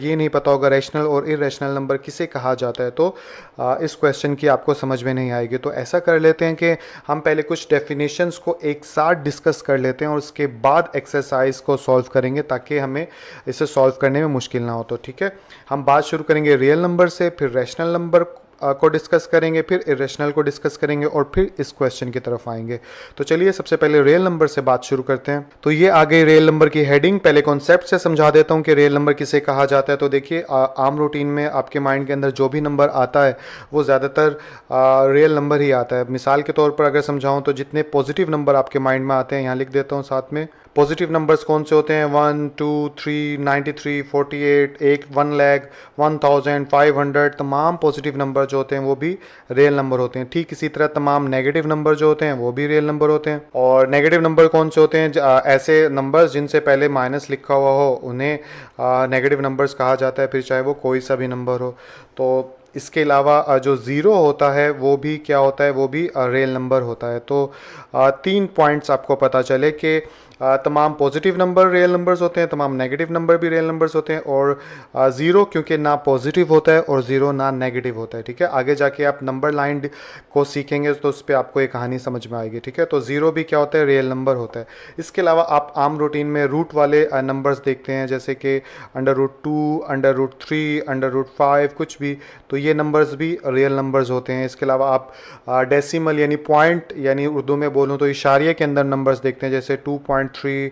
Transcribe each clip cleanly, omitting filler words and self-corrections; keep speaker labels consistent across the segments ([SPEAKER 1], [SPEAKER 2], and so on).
[SPEAKER 1] ये नहीं पता होगा रैशनल और इरेशनल नंबर किसे कहा जाता है, तो इस क्वेश्चन की आपको समझ में नहीं आएगी। तो ऐसा कर लेते हैं कि हम पहले कुछ डेफिनेशंस को एक साथ डिस्कस कर लेते हैं और उसके बाद एक्सरसाइज को सॉल्व करेंगे, ताकि हमें इसे सॉल्व करने में मुश्किल ना हो। तो ठीक है, हम बात शुरू करेंगे रियल नंबर से, फिर रैशनल नंबर को डिस्कस करेंगे, फिर इरेशनल को डिस्कस करेंगे और फिर इस क्वेश्चन की तरफ आएंगे। तो चलिए सबसे पहले रियल नंबर से बात शुरू करते हैं। तो ये आ गई रियल नंबर की हेडिंग। पहले कॉन्सेप्ट से समझा देता हूँ कि रियल नंबर किसे कहा जाता है। तो देखिए, आम रूटीन में आपके माइंड के अंदर जो भी नंबर आता है वो ज़्यादातर रियल नंबर ही आता है। मिसाल के तौर पर अगर समझाऊँ तो जितने पॉजिटिव नंबर आपके माइंड में आते हैं, यहाँ लिख देता हूँ साथ में। पॉजिटिव नंबर्स कौन से होते हैं? 1, 2, 3, 93, 48, 1 लाख, 1000, 500, तमाम पॉजिटिव नंबर जो होते हैं वो भी रियल नंबर होते हैं। ठीक इसी तरह तमाम नेगेटिव नंबर जो होते हैं वो भी रियल नंबर होते हैं। और नेगेटिव नंबर कौन से होते हैं? ऐसे नंबर्स जिनसे पहले माइनस लिखा हुआ हो उन्हें नेगेटिव नंबर्स कहा जाता है, फिर चाहे वो कोई सा भी नंबर हो। तो इसके अलावा जो ज़ीरो होता है वो भी क्या होता है? वो भी रियल नंबर होता है। तो 3 पॉइंट्स आपको पता चले कि तमाम पॉजिटिव नंबर रियल नंबर्स होते हैं, तमाम नेगेटिव नंबर भी रियल नंबर्स होते हैं, और ज़ीरो क्योंकि ना पॉजिटिव होता है और ज़ीरो ना नेगेटिव होता है। ठीक है, आगे जाके आप नंबर लाइन को सीखेंगे तो उस पर आपको एक कहानी समझ में आएगी। ठीक है, तो ज़ीरो भी क्या होता है? रियल नंबर होता है। इसके अलावा आप आम रूटीन में रूट वाले नंबर्स देखते हैं, जैसे कि √2, √3, √5, कुछ भी, तो ये नंबर्स भी रियल नंबर्स होते हैं। इसके अलावा आप डेसिमल यानी पॉइंट, यानी उर्दू में बोलूँ तो इशारिये के अंदर नंबर्स देखते हैं, जैसे 2.3,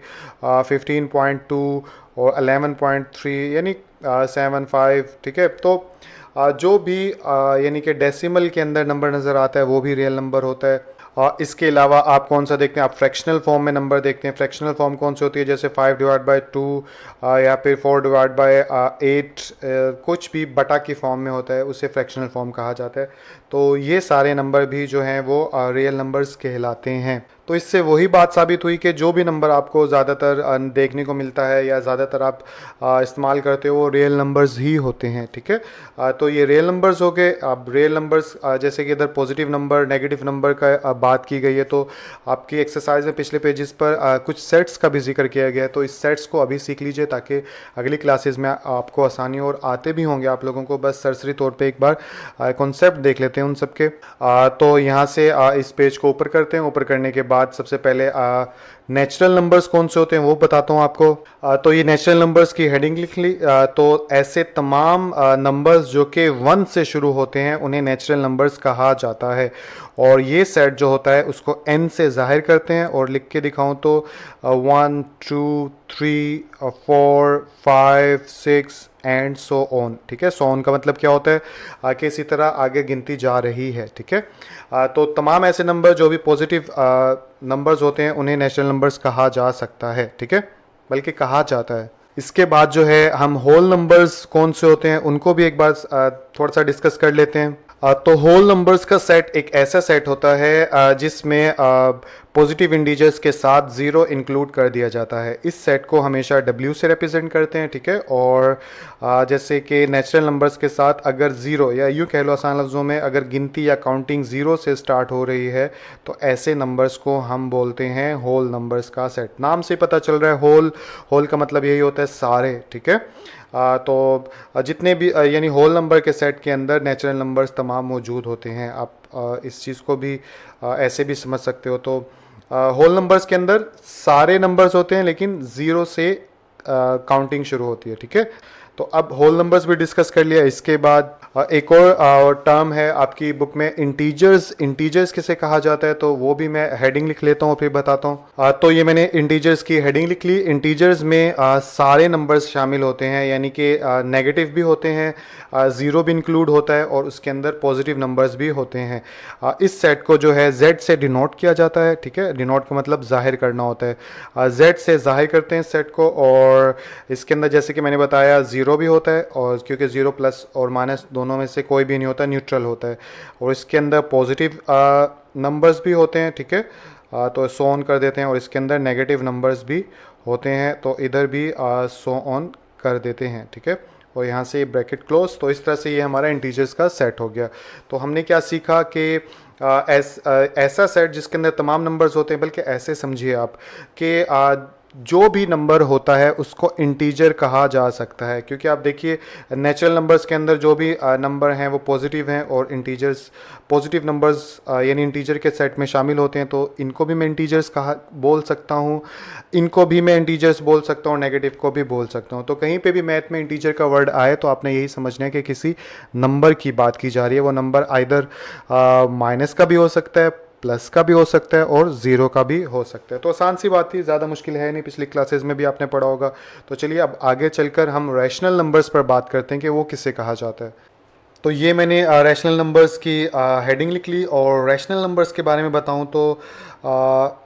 [SPEAKER 1] 15.2 और 11.3, यानी 7, 5। ठीक है, तो जो भी यानी कि डेसिमल के अंदर नंबर नज़र आता है वो भी रियल नंबर होता है। इसके अलावा आप कौन सा देखते हैं? आप फ्रैक्शनल फॉर्म में नंबर देखते हैं। फ्रैक्शनल फॉर्म कौन सी होती है? जैसे 5/2 या फिर 4/8, कुछ भी बटा की फॉर्म में होता है उसे फ्रैक्शनल फॉर्म कहा जाता है। तो ये सारे नंबर भी जो हैं वो रियल नंबर्स कहलाते हैं। तो इससे वही बात साबित हुई कि जो भी नंबर आपको ज़्यादातर देखने को मिलता है या ज़्यादातर आप इस्तेमाल करते हो वो रियल नंबर्स ही होते हैं। ठीक है, तो ये रियल नंबर्स हो गए। अब रियल नंबर्स जैसे कि इधर पॉजिटिव नंबर नेगेटिव नंबर का बात की गई है, तो आपकी एक्सरसाइज में पिछले पेजेस पर कुछ सेट्स का भी जिक्र किया गया है। तो इस सेट्स को अभी सीख लीजिए ताकि अगली क्लासेस में आपको आसानी हो, और आते भी होंगे आप लोगों को, बस सरसरी तौर पे एक बार कॉन्सेप्ट देख लेते हैं उन सब के। तो यहाँ से इस पेज को ऊपर करते हैं। ऊपर करने के बाद सबसे पहले नेचुरल नंबर्स कौन से होते हैं वो बताता हूँ आपको। तो ये नेचुरल नंबर्स की हेडिंग लिख ली। तो ऐसे तमाम नंबर्स जो कि 1 से शुरू होते हैं उन्हें नेचुरल नंबर्स कहा जाता है, और ये सेट जो होता है उसको n से जाहिर करते हैं। और लिख के दिखाऊं तो 1, 2, 3, 4, 5, 6 एंड सो ऑन। ठीक है, सो ऑन का मतलब क्या होता है? आगे इसी तरह आगे गिनती जा रही है। ठीक है, तो तमाम ऐसे नंबर जो भी पॉजिटिव नंबर्स होते हैं उन्हें नेचुरल नंबर्स कहा जा सकता है। ठीक है, बल्कि कहा जाता है। इसके बाद जो है हम होल नंबर्स कौन से होते हैं उनको भी एक बार थोड़ा सा डिस्कस कर लेते हैं। तो होल नंबर्स का सेट एक ऐसा सेट होता है जिसमें पॉजिटिव इंटीजर्स के साथ ज़ीरो इंक्लूड कर दिया जाता है। इस सेट को हमेशा W से रिप्रेजेंट करते हैं। ठीक है, और जैसे कि नेचुरल नंबर्स के साथ अगर ज़ीरो, या यूँ कह लो आसान लफ्ज़ों में, अगर गिनती या काउंटिंग ज़ीरो से स्टार्ट हो रही है तो ऐसे नंबर्स को हम बोलते हैं होल नंबर्स का सेट। नाम से पता चल रहा है होल, होल का मतलब यही होता है सारे। ठीक है, तो जितने भी यानी होल नंबर के सेट के अंदर नेचुरल नंबर्स तमाम मौजूद होते हैं। आप इस चीज़ को भी ऐसे भी समझ सकते हो। तो होल नंबर्स के अंदर सारे नंबर्स होते हैं लेकिन ज़ीरो से काउंटिंग शुरू होती है। ठीक है, तो अब होल नंबर्स भी डिस्कस कर लिया। इसके बाद एक और टर्म है आपकी बुक में इंटीजर्स। इंटीजर्स किसे कहा जाता है तो वो भी मैं हेडिंग लिख लेता हूँ फिर बताता हूँ। तो ये मैंने इंटीजर्स की हेडिंग लिख ली। इंटीजर्स में सारे नंबर्स शामिल होते हैं, यानी कि नेगेटिव भी होते हैं, ज़ीरो भी इंक्लूड होता है, और उसके अंदर पॉजिटिव नंबर्स भी होते हैं। इस सेट को जो है Z से डिनोट किया जाता है। ठीक है, डिनोट का मतलब जाहिर करना होता है। Z से जाहिर करते हैं सेट को, और इसके अंदर जैसे कि मैंने बताया ज़ीरो भी होता है, और क्योंकि ज़ीरो प्लस और माइनस दोनों में से कोई भी नहीं होता, न्यूट्रल होता है। और इसके अंदर पॉजिटिव नंबर्स भी होते हैं। ठीक है, तो सो ऑन कर देते हैं, और इसके अंदर नेगेटिव नंबर्स भी होते हैं, तो इधर भी सो ऑन कर देते हैं। ठीक है, और यहाँ से ब्रैकेट क्लोज। तो इस तरह से ये हमारा इंटीजर्स का सेट हो गया। तो हमने क्या सीखा कि ऐसा सेट जिसके अंदर तमाम नंबर्स होते हैं, बल्कि ऐसे समझिए आप कि जो भी नंबर होता है उसको इंटीजर कहा जा सकता है, क्योंकि आप देखिए नेचुरल नंबर्स के अंदर जो भी नंबर हैं वो पॉजिटिव हैं, और इंटीजर्स पॉजिटिव नंबर्स यानी इंटीजर के सेट में शामिल होते हैं, तो इनको भी मैं इंटीजर्स कहा बोल सकता हूँ, इनको भी मैं इंटीजर्स बोल सकता हूँ, नेगेटिव को भी बोल सकता हूँ। तो कहीं पे भी मैथ में इंटीजर का वर्ड आए तो आपने यही समझना है कि किसी नंबर की बात की जा रही है। वो नंबर आइदर माइनस का भी हो सकता है, प्लस का भी हो सकता है, और ज़ीरो का भी हो सकता है। तो आसान सी बात थी, ज़्यादा मुश्किल है नहीं, पिछली क्लासेस में भी आपने पढ़ा होगा। तो चलिए अब आगे चलकर हम रैशनल नंबर्स पर बात करते हैं कि वो किसे कहा जाता है। तो ये मैंने रैशनल नंबर्स की हेडिंग लिख ली, और रैशनल नंबर्स के बारे में बताऊं तो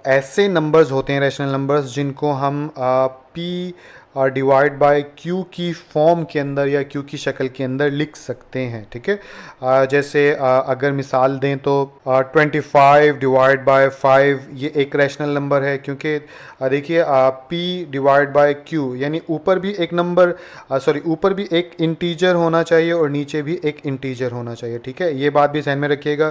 [SPEAKER 1] ऐसे नंबर्स होते हैं रैशनल नंबर्स जिनको हम पी डिवाइड बाय क्यू की फॉर्म के अंदर या क्यू की शक्ल के अंदर लिख सकते हैं, ठीक है। जैसे अगर मिसाल दें तो 25 डिवाइड बाय 5 ये एक रैशनल नंबर है, क्योंकि देखिए पी डिवाइड बाय क्यू यानी ऊपर भी एक नंबर ऊपर भी एक इंटीजर होना चाहिए और नीचे भी एक इंटीजर होना चाहिए, ठीक है। ये बात भी ध्यान में रखिएगा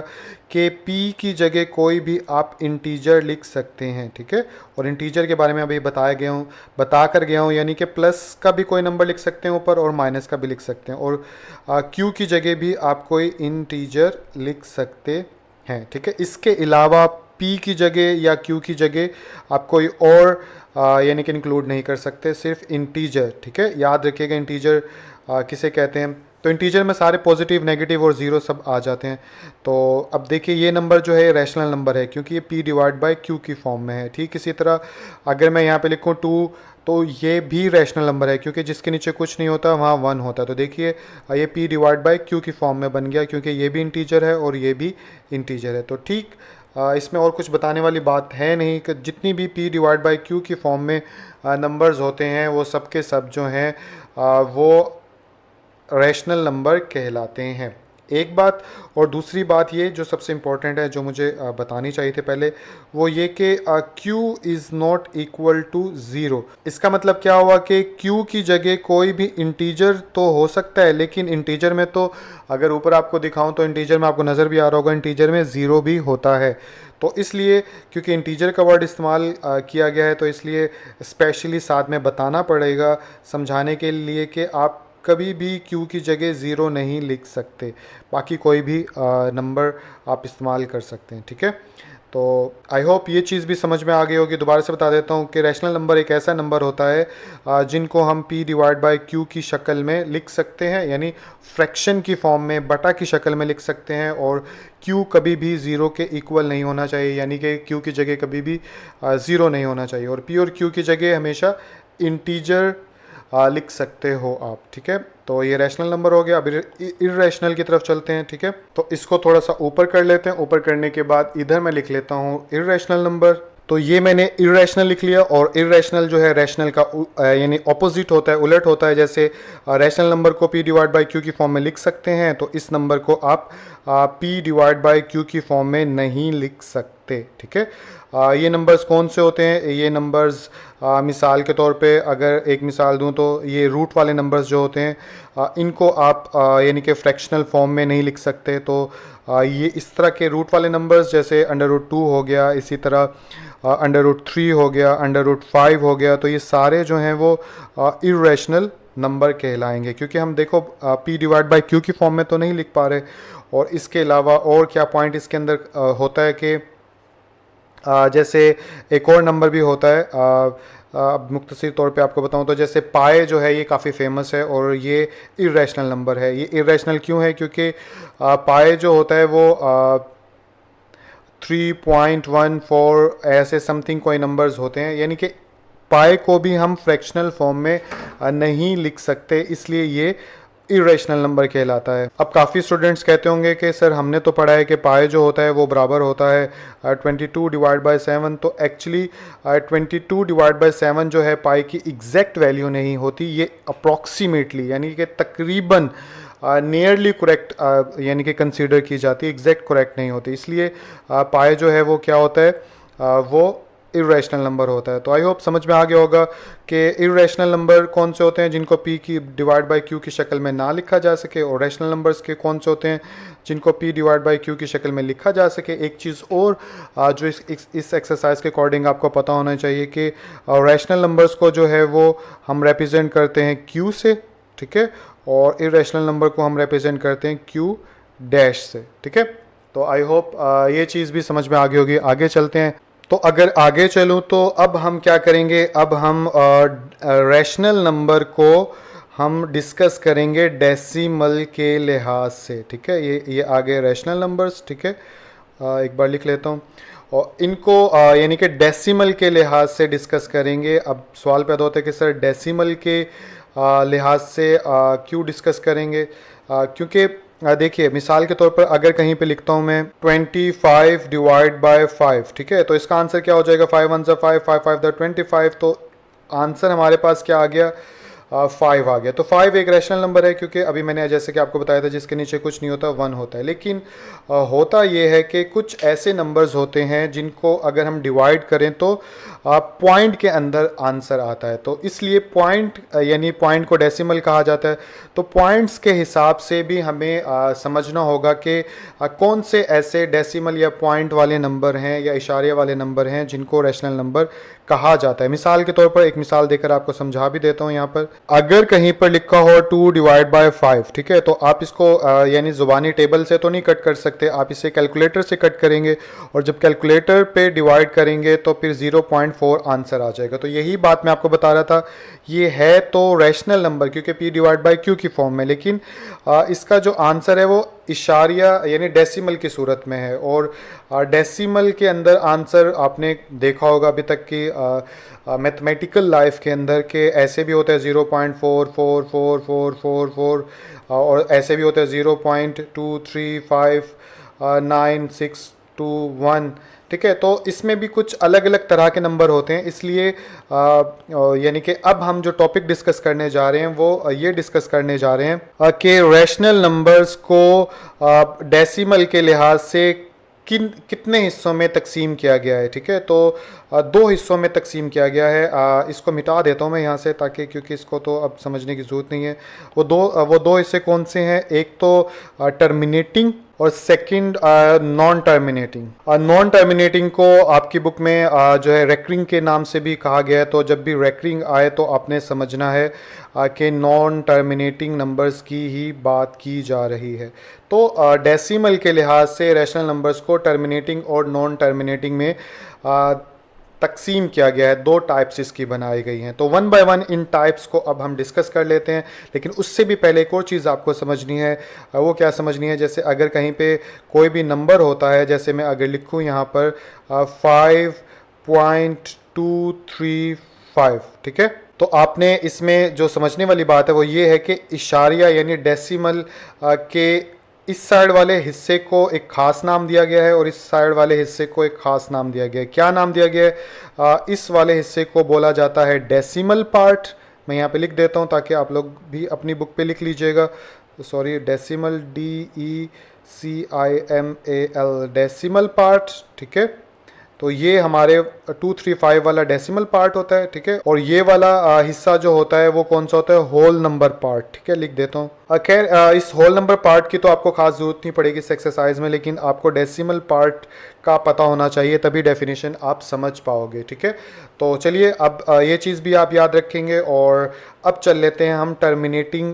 [SPEAKER 1] कि पी की जगह कोई भी आप इंटीजर लिख सकते हैं, ठीक है। और इंटीजर के बारे में अभी बता कर गया हूँ, यानी कि प्लस का भी कोई नंबर लिख सकते हैं ऊपर और माइनस का भी लिख सकते हैं, और क्यू की जगह भी आप कोई इंटीजर लिख सकते हैं, ठीक है। इसके अलावा पी की जगह या क्यू की जगह आप कोई और यानी कि इंक्लूड नहीं कर सकते, सिर्फ इंटीजर, ठीक है। याद रखिएगा इंटीजर किसे कहते हैं। तो इंटीजर में सारे पॉजिटिव, नेगेटिव और ज़ीरो सब आ जाते हैं। तो अब देखिए ये नंबर जो है रैशनल नंबर है, क्योंकि ये पी डिवाइड बाय क्यू की फॉर्म में है, ठीक। इसी तरह अगर मैं यहाँ पे लिखूँ 2, तो ये भी रैशनल नंबर है, क्योंकि जिसके नीचे कुछ नहीं होता वहाँ 1 होता है। तो देखिए ये पी डिवाइड बाय क्यू की फॉर्म में बन गया, क्योंकि ये भी इंटीजर है और ये भी इंटीजर है। तो ठीक इसमें और कुछ बताने वाली बात है नहीं, कि जितनी भी पी डिवाइड बाय क्यू की फॉर्म में नंबर्स होते हैं वो सब के सब जो हैं वो रैशनल नंबर कहलाते हैं। एक बात, और दूसरी बात ये जो सबसे इम्पोर्टेंट है, जो मुझे बतानी चाहिए थी पहले, वो ये कि q is not equal to zero. इसका मतलब क्या हुआ कि q की जगह कोई भी इंटीजर तो हो सकता है, लेकिन इंटीजर में तो अगर ऊपर आपको दिखाऊं तो इंटीजर में आपको नज़र भी आ रहा होगा, इंटीजर में ज़ीरो भी होता है। तो इसलिए क्योंकि इंटीजर का वर्ड इस्तेमाल किया गया है, तो इसलिए स्पेशली साथ में बताना पड़ेगा समझाने के लिए कि आप कभी भी q की जगह ज़ीरो नहीं लिख सकते, बाकी कोई भी नंबर आप इस्तेमाल कर सकते हैं, ठीक है। तो आई होप ये चीज़ भी समझ में आ गई होगी। दोबारा से बता देता हूँ कि रैशनल नंबर एक ऐसा नंबर होता है जिनको हम p डिवाइड बाय q की शक्ल में लिख सकते हैं, यानी फ्रैक्शन की फॉर्म में, बटा की शक्ल में लिख सकते हैं, और q कभी भी ज़ीरो के इक्वल नहीं होना चाहिए, यानी कि q की जगह कभी भी ज़ीरो नहीं होना चाहिए, और p और q की जगह हमेशा इंटीजर लिख सकते हो आप, ठीक है। तो ये रैशनल नंबर हो गया। अब इर्रेशनल की तरफ चलते हैं, ठीक है। तो इसको थोड़ा सा ऊपर कर लेते हैं। ऊपर करने के बाद इधर मैं लिख लेता हूँ इर्रेशनल नंबर। तो ये मैंने इर्रेशनल लिख लिया, और इर्रेशनल जो है रैशनल का यानी ऑपोजिट होता है, उलट होता है। जैसे रैशनल नंबर को p डिवाइड बाई क्यू की फॉर्म में लिख सकते हैं, तो इस नंबर को आप p डिवाइड बाई क्यू की फॉर्म में नहीं लिख सकते, ठीक है। ये नंबर्स कौन से होते हैं? ये नंबर्स मिसाल के तौर पे अगर एक मिसाल दूं तो ये रूट वाले नंबर्स जो होते हैं इनको आप यानी कि फ्रैक्शनल फॉर्म में नहीं लिख सकते। तो ये इस तरह के रूट वाले नंबर्स जैसे अंडर रूट 2 हो गया, इसी तरह अंडर रूट 3 हो गया, अंडर रूट 5 हो गया, तो ये सारे जो हैं वो इर्रेशनल नंबर कहलाएंगे, क्योंकि हम देखो p डिवाइड बाई क्यू की फॉर्म में तो नहीं लिख पा रहे। और इसके अलावा और क्या पॉइंट इसके अंदर होता है कि जैसे एक और नंबर भी होता है, अब मुख्तसर तौर पे आपको बताऊं तो जैसे पाए जो है ये काफ़ी फेमस है और ये इर्रेशनल नंबर है। ये इर्रेशनल क्यों है? क्योंकि पाए जो होता है वो 3.14 ऐसे समथिंग कोई नंबर्स होते हैं, यानी कि पाए को भी हम फ्रैक्शनल फॉर्म में नहीं लिख सकते, इसलिए ये इरेशनल नंबर कहलाता है। अब काफ़ी स्टूडेंट्स कहते होंगे कि सर हमने तो पढ़ा है कि पाए जो होता है वो बराबर होता है 22 डिवाइड बाय 7। तो एक्चुअली 22 डिवाइड बाय 7 जो है पाए की एग्जैक्ट वैल्यू नहीं होती, ये अप्रॉक्सीमेटली यानी कि तकरीबन नियरली करेक्ट यानी कि कंसीडर की जाती है, एग्जैक्ट करेक्ट नहीं होती। इसलिए पाए जो है वो क्या होता है वो इरेशनल नंबर होता है। तो आई होप समझ में आ गया होगा कि इरेशनल नंबर कौन से होते हैं जिनको p की डिवाइड बाय q की शक्ल में ना लिखा जा सके, और रैशनल नंबर्स के कौन से होते हैं जिनको p डिवाइड बाय q की शक्ल में लिखा जा सके। एक चीज़ और जो इस एक्सरसाइज के अकॉर्डिंग आपको पता होना चाहिए कि रैशनल नंबर्स को जो है वो हम रिप्रेजेंट करते हैं q से, ठीक है, और इरेशनल नंबर को हम रिप्रेजेंट करते हैं q डैश से, ठीक है। तो आई होप ये चीज़ भी समझ में आ गई होगी। आगे चलते हैं। तो अगर आगे चलूँ तो अब हम क्या करेंगे, अब हम रैशनल नंबर को हम डिस्कस करेंगे डेसिमल के लिहाज से, ठीक है। ये आ गए रैशनल नंबर्स, ठीक है। एक बार लिख लेता हूँ, और इनको यानी कि डेसिमल के लिहाज से डिस्कस करेंगे। अब सवाल पैदा होता है कि सर डेसिमल के लिहाज से क्यों डिस्कस करेंगे, क्योंकि देखिए मिसाल के तौर पर अगर कहीं पे लिखता हूँ मैं 25 डिवाइड बाय 5, ठीक है, तो इसका आंसर क्या हो जाएगा, 5 1 5 5 5 25, तो आंसर हमारे पास क्या आ गया, 5 आ गया। तो 5 एक रैशनल नंबर है, क्योंकि अभी मैंने जैसे कि आपको बताया था जिसके नीचे कुछ नहीं होता 1 होता है। लेकिन होता ये है कि कुछ ऐसे नंबर्स होते हैं जिनको अगर हम डिवाइड करें तो पॉइंट के अंदर आंसर आता है। तो इसलिए पॉइंट यानी पॉइंट को डेसिमल कहा जाता है। तो पॉइंट्स के हिसाब से भी हमें समझना होगा कि कौन से ऐसे डेसिमल या पॉइंट वाले नंबर हैं या इशारे वाले नंबर हैं जिनको रैशनल नंबर कहा जाता है। मिसाल के तौर पर एक मिसाल देकर आपको समझा भी देता हूँ। यहाँ पर अगर कहीं पर लिखा हो 2 डिवाइड बाय 5, ठीक है, तो आप इसको यानी ज़ुबानी टेबल से तो नहीं कट कर सकते, आप इसे कैलकुलेटर से कट करेंगे, और जब कैलकुलेटर पे डिवाइड करेंगे तो फिर 0.4 आंसर आ जाएगा। तो यही बात मैं आपको बता रहा था, ये है तो रैशनल नंबर क्योंकि p डिवाइड बाय q की फॉर्म में, लेकिन इसका जो आंसर है वो इशारिया यानी डेसिमल की सूरत में है। और डेसिमल के अंदर आंसर आपने देखा होगा अभी तक कि मैथमेटिकल लाइफ के अंदर के ऐसे भी होते हैं 0.444444, और ऐसे भी होते हैं 0.235961, ठीक है। तो इसमें भी कुछ अलग अलग तरह के नंबर होते हैं। इसलिए यानी कि अब हम जो टॉपिक डिस्कस करने जा रहे हैं वो ये डिस्कस करने जा रहे हैं कि रैशनल नंबर्स को डेसिमल के लिहाज से कितने हिस्सों में तकसीम किया गया है, ठीक है। तो 2 हिस्सों में तकसीम किया गया है। इसको मिटा देता हूँ मैं यहाँ से, ताकि क्योंकि इसको तो अब समझने की ज़रूरत नहीं है। वो दो हिस्से कौन से हैं, एक तो टर्मिनेटिंग और second non terminating. Non terminating को आपकी बुक में जो है रेकरिंग के नाम से भी कहा गया है। तो जब भी रेकरिंग आए तो आपने समझना है कि नॉन टर्मिनेटिंग नंबर्स की ही बात की जा रही है। तो डेसिमल के लिहाज से रैशनल नंबर्स को टर्मिनेटिंग और नॉन टर्मिनेटिंग में तकसीम किया गया है। 2 टाइप्स इसकी बनाई गई हैं। तो 1 बाय 1 इन टाइप्स को अब हम डिस्कस कर लेते हैं। लेकिन उससे भी पहले एक और चीज़ आपको समझनी है। वो क्या समझनी है, जैसे अगर कहीं पे कोई भी नंबर होता है, जैसे मैं अगर लिखूँ यहाँ पर 5.235, ठीक है, तो आपने इसमें जो समझने वाली बात है वो ये है कि इशारिया यानी डेसिमल के इस साइड वाले हिस्से को एक ख़ास नाम दिया गया है और इस साइड वाले हिस्से को एक ख़ास नाम दिया गया है। क्या नाम दिया गया है, इस वाले हिस्से को बोला जाता है डेसिमल पार्ट। मैं यहाँ पे लिख देता हूँ ताकि आप लोग भी अपनी बुक पे लिख लीजिएगा। Sorry, decimal DECIMAL decimal part, ठीक है। तो ये हमारे 235 वाला डेसिमल पार्ट होता है, ठीक है। और ये वाला हिस्सा जो होता है वो कौन सा होता है, होल नंबर पार्ट, ठीक है, लिख देता हूँ। खैर इस होल नंबर पार्ट की तो आपको खास जरूरत नहीं पड़ेगी इस एक्सरसाइज में, लेकिन आपको डेसिमल पार्ट का पता होना चाहिए, तभी डेफिनेशन आप समझ पाओगे, ठीक है। तो चलिए अब ये चीज़ भी आप याद रखेंगे। और अब चल लेते हैं हम टर्मिनेटिंग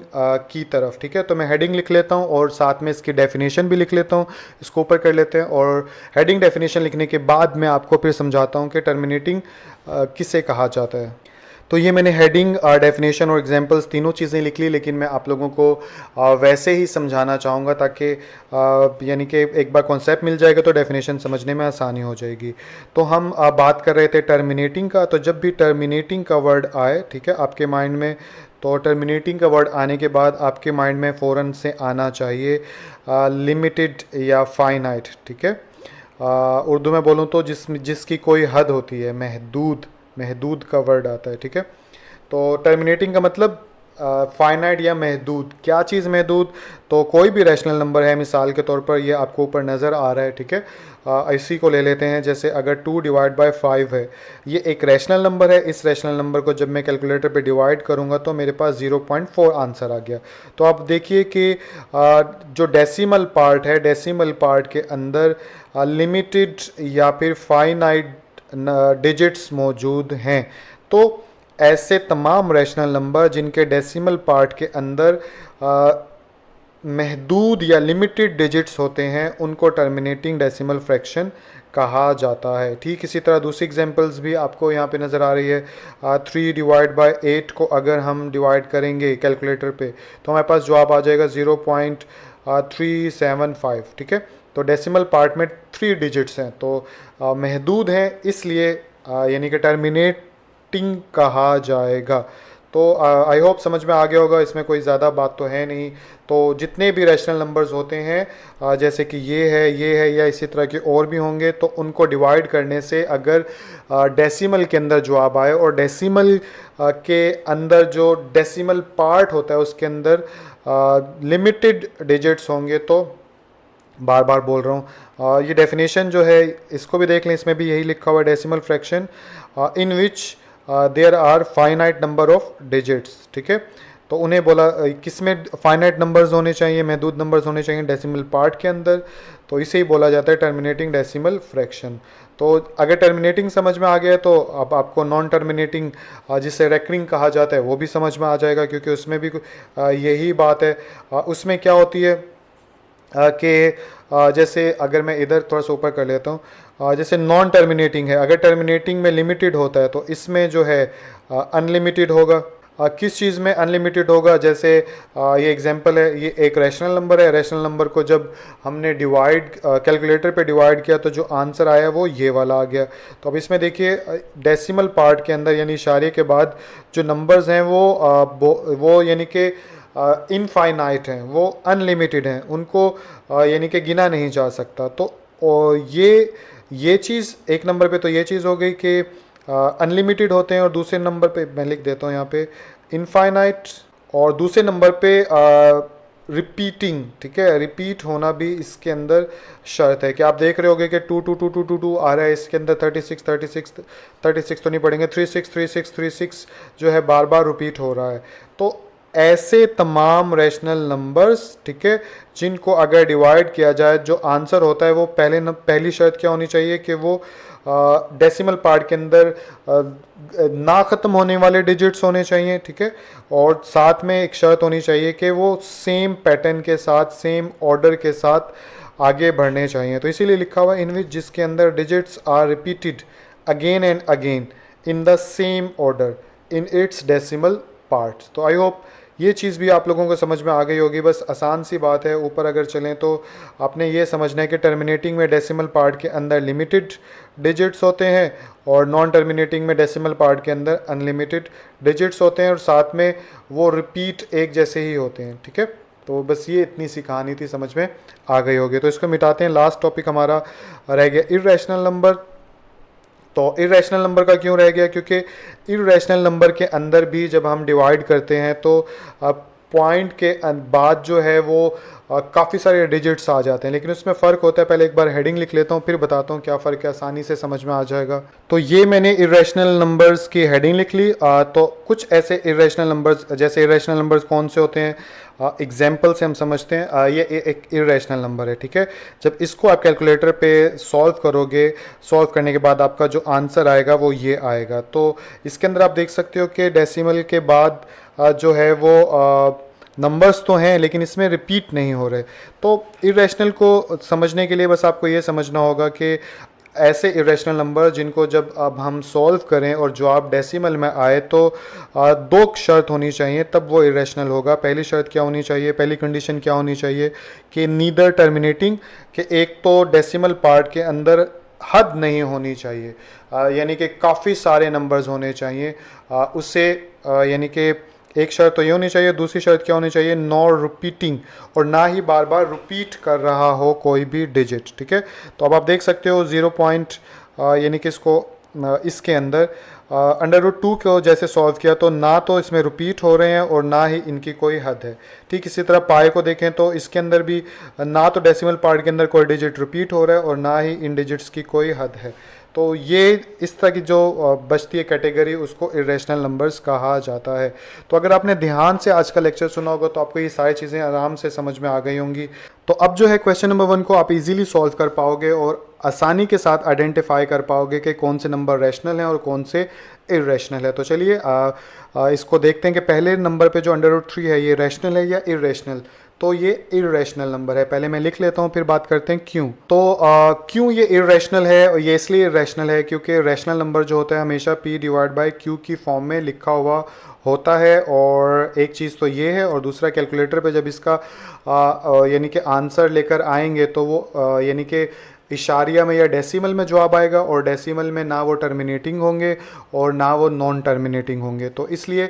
[SPEAKER 1] की तरफ, ठीक है। तो मैं हेडिंग लिख लेता हूँ और साथ में इसकी डेफिनेशन भी लिख लेता हूँ। इसको ऊपर कर लेते हैं, और हेडिंग डेफिनेशन लिखने के बाद मैं आपको फिर समझाता हूँ कि टर्मिनेटिंग किसे कहा जाता है। तो ये मैंने हेडिंग, डेफिनेशन और एग्जांपल्स तीनों चीज़ें लिख ली, लेकिन मैं आप लोगों को वैसे ही समझाना चाहूँगा ताकि यानी कि एक बार कॉन्सेप्ट मिल जाएगा तो डेफिनेशन समझने में आसानी हो जाएगी। तो हम बात कर रहे थे टर्मिनेटिंग का। तो जब भी टर्मिनेटिंग का वर्ड आए, ठीक है, आपके माइंड में, तो टर्मिनेटिंग का वर्ड आने के बाद आपके माइंड में फ़ौरन से आना चाहिए लिमिटेड या फाइनाइट, ठीक है। उर्दू में बोलूँ तो जिसकी कोई हद होती है, महदूद का वर्ड आता है, ठीक है। तो टर्मिनेटिंग का मतलब फाइनाइट या महदूद। क्या चीज़ महदूद? तो कोई भी रैशनल नंबर है, मिसाल के तौर पर ये आपको ऊपर नज़र आ रहा है, ठीक है। इसी को ले लेते हैं, जैसे अगर 2 डिवाइड बाय 5 है, ये एक रैशनल नंबर है। इस रैशनल नंबर को जब मैं कैलकुलेटर पे डिवाइड करूँगा तो मेरे पास 0.4 आंसर आ गया। तो आप देखिए कि जो डेसिमल पार्ट है, डेसिमल पार्ट के अंदर लिमिटेड या फिर फाइनाइट डिजिट्स मौजूद हैं। तो ऐसे तमाम रैशनल नंबर जिनके डेसिमल पार्ट के अंदर महदूद या लिमिटेड डिजिट्स होते हैं, उनको टर्मिनेटिंग डेसिमल फ्रैक्शन कहा जाता है। ठीक इसी तरह दूसरी एग्जांपल्स भी आपको यहाँ पे नज़र आ रही है। 3 डिवाइड बाय 8 को अगर हम डिवाइड करेंगे कैलकुलेटर पे तो हमारे पास जवाब आ जाएगा 0.375, ठीक है। तो डेसिमल पार्ट में 3 डिजिट्स हैं, तो महदूद हैं, इसलिए यानी कि टर्मिनेटिंग कहा जाएगा। तो आई होप समझ में आ गया होगा, इसमें कोई ज़्यादा बात तो है नहीं। तो जितने भी रैशनल नंबर्स होते हैं, जैसे कि ये है या इसी तरह के और भी होंगे, तो उनको डिवाइड करने से अगर डेसिमल के अंदर जवाब आए और डेसिमल के अंदर जो डेसिमल पार्ट होता है उसके अंदर लिमिटेड डिजिट्स होंगे, तो बार बार बोल रहा हूँ, ये डेफिनेशन जो है इसको भी देख लें, इसमें भी यही लिखा हुआ है, decimal fraction in which there are finite number of digits, ठीक है। तो उन्हें बोला किस में फाइनाइट नंबर्स होने चाहिए, महदूद नंबर्स होने चाहिए डेसिमल पार्ट के अंदर, तो इसे ही बोला जाता है टर्मिनेटिंग डेसिमल फ्रैक्शन। तो अगर टर्मिनेटिंग समझ में आ गया तो अब आपको नॉन टर्मिनेटिंग जिसे रेकरिंग कहा जाता है वो भी समझ में आ जाएगा, क्योंकि उसमें भी यही बात है। उसमें क्या होती है कि जैसे अगर मैं इधर थोड़ा सा ऊपर कर लेता हूँ, जैसे नॉन टर्मिनेटिंग है, अगर टर्मिनेटिंग में लिमिटेड होता है तो इसमें जो है अनलिमिटेड होगा। किस चीज़ में अनलिमिटेड होगा? जैसे ये एग्जांपल है, ये एक रैशनल नंबर है, रैशनल नंबर को जब हमने डिवाइड कैलकुलेटर पे डिवाइड किया तो जो आंसर आया वो ये वाला आ गया। तो अब इसमें देखिए डेसिमल पार्ट के अंदर यानी इशारे के बाद जो नंबर्स हैं वो यानी कि इनफाइनाइट हैं, वो अनलिमिटेड हैं, उनको यानी कि गिना नहीं जा सकता। तो ये चीज़ एक नंबर पे तो ये चीज़ हो गई कि अनलिमिटेड होते हैं, और दूसरे नंबर पे मैं लिख देता हूँ यहाँ पे इनफाइनाइट, और दूसरे नंबर पे रिपीटिंग, ठीक है। रिपीट होना भी इसके अंदर शर्त है कि आप देख रहे होगे कि 2 2 2 2 2 2 आ रहा है, इसके अंदर 36 36 36 तो नहीं पढ़ेंगे, 36 36 36 जो है बार बार रिपीट हो रहा है। तो ऐसे तमाम रैशनल नंबर्स, ठीक है, जिनको अगर डिवाइड किया जाए जो आंसर होता है वो पहली शर्त क्या होनी चाहिए कि वो डेसिमल पार्ट के अंदर ना ख़त्म होने वाले डिजिट्स होने चाहिए, ठीक है। और साथ में एक शर्त होनी चाहिए कि वो सेम पैटर्न के साथ, सेम ऑर्डर के साथ आगे बढ़ने चाहिए। तो इसीलिए लिखा हुआ इन विच, जिसके अंदर digits are repeated again and again in the same order in its decimal parts. तो आई होप ये चीज़ भी आप लोगों को समझ में आ गई होगी। बस आसान सी बात है, ऊपर अगर चलें तो आपने ये समझना है कि टर्मिनेटिंग में डेसिमल पार्ट के अंदर लिमिटेड डिजिट्स होते हैं और नॉन टर्मिनेटिंग में डेसिमल पार्ट के अंदर अनलिमिटेड डिजिट्स होते हैं, और साथ में वो रिपीट एक जैसे ही होते हैं, ठीक है। तो बस ये इतनी सी कहानी थी, समझ में आ गई होगी। तो इसको मिटाते हैं, लास्ट टॉपिक हमारा रह गया इर्रेशनल नंबर। तो इरेशनल नंबर का क्यों रह गया? क्योंकि इरेशनल नंबर के अंदर भी जब हम डिवाइड करते हैं तो पॉइंट के बाद जो है वो काफ़ी सारे डिजिट्स आ जाते हैं, लेकिन उसमें फ़र्क होता है। पहले एक बार हेडिंग लिख लेता हूँ, फिर बताता हूँ क्या फ़र्क है, आसानी से समझ में आ जाएगा। तो ये मैंने इरेशनल नंबर्स की हेडिंग लिख ली। तो कुछ ऐसे इरेशनल नंबर्स, जैसे इरेशनल नंबर्स कौन से होते हैं, एग्जाम्पल से हम समझते हैं। ये एक इरेशनल नंबर है, ठीक है। जब इसको आप कैलकुलेटर पे सॉल्व करोगे, सॉल्व करने के बाद आपका जो आंसर आएगा वो ये आएगा। तो इसके अंदर आप देख सकते हो कि डेसिमल के बाद जो है वो नंबर्स तो हैं लेकिन इसमें रिपीट नहीं हो रहे। तो इरेशनल को समझने के लिए बस आपको ये समझना होगा कि ऐसे इरेशनल नंबर जिनको जब अब हम सॉल्व करें और जवाब डेसिमल में आए तो दो शर्त होनी चाहिए, तब वो इरेशनल होगा। पहली शर्त क्या होनी चाहिए, पहली कंडीशन क्या होनी चाहिए कि नीदर टर्मिनेटिंग, कि एक तो डेसिमल पार्ट के अंदर हद नहीं होनी चाहिए, यानी कि काफ़ी सारे नंबर्स होने चाहिए उससे, यानी कि एक शर्त तो ये होनी चाहिए। दूसरी शर्त क्या होनी चाहिए, नॉट रिपीटिंग, और ना ही बार बार रिपीट कर रहा हो कोई भी डिजिट, ठीक है। तो अब आप देख सकते हो 0 पॉइंट यानी कि इसको इसके अंदर √2 को जैसे सॉल्व किया तो ना तो इसमें रिपीट हो रहे हैं और ना ही इनकी कोई हद है। ठीक इसी तरह पाई को देखें तो इसके अंदर भी ना तो डेसिमल पार्ट के अंदर कोई डिजिट रिपीट हो रहा है और ना ही इन डिजिट्स की कोई हद है। तो ये इस तरह की जो बचती है कैटेगरी उसको इरेशनल नंबर्स कहा जाता है। तो अगर आपने ध्यान से आज का लेक्चर सुना होगा तो आपको ये सारी चीज़ें आराम से समझ में आ गई होंगी। तो अब जो है क्वेश्चन नंबर 1 को आप इजीली सॉल्व कर पाओगे और आसानी के साथ आइडेंटिफाई कर पाओगे कि कौन से नंबर रैशनल हैं और कौन से इरेशनल है। तो चलिए इसको देखते हैं कि पहले नंबर पे जो √3 है ये रैशनल है या इरेशनल। तो ये इरेशनल नंबर है। पहले मैं लिख लेता हूँ फिर बात करते हैं क्यों। तो क्यों ये इरेशनल है, और ये इसलिए इरेशनल है क्योंकि रैशनल नंबर जो होता है हमेशा p/q की फॉर्म में लिखा हुआ होता है। और एक चीज़ तो ये है, और दूसरा कैलकुलेटर पे जब इसका यानी कि आंसर लेकर आएंगे तो वो यानी कि इशारिया में या डेसिमल में जवाब आएगा, और डेसिमल में ना वो टर्मिनेटिंग होंगे और ना वो नॉन टर्मिनेटिंग होंगे। तो इसलिए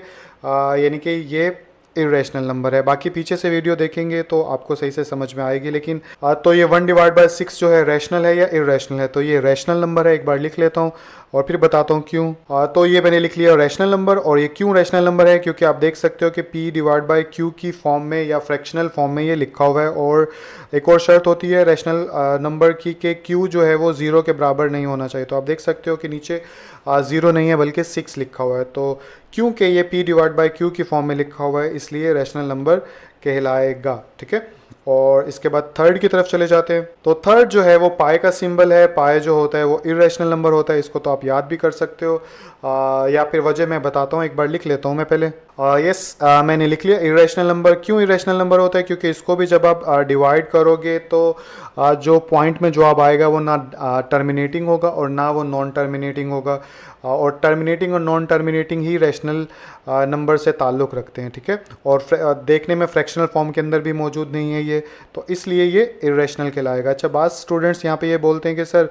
[SPEAKER 1] यानी कि ये इरेशनल नंबर है। बाकी पीछे से वीडियो देखेंगे तो आपको सही से समझ में आएगी। लेकिन तो ये 1/6 जो है रैशनल है या इरेशनल है। तो ये रैशनल नंबर है, एक बार लिख लेता हूँ और फिर बताता हूँ क्यों। तो ये मैंने लिख लिया रैशनल नंबर। और ये क्यों रैशनल नंबर है क्योंकि आप देख सकते हो कि p/q की फॉर्म में या फ्रैक्शनल फॉर्म में ये लिखा हुआ है। और एक और शर्त होती है रैशनल नंबर की कि q जो है वो 0 के बराबर नहीं होना चाहिए। तो आप देख सकते हो कि नीचे 0 नहीं है बल्कि 6 लिखा हुआ है। तो क्योंकि ये p/q की फॉर्म में लिखा हुआ है इसलिए रैशनल नंबर कहलाएगा। ठीक है, और इसके बाद थर्ड की तरफ चले जाते हैं। तो थर्ड जो है वो पाई का सिंबल है। पाई जो होता है वो इरेशनल नंबर होता है। इसको तो आप याद भी कर सकते हो, या फिर वजह मैं बताता हूँ, एक बार लिख लेता हूँ मैं पहले। मैंने लिख लिया इरेशनल नंबर। क्यों इरेशनल नंबर होता है क्योंकि इसको भी जब आप डिवाइड करोगे तो जो पॉइंट में जवाब आएगा वो ना टर्मिनेटिंग होगा और ना वो नॉन टर्मिनेटिंग होगा। और टर्मिनेटिंग और नॉन टर्मिनेटिंग ही रैशनल नंबर से ताल्लुक़ रखते हैं। ठीक है, और देखने में फ्रैक्शनल फॉर्म के अंदर भी मौजूद नहीं है ये, तो इसलिए ये इरेशनल कहलाएगा। अच्छा, बात स्टूडेंट्स यहाँ पे ये बोलते हैं कि सर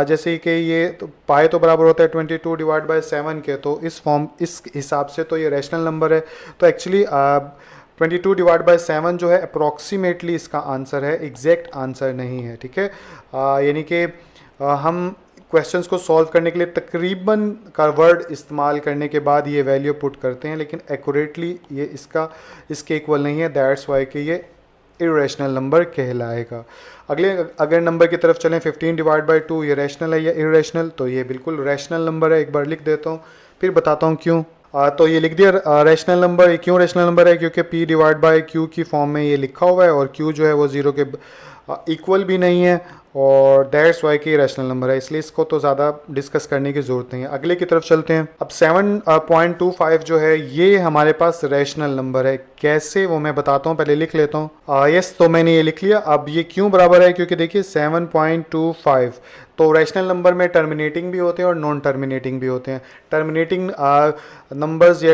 [SPEAKER 1] जैसे कि ये तो पाई तो बराबर होता है 22/7 के, तो इस हिसाब से तो ये रैशनल नंबर है। तो एक्चुअली 22/7 जो है अप्रॉक्सीमेटली इसका आंसर है, एग्जैक्ट आंसर नहीं है। ठीक है, यानी कि हम क्वेश्चंस को सॉल्व करने के लिए तकरीबन का वर्ड इस्तेमाल करने के बाद ये वैल्यू पुट करते हैं, लेकिन एक्यूरेटली ये इसके इक्वल नहीं है। दैट्स वाई कि ये इरेशनल नंबर कहलाएगा। अगले नंबर की तरफ चलें, 15/2 ये रैशनल है या इरेशनल। तो ये बिल्कुल रैशनल नंबर है, एक बार लिख देता हूँ फिर बताता हूँ क्यों। तो ये लिख दिया रैशनल नंबर। क्यों रैशनल नंबर है क्योंकि p/q की फॉर्म में ये लिखा हुआ है और q जो है वो 0 के इक्वल भी नहीं है, और दैट्स वाई की रैशनल नंबर है, इसलिए इसको तो ज़्यादा डिस्कस करने की ज़रूरत नहीं है। अगले की तरफ चलते हैं। अब 7.25 जो है ये हमारे पास रैशनल नंबर है। कैसे वो मैं बताता हूँ, पहले लिख लेता हूँ। यस, तो मैंने ये लिख लिया। अब ये क्यों बराबर है क्योंकि देखिए 7.25 तो रैशनल नंबर में टर्मिनेटिंग भी होते हैं और नॉन टर्मिनेटिंग भी होते हैं। टर्मिनेटिंग नंबर्स या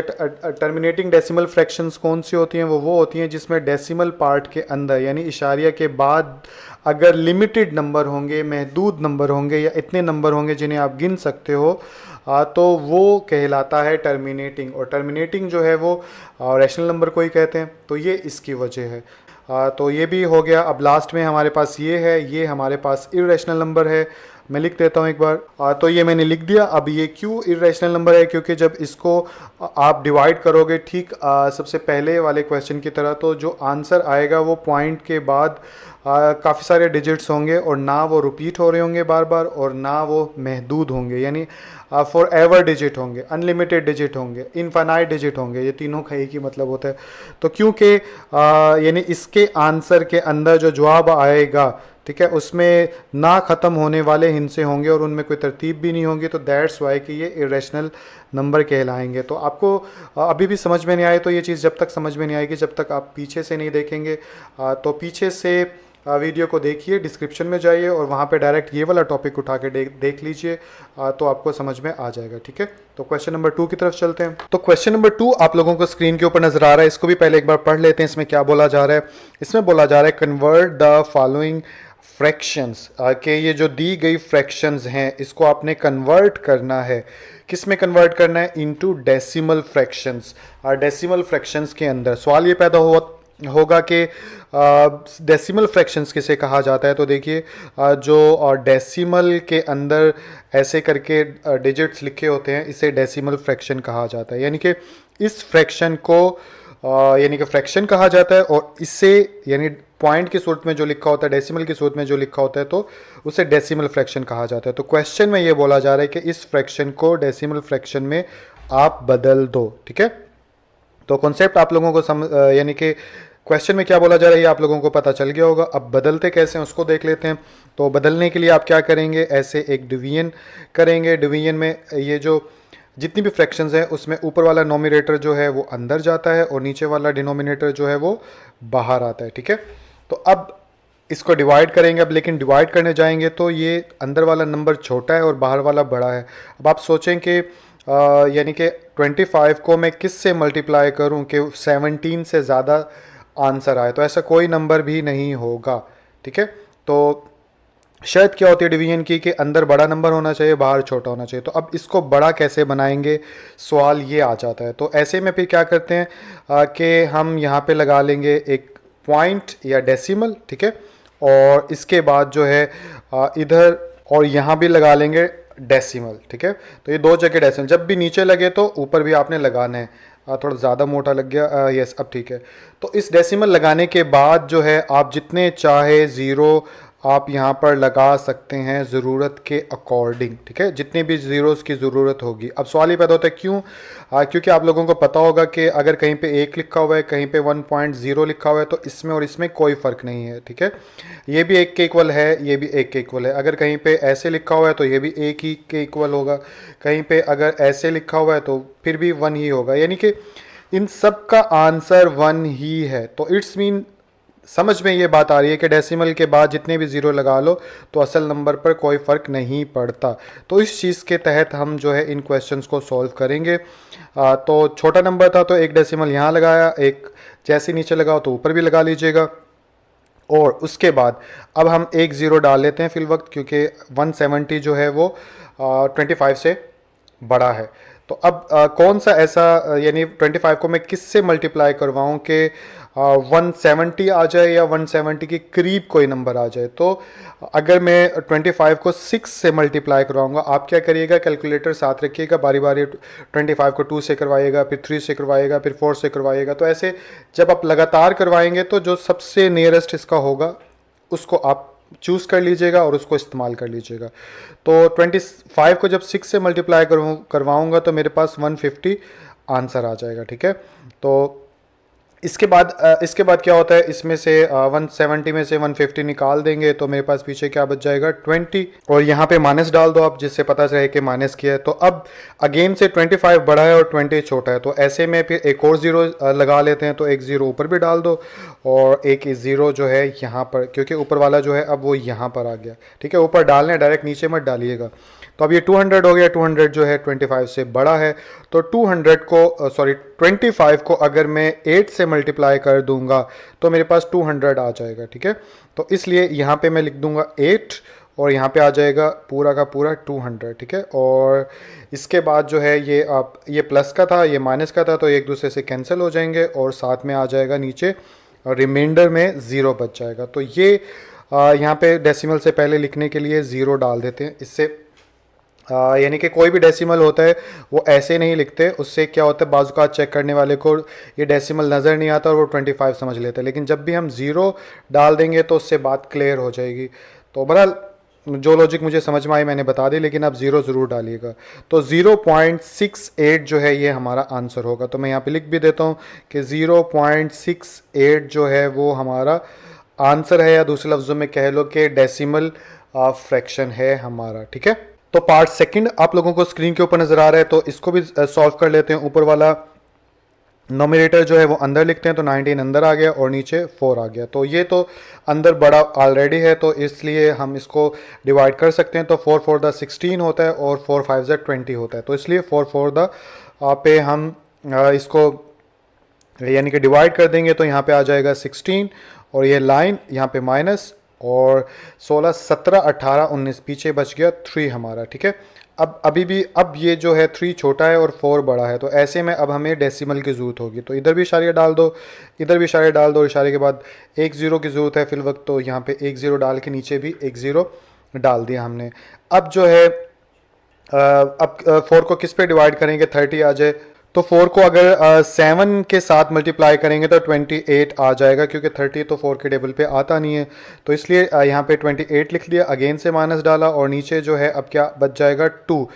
[SPEAKER 1] टर्मिनेटिंग डेसिमल फ्रैक्शंस कौन सी होती हैं, वो होती हैं जिसमें डेसिमल पार्ट के अंदर यानी इशारिया के बाद अगर लिमिटेड नंबर होंगे, महदूद नंबर होंगे या इतने नंबर होंगे जिन्हें आप गिन सकते हो, तो वो कहलाता है टर्मिनेटिंग। और टर्मिनेटिंग जो है वो रैशनल नंबर को ही कहते हैं। तो ये इसकी वजह है। तो ये भी हो गया। अब लास्ट में हमारे पास ये है, ये हमारे पास इरेशनल नंबर है। मैं लिख देता हूँ एक बार। तो ये मैंने लिख दिया। अब ये क्यों इरेशनल नंबर है क्योंकि जब इसको आप डिवाइड करोगे ठीक सबसे पहले वाले क्वेश्चन की तरह, तो जो आंसर आएगा वो पॉइंट के बाद काफ़ी सारे डिजिट्स होंगे और ना वो रिपीट हो रहे होंगे बार बार और ना वो महदूद होंगे, यानी फॉर एवर डिजिट होंगे, अनलिमिटेड डिजिट होंगे, इनफाइनाइट डिजिट होंगे। ये तीनों का एक ही मतलब होता है। तो क्योंकि यानी इसके आंसर के अंदर जो जवाब आएगा, ठीक है, उसमें ना ख़त्म होने वाले हिस्से होंगे और उनमें कोई तरतीब भी नहीं होगी। तो दैट्स वाई कि ये इरेशनल नंबर कहलाएंगे। तो आपको अभी भी समझ में नहीं आए तो ये चीज़ जब तक समझ में नहीं आएगी जब तक आप पीछे से नहीं देखेंगे। तो पीछे से वीडियो को देखिए, डिस्क्रिप्शन में जाइए और वहाँ पे डायरेक्ट ये वाला टॉपिक उठा के देख लीजिए, तो आपको समझ में आ जाएगा। ठीक है, तो क्वेश्चन नंबर 2 की तरफ चलते हैं। तो क्वेश्चन नंबर 2 आप लोगों को स्क्रीन के ऊपर नजर आ रहा है, इसको भी पहले एक बार पढ़ लेते हैं। इसमें क्या बोला जा रहा है? इसमें बोला जा रहा है कन्वर्ट द फॉलोइंग फ्रैक्शंस, कि ये जो दी गई फ्रैक्शंस हैं इसको आपने कन्वर्ट करना है। किस में कन्वर्ट करना है? Into decimal fractions. Decimal fractions के अंदर सवाल ये पैदा होगा कि डेसिमल फ्रैक्शंस किसे कहा जाता है। तो देखिए जो डेसिमल के अंदर ऐसे करके डिजिट्स लिखे होते हैं, इसे डेसिमल फ्रैक्शन कहा जाता है। यानी कि इस फ्रैक्शन को यानी कि फ्रैक्शन कहा जाता है, और इससे यानी पॉइंट की सूरत में जो लिखा होता है, डेसिमल की सूरत में जो लिखा होता है, तो उसे डेसिमल फ्रैक्शन कहा जाता है। तो क्वेश्चन में ये बोला जा रहा है कि इस फ्रैक्शन को डेसिमल फ्रैक्शन में आप बदल दो। ठीक है, तो कॉन्सेप्ट आप लोगों को यानी कि क्वेश्चन में क्या बोला जा रहा है ये आप लोगों को पता चल गया होगा। अब बदलते कैसे हैं उसको देख लेते हैं। तो बदलने के लिए आप क्या करेंगे, ऐसे एक डिवीजन करेंगे। डिवीजन में ये जो जितनी भी फ्रैक्शंस हैं उसमें ऊपर वाला नोमिनेटर जो है वो अंदर जाता है और नीचे वाला डिनोमिनेटर जो है वो बाहर आता है। ठीक है, तो अब इसको डिवाइड करेंगे। अब लेकिन डिवाइड करने जाएंगे तो ये अंदर वाला नंबर छोटा है और बाहर वाला बड़ा है। अब आप सोचें कि यानी कि 25 को मैं किस से मल्टीप्लाई करूं कि 17 से ज़्यादा आंसर आए, तो ऐसा कोई नंबर भी नहीं होगा। ठीक है, तो शर्त क्या होती है डिवीजन की कि अंदर बड़ा नंबर होना चाहिए, बाहर छोटा होना चाहिए। तो अब इसको बड़ा कैसे बनाएंगे, सवाल ये आ जाता है। तो ऐसे में फिर क्या करते हैं कि हम यहाँ पे लगा लेंगे एक पॉइंट या डेसिमल। ठीक है, और इसके बाद जो है इधर और यहाँ भी लगा लेंगे डेसिमल। ठीक है, तो ये दो जगह डेसिमल, जब भी नीचे लगे तो ऊपर भी आपने लगाना है। थोड़ा ज़्यादा मोटा लग गया, यस अब ठीक है। तो इस डेसिमल लगाने के बाद जो है आप जितने चाहे ज़ीरो आप यहाँ पर लगा सकते हैं ज़रूरत के अकॉर्डिंग। ठीक है, जितने भी ज़ीरोज़ की ज़रूरत होगी। अब सवाल ये पैदा होता है क्यों, क्योंकि आप लोगों को पता होगा कि अगर कहीं पे 1 लिखा हुआ है, कहीं पे 1.0 लिखा हुआ है, तो इसमें और इसमें कोई फ़र्क नहीं है। ठीक है, ये भी 1 के इक्वल है, ये भी 1 के इक्वल है। अगर कहीं पे ऐसे लिखा हुआ है तो ये भी 1 ही के इक्वल होगा, कहीं पे अगर ऐसे लिखा हुआ है तो फिर भी 1 ही होगा। यानी कि इन सब का आंसर 1 ही है। तो इट्स मीन समझ में ये बात आ रही है कि डेसिमल के बाद जितने भी ज़ीरो लगा लो तो असल नंबर पर कोई फ़र्क नहीं पड़ता। तो इस चीज़ के तहत हम जो है इन क्वेश्चंस को सॉल्व करेंगे। तो छोटा नंबर था तो एक डेसिमल यहाँ लगाया, एक जैसे नीचे लगाओ तो ऊपर भी लगा लीजिएगा। और उसके बाद अब हम एक ज़ीरो डाल लेते हैं फिल वक्त, क्योंकि 170 जो है वो 25 से बड़ा है। तो अब कौन सा ऐसा यानी 25 को मैं किस से मल्टीप्लाई करवाऊँ कि 170 आ जाए या 170 के करीब कोई नंबर आ जाए। तो अगर मैं 25 को 6 से मल्टीप्लाई करवाऊँगा, आप क्या करिएगा, कैलकुलेटर साथ रखिएगा, बारी बारी 25 को 2 से करवाइएगा, फिर 3 से करवाइएगा, फिर 4 से करवाइएगा। तो ऐसे जब आप लगातार करवाएंगे तो जो सबसे नियरेस्ट इसका होगा उसको आप चूज़ कर लीजिएगा और उसको इस्तेमाल कर लीजिएगा। तो 25 को जब 6 से मल्टीप्लाई करवाऊँगा तो मेरे पास 150 आंसर आ जाएगा। ठीक है, तो इसके बाद क्या होता है, इसमें से 170 में से 150 निकाल देंगे तो मेरे पास पीछे क्या बच जाएगा 20, और यहाँ पे माइनस डाल दो आप, जिससे पता चले कि माइनस किया है। तो अब अगेन से 25 बड़ा है और 20 छोटा है, तो ऐसे में फिर एक और ज़ीरो लगा लेते हैं। तो एक ज़ीरो ऊपर भी डाल दो और एक ज़ीरो जो है यहाँ पर, क्योंकि ऊपर वाला जो है अब वो यहाँ पर आ गया। ठीक है, ऊपर डालने डायरेक्ट नीचे मत डालिएगा। तो अब ये 200 हो गया, 200 जो है 25 से बड़ा है। तो 25 को अगर मैं 8 से मल्टीप्लाई कर दूंगा तो मेरे पास 200 आ जाएगा। ठीक है, तो इसलिए यहाँ पे मैं लिख दूंगा 8 और यहाँ पे आ जाएगा पूरा का पूरा 200। ठीक है, और इसके बाद जो है ये प्लस का था, ये माइनस का था, तो एक दूसरे से कैंसिल हो जाएंगे और साथ में आ जाएगा नीचे रिमाइंडर में ज़ीरो बच जाएगा। तो ये यहाँ पे डेसिमल से पहले लिखने के लिए ज़ीरो डाल देते हैं। इससे यानी कि कोई भी डेसिमल होता है वो ऐसे नहीं लिखते, उससे क्या होता है बाजू का चेक करने वाले को ये डेसिमल नज़र नहीं आता और वो 25 समझ लेते हैं। लेकिन जब भी हम ज़ीरो डाल देंगे तो उससे बात क्लियर हो जाएगी। तो बहरहाल जो लॉजिक मुझे समझ में आई मैंने बता दी, लेकिन आप ज़ीरो ज़रूर डालिएगा। तो 0.68 जो है ये हमारा आंसर होगा। तो मैं यहाँ पे लिख भी देता हूँ कि 0.68 जो है वो हमारा आंसर है, या दूसरे लफ्ज़ों में कह लो कि डेसिमल फ्रैक्शन है हमारा। ठीक है, तो पार्ट सेकंड आप लोगों को स्क्रीन के ऊपर नज़र आ रहा है, तो इसको भी सॉल्व कर लेते हैं। ऊपर वाला नोमिनेटर जो है वो अंदर लिखते हैं, तो 19 अंदर आ गया और नीचे 4 आ गया। तो ये तो अंदर बड़ा ऑलरेडी है, तो इसलिए हम इसको डिवाइड कर सकते हैं। तो 4 4 द 16 होता है और 4 5 द 20 होता है। तो इसलिए 4 4 द पे हम इसको यानी कि डिवाइड कर देंगे तो यहाँ पे आ जाएगा 16 और ये लाइन यहाँ पे माइनस, और 16 17 18 19 पीछे बच गया 3 हमारा। ठीक है, अब अभी भी अब ये जो है 3 छोटा है और 4 बड़ा है, तो ऐसे में अब हमें डेसिमल की ज़रूरत होगी। तो इधर भी इशारे डाल दो, इधर भी इशारे डाल दो, इशारे के बाद एक ज़ीरो की ज़रूरत है फिल वक्त, तो यहाँ पे एक ज़ीरो डाल के नीचे भी एक ज़ीरो डाल दिया हमने। अब जो है अब 4 को किस पे डिवाइड करेंगे 30 आ जाए, तो 4 को अगर 7 के साथ मल्टीप्लाई करेंगे तो 28 आ जाएगा, क्योंकि 30 तो 4 के टेबल पे आता नहीं है, तो इसलिए यहाँ पे 28 लिख दिया, अगेन से माइनस डाला और नीचे जो है अब क्या बच जाएगा 2।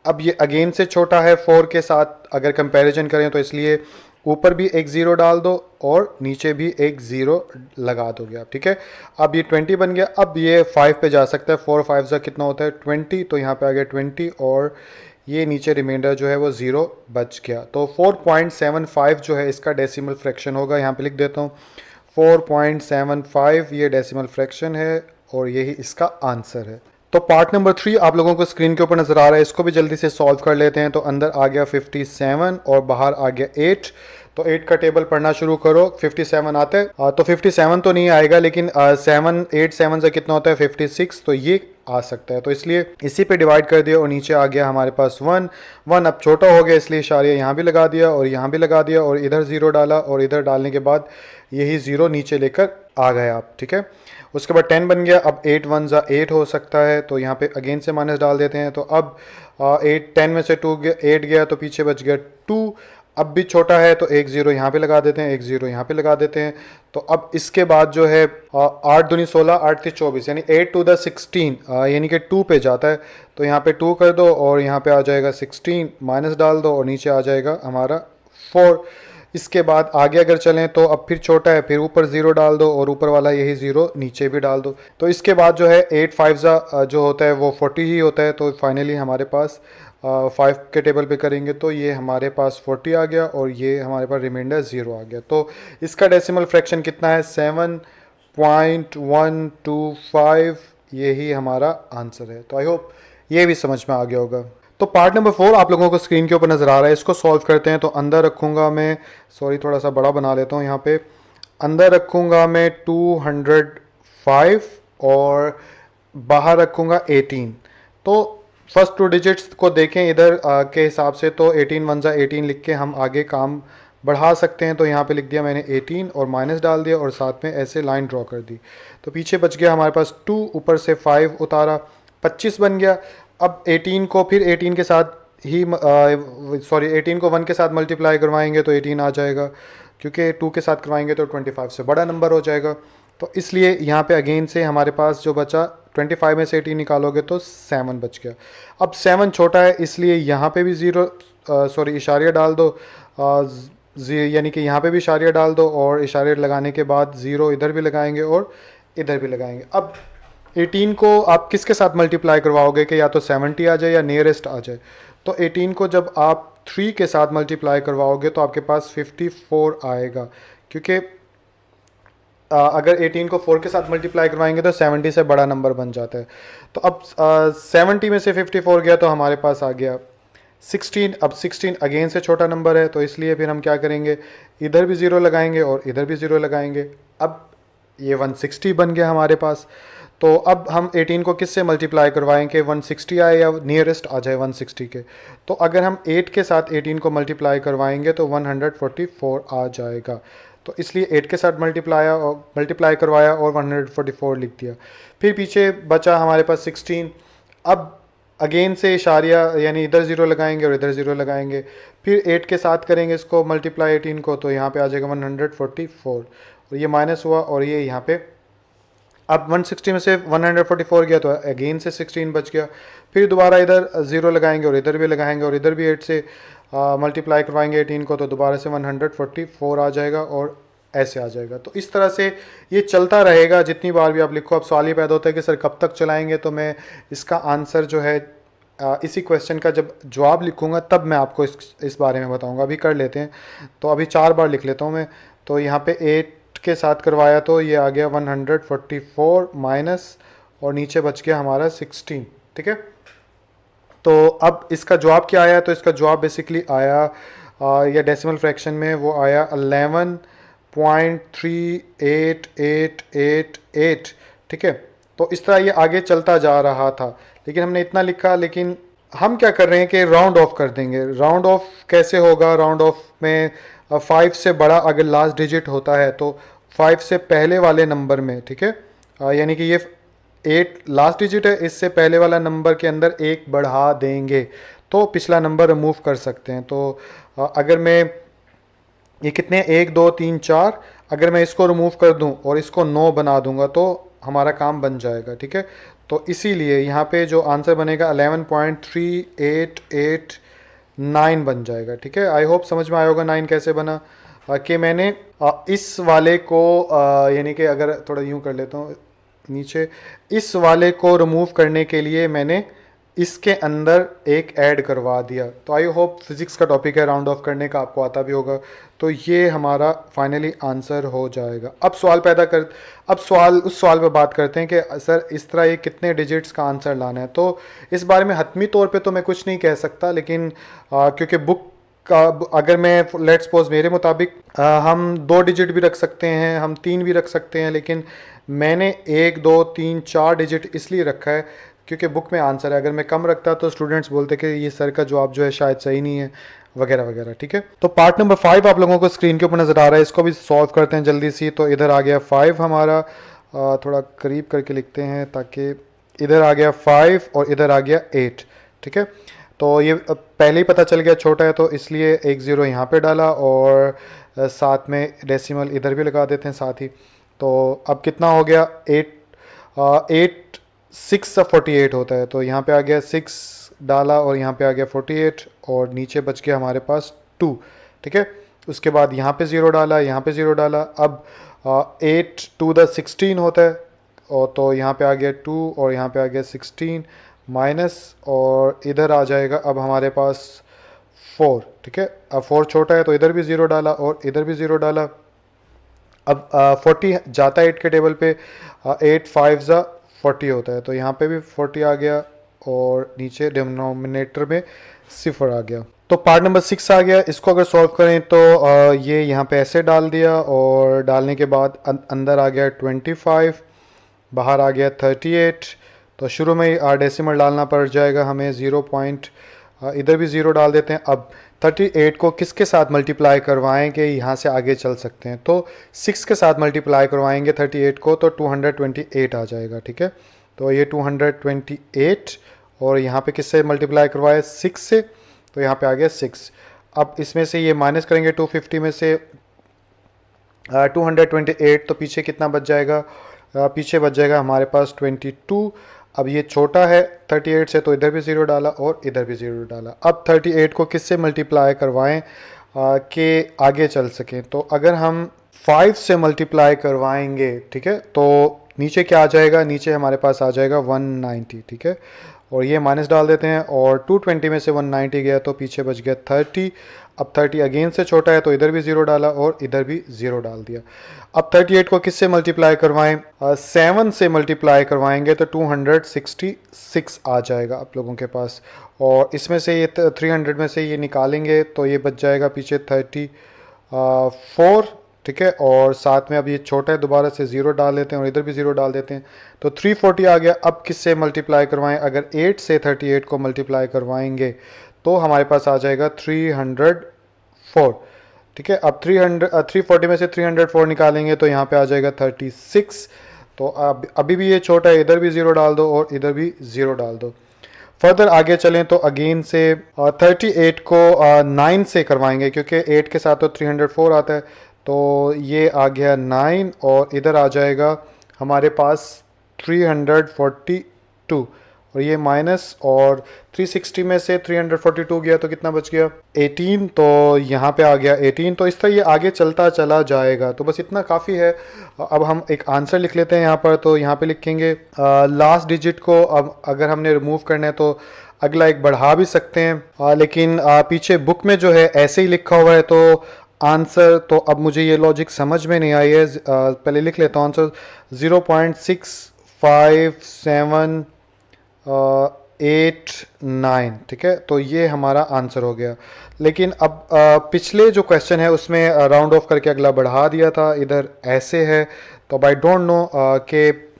[SPEAKER 1] अब ये अगेन से छोटा है 4 के साथ अगर कंपैरिजन करें, तो इसलिए ऊपर भी एक ज़ीरो डाल दो और नीचे भी एक ज़ीरो लगा दोगे आप, ठीक है। अब ये 20 बन गया। अब ये 5 पे जा सकता है, 4 5 का कितना होता है 20, तो यहाँ पे आ गया 20 और ये नीचे रिमाइंडर जो है वो ज़ीरो बच गया। तो 4.75 जो है इसका डेसिमल फ्रैक्शन होगा, यहाँ पे लिख देता हूँ 4.75 ये डेसिमल फ्रैक्शन है और यही इसका आंसर है। तो पार्ट नंबर 3 आप लोगों को स्क्रीन के ऊपर नज़र आ रहा है, इसको भी जल्दी से सॉल्व कर लेते हैं। तो अंदर आ गया 57 और बाहर आ गया 8, तो 8 का टेबल पढ़ना शुरू करो। 57 आता है तो 57 तो नहीं आएगा, लेकिन 8 7 से कितना होता है 56, तो ये आ सकता है, तो इसलिए इसी पे डिवाइड कर दिया और नीचे आ गया हमारे पास 1 अब छोटा हो गया इसलिए इशारे यहाँ भी लगा दिया और यहाँ भी लगा दिया और इधर ज़ीरो डाला और इधर डालने के बाद यही ज़ीरो नीचे लेकर आ गए आप, ठीक है। उसके बाद 10 बन गया। अब 8 1 8 हो सकता है, तो यहाँ पे अगेन से माइनस डाल देते हैं। तो अब 8 10 में से 2 8 गया तो पीछे बच गया 2। अब भी छोटा है तो एक ज़ीरो यहाँ पे लगा देते हैं, एक ज़ीरो यहाँ पे लगा देते हैं। तो अब इसके बाद जो है 8 दूनी 16 8 3 24 यानी 8 to the 16 यानी कि 2 पे जाता है, तो यहाँ पे 2 कर दो और यहाँ पे आ जाएगा 16 माइनस डाल दो और नीचे आ जाएगा हमारा 4। इसके बाद आगे अगर चलें तो अब फिर छोटा है, फिर ऊपर ज़ीरो डाल दो और ऊपर वाला यही ज़ीरो नीचे भी डाल दो। तो इसके बाद जो है 8 5 जो होता है वो 40 ही होता है, तो फाइनली हमारे पास 5 के टेबल पे करेंगे तो ये हमारे पास 40 आ गया और ये हमारे पास रिमाइंडर 0 आ गया। तो इसका डेसिमल फ्रैक्शन कितना है 7.125, यही हमारा आंसर है। तो आई होप ये भी समझ में आ गया होगा। तो पार्ट नंबर 4 आप लोगों को स्क्रीन के ऊपर नज़र आ रहा है, इसको सॉल्व करते हैं। तो अंदर रखूँगा मैं, सॉरी थोड़ा सा बड़ा बना लेता हूँ, यहाँ पे अंदर रखूँगा मैं 205 और बाहर रखूँगा 18। तो फर्स्ट 2 डिजिट्स को देखें इधर के हिसाब से, तो 18 1 18 लिख के हम आगे काम बढ़ा सकते हैं। तो यहाँ पे लिख दिया मैंने 18 और माइनस डाल दिया और साथ में ऐसे लाइन ड्रॉ कर दी, तो पीछे बच गया हमारे पास 2, ऊपर से 5 उतारा 25 बन गया। अब 18 को फिर 18 के साथ ही 18 को 1 के साथ मल्टीप्लाई करवाएंगे तो 18 आ जाएगा, क्योंकि 2 के साथ करवाएंगे तो 25 से बड़ा नंबर हो जाएगा। तो इसलिए यहाँ पे अगेन से हमारे पास जो बचा 25 में से 18 निकालोगे तो 7 बच गया। अब 7 छोटा है इसलिए यहाँ पे भी इशारिया डाल दो, यानी कि यहाँ पे भी इशारिया डाल दो और इशारे लगाने के बाद 0 इधर भी लगाएंगे और इधर भी लगाएंगे। अब 18 को आप किसके साथ मल्टीप्लाई करवाओगे कि या तो 70 आ जाए या नियरेस्ट आ जाए। तो 18 को जब आप 3 के साथ मल्टीप्लाई करवाओगे तो आपके पास 54 आएगा, क्योंकि अगर 18 को 4 के साथ मल्टीप्लाई करवाएंगे तो 70 से बड़ा नंबर बन जाता है। तो अब 70 में से 54 गया तो हमारे पास आ गया 16। अब 16 अगेन से छोटा नंबर है, तो इसलिए फिर हम क्या करेंगे, इधर भी ज़ीरो लगाएंगे और इधर भी ज़ीरो लगाएंगे। अब ये 160 बन गया हमारे पास। तो अब हम 18 को किससे मल्टीप्लाई करवाएं कि 160 आए या नियरेस्ट आ जाए 160 के। तो अगर हम 8 के साथ 18 को मल्टीप्लाई करवाएंगे तो 144 आ जाएगा। तो इसलिए 8 के साथ मल्टीप्लाई करवाया और 144 लिख दिया। फिर पीछे बचा हमारे पास 16। अब अगेन से इशारिया यानी इधर ज़ीरो लगाएंगे और इधर ज़ीरो लगाएंगे, फिर 8 के साथ करेंगे इसको मल्टीप्लाई 18 को, तो यहाँ पे आ जाएगा 144 और ये माइनस हुआ और ये यहाँ पे अब 160 में से 144 गया तो अगेन से 16 बच गया। फिर दोबारा इधर ज़ीरो लगाएंगे और इधर भी लगाएंगे और इधर भी 8 से मल्टीप्लाई करवाएंगे 18 को, तो दोबारा से 144 आ जाएगा और ऐसे आ जाएगा। तो इस तरह से ये चलता रहेगा जितनी बार भी आप लिखो। अब सवाल ये पैदा होता है कि सर कब तक चलाएंगे, तो मैं इसका आंसर जो है इसी क्वेश्चन का जब जवाब लिखूंगा तब मैं आपको इस बारे में बताऊंगा। अभी कर लेते हैं, तो अभी 4 बार लिख लेता हूँ मैं। तो यहाँ पे 8 के साथ करवाया तो ये आ गया 144 माइनस और नीचे बच गया हमारा 16, ठीक है। तो अब इसका जवाब क्या आया, तो इसका जवाब बेसिकली आया या डेसिमल फ्रैक्शन में वो आया 11.3888, ठीक है। तो इस तरह ये आगे चलता जा रहा था, लेकिन हमने इतना लिखा, लेकिन हम क्या कर रहे हैं कि राउंड ऑफ कर देंगे। राउंड ऑफ कैसे होगा? राउंड ऑफ में 5 से बड़ा अगर लास्ट डिजिट होता है तो 5 से पहले वाले नंबर में, ठीक है, यानी कि ये 8 लास्ट डिजिट है, इससे पहले वाला नंबर के अंदर एक बढ़ा देंगे तो पिछला नंबर रिमूव कर सकते हैं। तो अगर मैं ये कितने, 1 2 3 4, अगर मैं इसको रिमूव कर दूं और इसको 9 बना दूंगा तो हमारा काम बन जाएगा, ठीक है। तो इसीलिए यहाँ पे जो आंसर बनेगा 11.3889 बन जाएगा, ठीक है। आई होप समझ में आया होगा 9 कैसे बना। कि मैंने इस वाले को यानी कि अगर थोड़ा यूँ कर लेता हूँ नीचे, इस वाले को रिमूव करने के लिए मैंने इसके अंदर एक ऐड करवा दिया। तो आई होप फिज़िक्स का टॉपिक है, राउंड ऑफ करने का आपको आता भी होगा। तो ये हमारा फाइनली आंसर हो जाएगा। अब उस सवाल पर बात करते हैं कि सर इस तरह ये कितने डिजिट्स का आंसर लाना है। तो इस बारे में हतमी तौर पे तो मैं कुछ नहीं कह सकता, लेकिन क्योंकि बुक का, अगर मैं लेट्स सपोज मेरे मुताबिक हम 2 डिजिट भी रख सकते हैं, हम 3 भी रख सकते हैं, लेकिन मैंने 1 2 3 4 डिजिट इसलिए रखा है क्योंकि बुक में आंसर है। अगर मैं कम रखता तो स्टूडेंट्स बोलते कि ये सर का जवाब जो है शायद सही नहीं है वगैरह वगैरह, ठीक है। तो पार्ट नंबर 5 आप लोगों को स्क्रीन के ऊपर नज़र आ रहा है, इसको भी सॉल्व करते हैं जल्दी सी। तो इधर आ गया 5 हमारा, थोड़ा करीब करके लिखते हैं ताकि इधर आ गया 5 और इधर आ गया 8, ठीक है। तो ये पहले ही पता चल गया छोटा है, तो इसलिए 1 0 यहाँ पे डाला और साथ में डेसिमल इधर भी लगा देते हैं साथ ही। तो अब कितना हो गया, 8 6 48 होता है, तो यहाँ पे आ गया 6 डाला और यहाँ पे आ गया 48 और नीचे बच गया हमारे पास 2, ठीक है। उसके बाद यहाँ पे 0 डाला, यहाँ पे 0 डाला। अब 8 to the 16 होता है, और तो यहाँ पे आ गया 2 और यहाँ पे आ गया 16 माइनस, और इधर आ जाएगा अब हमारे पास 4, ठीक है। अब 4 छोटा है तो इधर भी 0 डाला और इधर भी 0 डाला। अब 40 जाता है 8 के टेबल पे, 8 5 40 होता है, तो यहाँ पे भी 40 आ गया और नीचे डिनोमिनेटर में 0 आ गया। तो पार्ट नंबर 6 आ गया। इसको अगर सॉल्व करें तो ये यहाँ पे ऐसे डाल दिया और डालने के बाद अंदर आ गया 25, बाहर आ गया 38। तो शुरू में डेसिमल डालना पड़ जाएगा हमें, 0 पॉइंट, इधर भी 0 डाल देते हैं। अब 38 को किसके साथ मल्टीप्लाई करवाएंगे, यहाँ से आगे चल सकते हैं। तो 6 के साथ मल्टीप्लाई करवाएंगे 38 को तो 228 आ जाएगा, ठीक है। तो ये 228 और यहाँ पे किससे मल्टीप्लाई करवाया, 6 से, तो यहाँ पे आ गया 6। अब इसमें से ये माइनस करेंगे 250 में से 228, तो पीछे कितना बच जाएगा, पीछे बच जाएगा हमारे पास 22। अब ये छोटा है 38 से, तो इधर भी 0 डाला और इधर भी 0 डाला। अब 38 को किससे मल्टीप्लाई करवाएं कि आगे चल सकें। तो अगर हम 5 से मल्टीप्लाई करवाएंगे, ठीक है, तो नीचे क्या आ जाएगा, नीचे हमारे पास आ जाएगा 190, ठीक है। और ये माइनस डाल देते हैं और 220 में से 190 गया तो पीछे बच गया 30। अब 30 अगेन से छोटा है तो इधर भी 0 डाला और इधर भी 0 डाल दिया। अब 38 को किससे मल्टीप्लाई करवाएं, 7 से मल्टीप्लाई करवाएंगे तो 266 आ जाएगा आप लोगों के पास। और इसमें से ये 300 में से ये निकालेंगे तो ये बच जाएगा पीछे 34, ठीक है। और साथ में अब ये छोटा है, दोबारा से 0 डाल देते हैं और इधर भी 0 डाल देते हैं तो 340 आ गया। अब किससे मल्टीप्लाई करवाएं, अगर 8 से 38 को मल्टीप्लाई करवाएंगे तो हमारे पास आ जाएगा 304, ठीक है। अब 340 में से 304 निकालेंगे तो यहाँ पे आ जाएगा 36। तो अब अभी भी ये छोटा है, इधर भी 0 डाल दो और इधर भी 0 डाल दो। फर्दर आगे चलें तो अगेन से 38 को 9 से करवाएंगे क्योंकि 8 के साथ तो 304 आता है, तो ये आ गया 9 और इधर आ जाएगा हमारे पास 342 और ये माइनस, और 360 में से 342 गया तो कितना बच गया 18, तो यहाँ पे आ गया 18। तो इस तरह ये आगे चलता चला जाएगा। तो बस इतना काफ़ी है। अब हम एक आंसर लिख लेते हैं यहाँ पर। तो यहाँ पे लिखेंगे लास्ट डिजिट को अब अगर हमने रिमूव करना है तो अगला एक बढ़ा भी सकते हैं, लेकिन पीछे बुक में जो है ऐसे ही लिखा हुआ है तो आंसर, तो अब मुझे ये लॉजिक समझ में नहीं आई है। पहले लिख लेता हूँ आंसर 0.65789, ठीक है। तो ये हमारा आंसर हो गया। लेकिन अब पिछले जो क्वेश्चन है उसमें राउंड ऑफ करके अगला बढ़ा दिया था, इधर ऐसे है। तो आई डोंट नो कि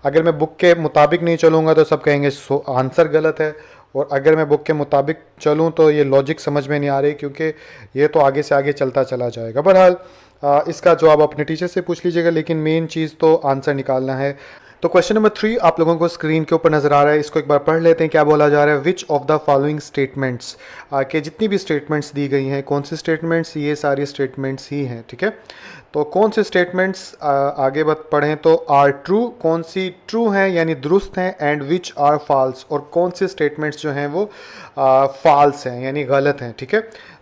[SPEAKER 1] अगर मैं बुक के मुताबिक नहीं चलूँगा तो सब कहेंगे आंसर गलत है, और अगर मैं बुक के मुताबिक चलूँ तो ये लॉजिक समझ में नहीं आ रही, क्योंकि ये तो आगे से आगे चलता चला जाएगा। बहरहाल इसका जवाब अपने टीचर से पूछ लीजिएगा, लेकिन मेन चीज़ तो आंसर निकालना है। तो क्वेश्चन नंबर 3 आप लोगों को स्क्रीन के ऊपर नज़र आ रहा है, इसको एक बार पढ़ लेते हैं। क्या बोला जा रहा है? Which of the following statements, के जितनी भी स्टेटमेंट्स दी गई हैं, कौन सी स्टेटमेंट्स? ये सारी स्टेटमेंट्स ही हैं, ठीक है। तो कौन से स्टेटमेंट्स आगे पढ़ें तो आर ट्रू, कौन सी ट्रू हैं यानी दुरुस्त हैं, एंड विच आर फॉल्स, और कौन से स्टेटमेंट्स जो हैं वो फॉल्स हैं यानी गलत हैं, ठीक है।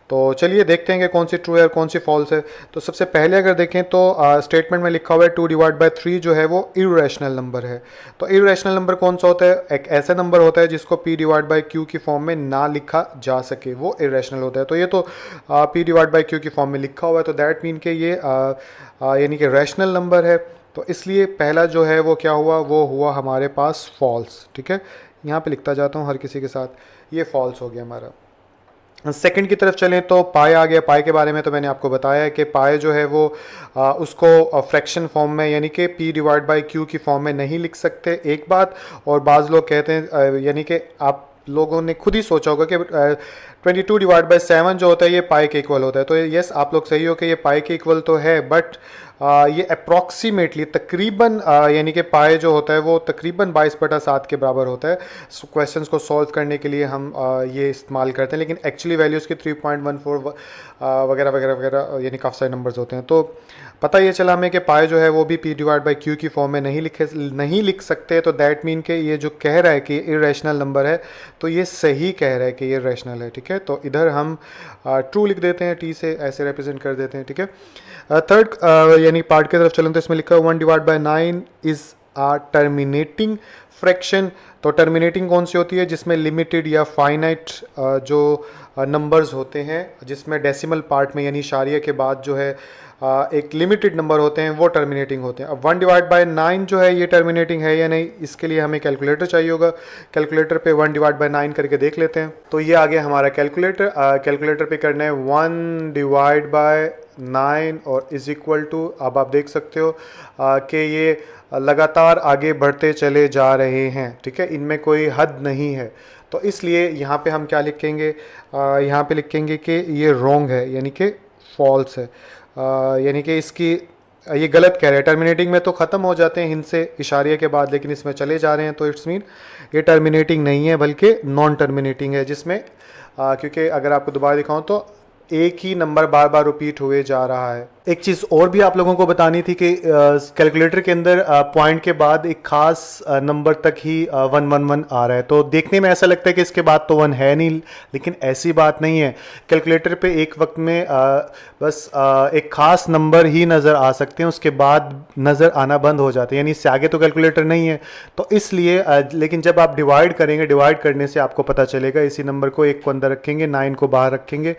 [SPEAKER 1] तो चलिए देखते हैं कि कौन सी ट्रू है और कौन सी फॉल्स है। तो सबसे पहले अगर देखें तो स्टेटमेंट में लिखा हुआ है 2/3 जो है वो इरेशनल नंबर है। तो इरेशनल नंबर कौन सा होता है? एक ऐसा नंबर होता है जिसको P/Q की फॉर्म में ना लिखा जा सके, वो इरेशनल होता है। तो ये तो P/Q की फॉर्म में लिखा हुआ है, तो दैट मीन कि ये यानी कि रैशनल नंबर है। तो इसलिए पहला जो है वो क्या हुआ? वो हुआ हमारे पास फॉल्स, ठीक है। यहाँ पे लिखता जाता हूँ हर किसी के साथ, ये फॉल्स हो गया हमारा। सेकंड की तरफ चलें तो पाई आ गया। पाई के बारे में तो मैंने आपको बताया है कि पाई जो है वो उसको फ्रैक्शन फॉर्म में यानी कि P/Q की फॉर्म में नहीं लिख सकते, एक बात। और बाज़ लोग कहते हैं यानी कि आप लोगों ने खुद ही सोचा होगा कि 22/7 जो होता है ये पाई के इक्वल होता है। तो यस, आप लोग सही हो कि ये पाई के इक्वल तो है, बट ये अप्रॉक्सीमेटली तकरीबन यानी कि पाई जो होता है वो तकरीबन 22/7 के बराबर होता है। क्वेश्चंस को सॉल्व करने के लिए हम ये इस्तेमाल करते हैं, लेकिन एक्चुअली वैल्यूज़ की 3.14 वगैरह वगैरह वगैरह यानी काफ़ी सारे नंबर्स होते हैं। तो पता ये चला हमें कि पाई जो है वो भी P/Q की फॉर्म में नहीं लिख सकते। तो दैट मीन कि ये जो कह रहा है कि इरेशनल नंबर है, तो ये सही कह रहा है कि ये रैशनल है, ठीक है। तो इधर हम ट्रू लिख देते हैं, टी से ऐसे रिप्रेजेंट कर देते हैं, ठीक है। थर्ड यानी पार्ट की तरफ चलें तो इसमें लिखा है 1/9 इज़ टर्मिनेटिंग फ्रैक्शन। तो टर्मिनेटिंग कौन सी होती है? जिसमें लिमिटेड या फाइनाइट जो नंबर्स होते हैं, जिसमें डेसिमल पार्ट में यानी इशारिया के बाद जो है एक लिमिटेड नंबर होते हैं, वो टर्मिनेटिंग होते हैं। अब 1/9 जो है ये टर्मिनेटिंग है या नहीं, इसके लिए हमें कैलकुलेटर चाहिए होगा। कैलकुलेटर पे 1/9 करके देख लेते हैं। तो ये आ गया हमारा कैलकुलेटर। कैलकुलेटर पे करना है 1/9 और इज इक्वल टू, अब आप देख सकते हो कि ये लगातार आगे बढ़ते चले जा रहे हैं, ठीक है, इनमें कोई हद नहीं है। तो इसलिए यहाँ पे हम क्या लिखेंगे? यहाँ पे लिखेंगे कि ये रॉन्ग है यानी कि फॉल्स है, यानी कि इसकी ये गलत कह रहे हैं। टर्मिनेटिंग में तो ख़त्म हो जाते हैं हिंद से इशारिया के बाद, लेकिन इसमें चले जा रहे हैं, तो इट्स मीन ये टर्मिनेटिंग नहीं है बल्कि नॉन टर्मिनेटिंग है, जिसमें क्योंकि अगर आपको दोबारा दिखाऊं तो एक ही नंबर बार बार रिपीट हुए जा रहा है। एक चीज़ और भी आप लोगों को बतानी थी कि कैलकुलेटर के अंदर पॉइंट के बाद एक ख़ास नंबर तक ही 111 आ रहा है। तो देखने में ऐसा लगता है कि इसके बाद तो 1 है नहीं, लेकिन ऐसी बात नहीं है। कैलकुलेटर पे एक वक्त में बस एक ख़ास नंबर ही नज़र आ सकते हैं, उसके बाद नज़र आना बंद हो जाते हैं, यानी इससे आगे तो कैलकुलेटर नहीं है। तो इसलिए लेकिन जब आप डिवाइड करेंगे, डिवाइड करने से आपको पता चलेगा, इसी नंबर को एक को अंदर रखेंगे, 9 को बाहर रखेंगे,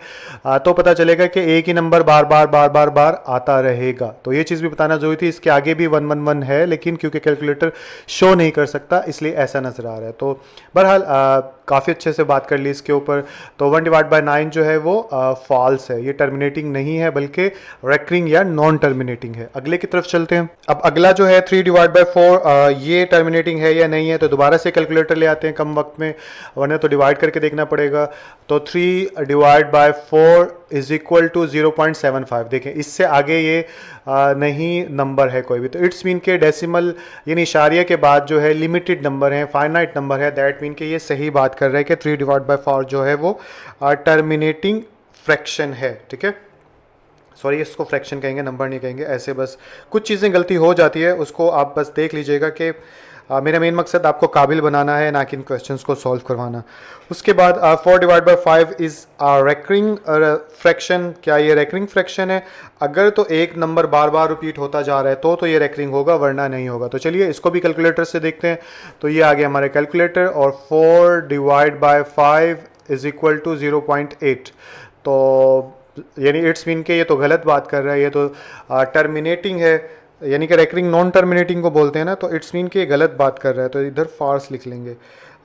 [SPEAKER 1] तो पता चलेगा कि एक ही नंबर बार बार बार बार बार आता रहेगा। तो ये चीज़ भी बताना जरूरी थी। इसके आगे भी 111 है, लेकिन क्योंकि कैलकुलेटर शो नहीं कर सकता इसलिए ऐसा नज़र आ रहा है। तो बहरहाल काफ़ी अच्छे से बात कर ली इसके ऊपर। तो 1/9 जो है वो फॉल्स है, ये टर्मिनेटिंग नहीं है बल्कि रेकरिंग या नॉन टर्मिनेटिंग है। अगले की तरफ चलते हैं। अब अगला जो है 3/4 ये टर्मिनेटिंग है या नहीं है, तो दोबारा से कैलकुलेटर ले आते हैं कम वक्त में, वरना तो डिवाइड करके देखना पड़ेगा। तो 3/4 इज इक्वल टू 0.75। देखें इससे आगे ये नहीं नंबर है कोई भी, तो इट्स मीन के डेसिमल यानी इशारिया के बाद जो है लिमिटेड नंबर है, फाइनाइट नंबर है, दैट मीन के ये सही बात कर रहा है कि 3/4 जो है वो टर्मिनेटिंग फ्रैक्शन है, ठीक है। सॉरी, इसको फ्रैक्शन कहेंगे, नंबर नहीं कहेंगे। ऐसे बस कुछ चीज़ें गलती हो जाती है, उसको आप बस देख लीजिएगा कि मेरा मेन मकसद आपको काबिल बनाना है, ना कि इन क्वेश्चंस को सॉल्व करवाना। उसके बाद 4/5 इज़ रेकरिंग फ्रैक्शन। क्या ये रेकरिंग फ्रैक्शन है? अगर तो एक नंबर बार बार रिपीट होता जा रहा है तो ये रेकरिंग होगा, वरना नहीं होगा। तो चलिए इसको भी कैलकुलेटर से देखते हैं। तो ये आ गया हमारे कैलकुलेटर, और 4/5 इज इक्वल टू 0.8। तो यानी इट्स मीन के ये तो गलत बात कर रहा है, ये तो टर्मिनेटिंग है, यानी कि रेकरिंग नॉन टर्मिनेटिंग को बोलते हैं ना, तो इट्स मीन कि ये गलत बात कर रहा है। तो इधर फाल्स लिख लेंगे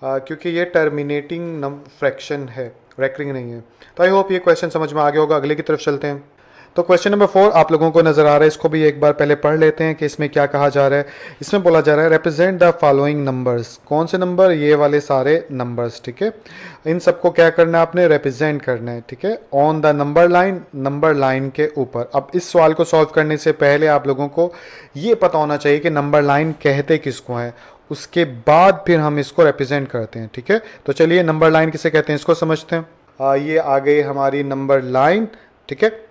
[SPEAKER 1] क्योंकि ये टर्मिनेटिंग फ्रैक्शन है, रेकरिंग नहीं है। तो आई होप ये क्वेश्चन समझ में आ गया होगा। अगले की तरफ चलते हैं। तो क्वेश्चन नंबर 4 आप लोगों को नजर आ रहा है, इसको भी एक बार पहले पढ़ लेते हैं कि इसमें क्या कहा जा रहा है। इसमें बोला जा रहा है रिप्रेजेंट द फॉलोइंग नंबर्स। कौन से नंबर? ये वाले सारे नंबर्स, ठीक है। इन सबको क्या करना है आपने? रिप्रेजेंट करना है, ठीक है, ऑन द नंबर लाइन के ऊपर। अब इस सवाल को सॉल्व करने से पहले आप लोगों को ये पता होना चाहिए कि नंबर लाइन कहते किसको है, उसके बाद फिर हम इसको रिप्रेजेंट करते हैं, ठीक है। तो चलिए नंबर लाइन किसे कहते हैं इसको समझते हैं। ये आ गई हमारी नंबर लाइन, ठीक है।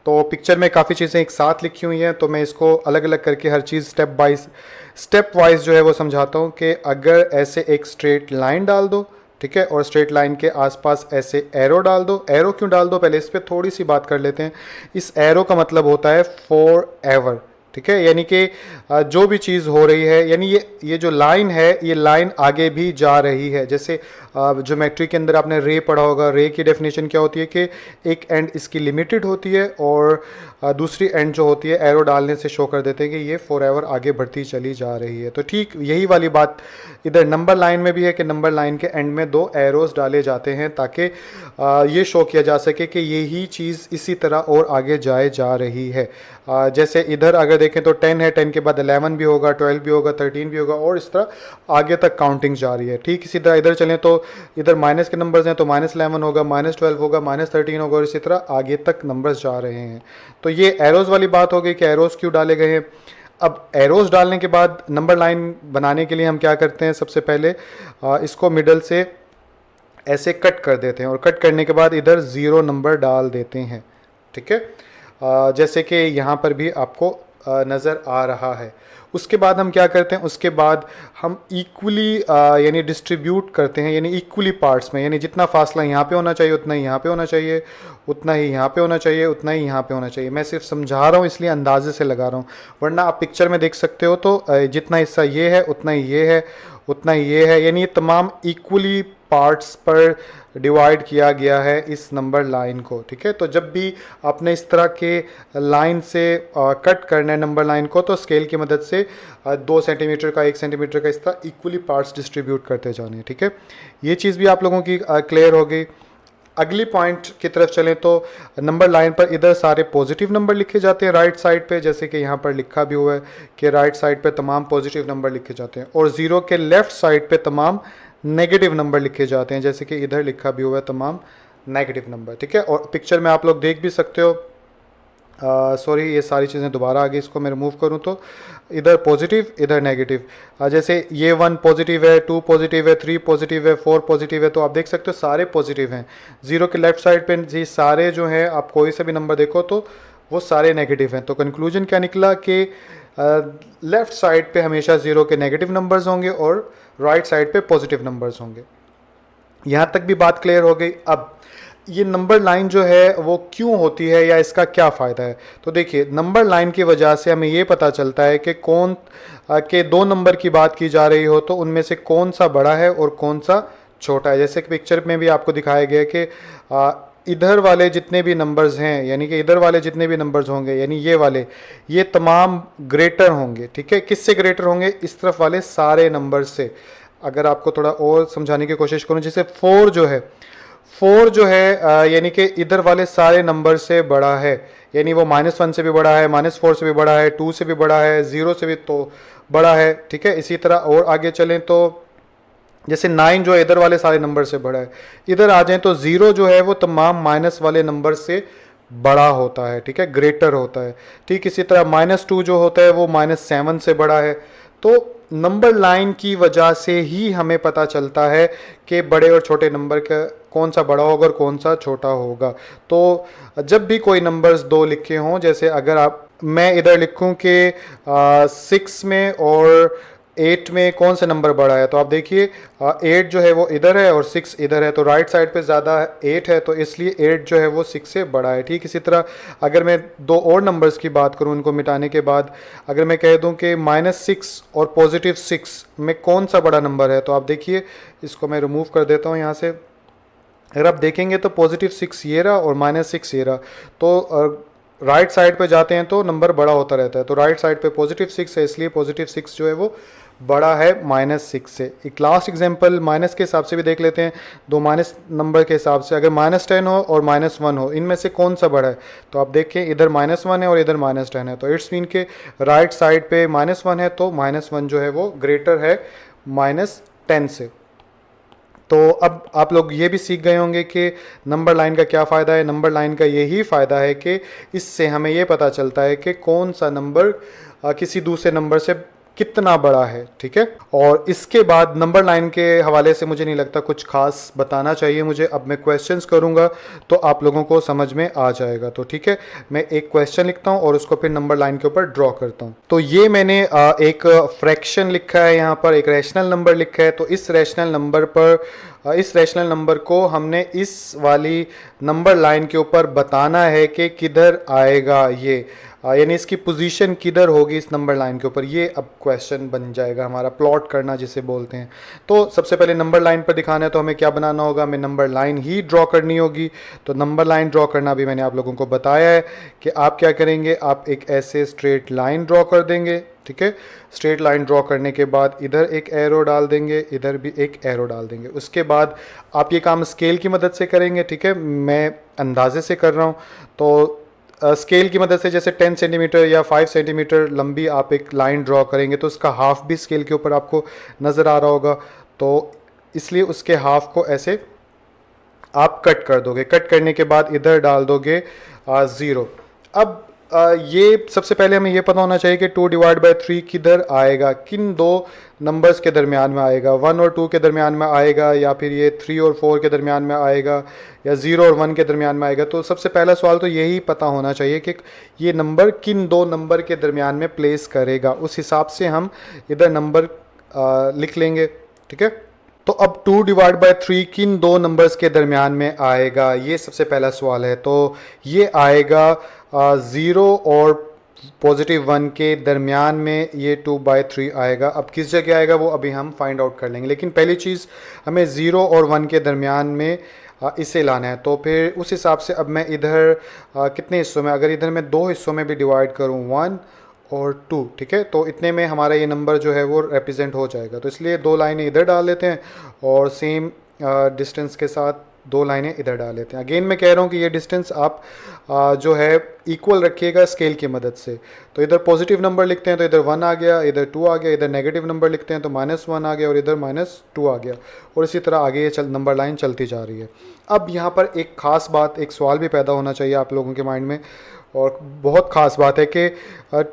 [SPEAKER 1] तो पिक्चर में काफ़ी चीज़ें एक साथ लिखी हुई हैं, तो मैं इसको अलग अलग करके हर चीज़ स्टेप वाइज जो है वो समझाता हूँ कि अगर ऐसे एक स्ट्रेट लाइन डाल दो, ठीक है, और स्ट्रेट लाइन के आसपास ऐसे एरो डाल दो। एरो क्यों डाल दो, पहले इस पर थोड़ी सी बात कर लेते हैं। इस एरो का मतलब होता है फॉर एवर, ठीक है, यानी कि जो भी चीज़ हो रही है, यानी ये जो लाइन है, ये लाइन आगे भी जा रही है। जैसे ज्योमेट्री के अंदर आपने रे पढ़ा होगा। रे की डेफिनेशन क्या होती है कि एक एंड इसकी लिमिटेड होती है और दूसरी एंड जो होती है एरो डालने से शो कर देते हैं कि ये फॉरएवर आगे बढ़ती चली जा रही है। तो ठीक यही वाली बात इधर नंबर लाइन में भी है कि नंबर लाइन के एंड में 2 एरोस डाले जाते हैं ताकि ये शो किया जा सके कि यही चीज़ इसी तरह और आगे जाए जा रही है। जैसे इधर अगर देखें तो 10 है, 10 के बाद 11 भी होगा, 12 भी होगा, 13 भी होगा और इस तरह आगे तक काउंटिंग जारी है। ठीक इसी तरह इधर चलें तो इधर माइनस के नंबर्स हैं तो -11 होगा, -12 होगा, -13 होगा और इसी तरह आगे तक नंबर्स जा रहे हैं। तो ये एरोज़ वाली बात हो गई कि एरोज़ क्यों डाले गए हैं। अब एरोज़ डालने के बाद नंबर लाइन बनाने के लिए हम क्या करते हैं, सबसे पहले इसको मिडल से ऐसे कट कर देते हैं और कट करने के बाद इधर 0 नंबर डाल देते हैं, ठीक है, जैसे कि यहाँ पर भी आपको नज़र आ रहा है। उसके बाद हम क्या करते हैं, उसके बाद हम इक्वली यानी डिस्ट्रीब्यूट करते हैं, यानी इक्वली पार्ट्स में, यानी जितना फासला यहाँ पे होना चाहिए उतना ही यहाँ पे होना चाहिए, उतना ही यहाँ पे होना चाहिए, उतना ही यहाँ पे होना चाहिए। मैं सिर्फ समझा रहा हूँ इसलिए अंदाजे से लगा रहा हूँ, वरना आप पिक्चर में देख सकते हो तो जितना हिस्सा ये है उतना ही ये है, उतना ही ये है, यानी ये तमाम इक्वली पार्ट्स पर डिवाइड किया गया है इस नंबर लाइन को, ठीक है। तो जब भी आपने इस तरह के लाइन से कट करना है नंबर लाइन को तो स्केल की मदद से 2 सेंटीमीटर का, 1 सेंटीमीटर का, इस तरह इक्वली पार्ट्स डिस्ट्रीब्यूट करते जाने, ठीक है। ये चीज़ भी आप लोगों की क्लियर हो गई। अगली पॉइंट की तरफ चलें तो नंबर लाइन पर इधर सारे पॉजिटिव नंबर लिखे जाते हैं राइट साइड पे, जैसे कि यहाँ पर लिखा भी हुआ है कि राइट साइड पे तमाम पॉजिटिव नंबर लिखे जाते हैं और 0 के लेफ़्ट साइड पे तमाम नेगेटिव नंबर लिखे जाते हैं, जैसे कि इधर लिखा भी हुआ है तमाम नेगेटिव नंबर, ठीक है। और पिक्चर में आप लोग देख भी सकते हो, सॉरी ये सारी चीज़ें दोबारा आ गई, इसको मैं रिमूव करूँ तो इधर पॉजिटिव इधर नेगेटिव, जैसे ये 1 पॉजिटिव है, 2 पॉजिटिव है, 3 पॉजिटिव है, 4 पॉजिटिव है, तो आप देख सकते हो सारे पॉजिटिव हैं। 0 के लेफ़्ट साइड पे ये सारे जो हैं, आप कोई से भी नंबर देखो तो वो सारे नेगेटिव हैं। तो कंक्लूजन क्या निकला कि लेफ़्ट साइड पे हमेशा 0 के नेगेटिव नंबर्स होंगे और राइट साइड पे पॉजिटिव नंबर्स होंगे। यहाँ तक भी बात क्लियर हो गई। अब ये नंबर लाइन जो है वो क्यों होती है या इसका क्या फ़ायदा है, तो देखिए नंबर लाइन की वजह से हमें ये पता चलता है कि कौन के 2 नंबर की बात की जा रही हो तो उनमें से कौन सा बड़ा है और कौन सा छोटा है। जैसे कि पिक्चर में भी आपको दिखाया गया कि इधर वाले जितने भी नंबर्स हैं, यानी कि इधर वाले जितने भी नंबर्स होंगे, यानी ये वाले, ये तमाम ग्रेटर होंगे, ठीक है। किससे ग्रेटर होंगे? इस तरफ वाले सारे नंबर से। अगर आपको थोड़ा और समझाने की कोशिश करूं, जैसे 4 जो है यानी कि इधर वाले सारे नंबर से बड़ा है, यानी वो -1 से भी बड़ा है, -4 से भी बड़ा है, 2 से भी बड़ा है, 0 से भी तो बड़ा है, ठीक है। इसी तरह और आगे चलें तो जैसे 9 जो है इधर वाले सारे नंबर से बड़ा है। इधर आ जाएं तो 0 जो है वो तमाम माइनस वाले नंबर से बड़ा होता है, ठीक है, ग्रेटर होता है। ठीक इसी तरह -2 जो होता है वो -7 से बड़ा है। तो नंबर लाइन की वजह से ही हमें पता चलता है कि बड़े और छोटे नंबर का कौन सा बड़ा होगा और कौन सा छोटा होगा। तो जब भी कोई नंबर्स 2 लिखे हों, जैसे अगर मैं इधर लिखूं कि 6 में और 8 में कौन सा नंबर बड़ा है, तो आप देखिए 8 जो है वो इधर है और 6 इधर है, तो राइट साइड पे ज़्यादा 8 है, तो इसलिए 8 जो है वो 6 से बड़ा है। ठीक इसी तरह अगर मैं 2 और नंबर्स की बात करूं, इनको मिटाने के बाद अगर मैं कह दूं कि -6 और +6 में कौन सा बड़ा नंबर है, तो आप देखिए इसको मैं रिमूव कर देता हूँ यहाँ से। अगर आप देखेंगे तो +6 ये रहा और -6 ये रहा, तो राइट साइड पे जाते हैं तो नंबर बड़ा होता रहता है। तो राइट साइड पे +6 है, इसलिए +6 जो है वो बड़ा है -6 से। एक लास्ट एग्जांपल माइनस के हिसाब से भी देख लेते हैं, दो माइनस नंबर के हिसाब से, अगर -10 हो और -1 हो, इनमें से कौन सा बड़ा है? तो आप देखें इधर -1 है और इधर -10 है, तो इट्स मीन के राइट साइड पे -1 है, तो -1 जो है वो ग्रेटर है -10 से। तो अब आप लोग ये भी सीख गए होंगे कि नंबर लाइन का क्या फ़ायदा है। नंबर लाइन का यही फ़ायदा है कि इससे हमें ये पता चलता है कि कौन सा नंबर किसी दूसरे नंबर से कितना बड़ा है, ठीक है। और इसके बाद नंबर लाइन के हवाले से मुझे नहीं लगता कुछ खास बताना चाहिए मुझे। अब मैं क्वेश्चंस करूंगा तो आप लोगों को समझ में आ जाएगा। तो ठीक है, मैं एक क्वेश्चन लिखता हूं और उसको फिर नंबर लाइन के ऊपर ड्रॉ करता हूं। तो ये मैंने एक फ्रैक्शन लिखा है, यहाँ पर एक रैशनल नंबर लिखा है। तो इस रैशनल नंबर पर इस रैशनल नंबर को हमने इस वाली नंबर लाइन के ऊपर बताना है कि किधर आएगा ये, यानी इसकी पोजीशन किधर होगी इस नंबर लाइन के ऊपर। ये अब क्वेश्चन बन जाएगा हमारा, प्लॉट करना जिसे बोलते हैं। तो सबसे पहले नंबर लाइन पर दिखाना है तो हमें क्या बनाना होगा, हमें नंबर लाइन ही ड्रॉ करनी होगी। तो नंबर लाइन ड्रॉ करना भी मैंने आप लोगों को बताया है कि आप क्या करेंगे, आप एक ऐसे स्ट्रेट लाइन ड्रॉ कर देंगे, ठीक है। स्ट्रेट लाइन ड्रॉ करने के बाद इधर एक एरो डाल देंगे, इधर भी एक एरो डाल देंगे। उसके बाद आप ये काम स्केल की मदद से करेंगे, ठीक है। मैं अंदाजे से कर रहा हूँ, तो स्केल की मदद से जैसे 10 सेंटीमीटर या 5 सेंटीमीटर लंबी आप एक लाइन ड्रॉ करेंगे तो उसका हाफ भी स्केल के ऊपर आपको नज़र आ रहा होगा। तो इसलिए उसके हाफ को ऐसे आप कट कर दोगे। कट करने के बाद इधर डाल दोगे 0। अब ये सबसे पहले हमें ये पता होना चाहिए कि 2/3 किधर आएगा, किन दो नंबर्स के दरमियान में आएगा। 1 और 2 के दरमियान में आएगा, या फिर ये 3 और 4 के दरमियान में आएगा, या 0 और 1 के दरमियान में आएगा। तो सबसे पहला सवाल तो यही पता होना चाहिए कि ये नंबर किन दो नंबर के दरमियान में प्लेस करेगा। उस हिसाब से हम इधर नंबर लिख लेंगे, ठीक है। तो अब 2/3 किन दो नंबर्स के दरमियान में आएगा, ये सबसे पहला सवाल है। तो ये आएगा 0 और +1 के दरमियान में ये 2/3 आएगा। अब किस जगह आएगा वो अभी हम फाइंड आउट कर लेंगे, लेकिन पहली चीज़ हमें 0 और 1 के दरमियान में इसे लाना है। तो फिर उस हिसाब से अब मैं इधर कितने हिस्सों में, अगर इधर मैं 2 हिस्सों में भी डिवाइड करूँ, 1 और 2, ठीक है, तो इतने में हमारा ये नंबर जो है वो रिप्रेजेंट हो जाएगा। तो इसलिए 2 लाइनें इधर डाल लेते हैं और सेम डिस्टेंस के साथ 2 लाइनें इधर डाल लेते हैं। अगेन मैं कह रहा हूँ कि ये डिस्टेंस आप जो है इक्वल रखिएगा स्केल की मदद से। तो इधर पॉजिटिव नंबर लिखते हैं तो इधर 1 आ गया, इधर 2 आ गया, इधर नेगेटिव नंबर लिखते हैं तो -1 आ गया और इधर -2 आ गया, और इसी तरह आगे ये नंबर लाइन चलती जा रही है। अब यहाँ पर एक ख़ास बात, एक सवाल भी पैदा होना चाहिए आप लोगों के माइंड में, और बहुत ख़ास बात है कि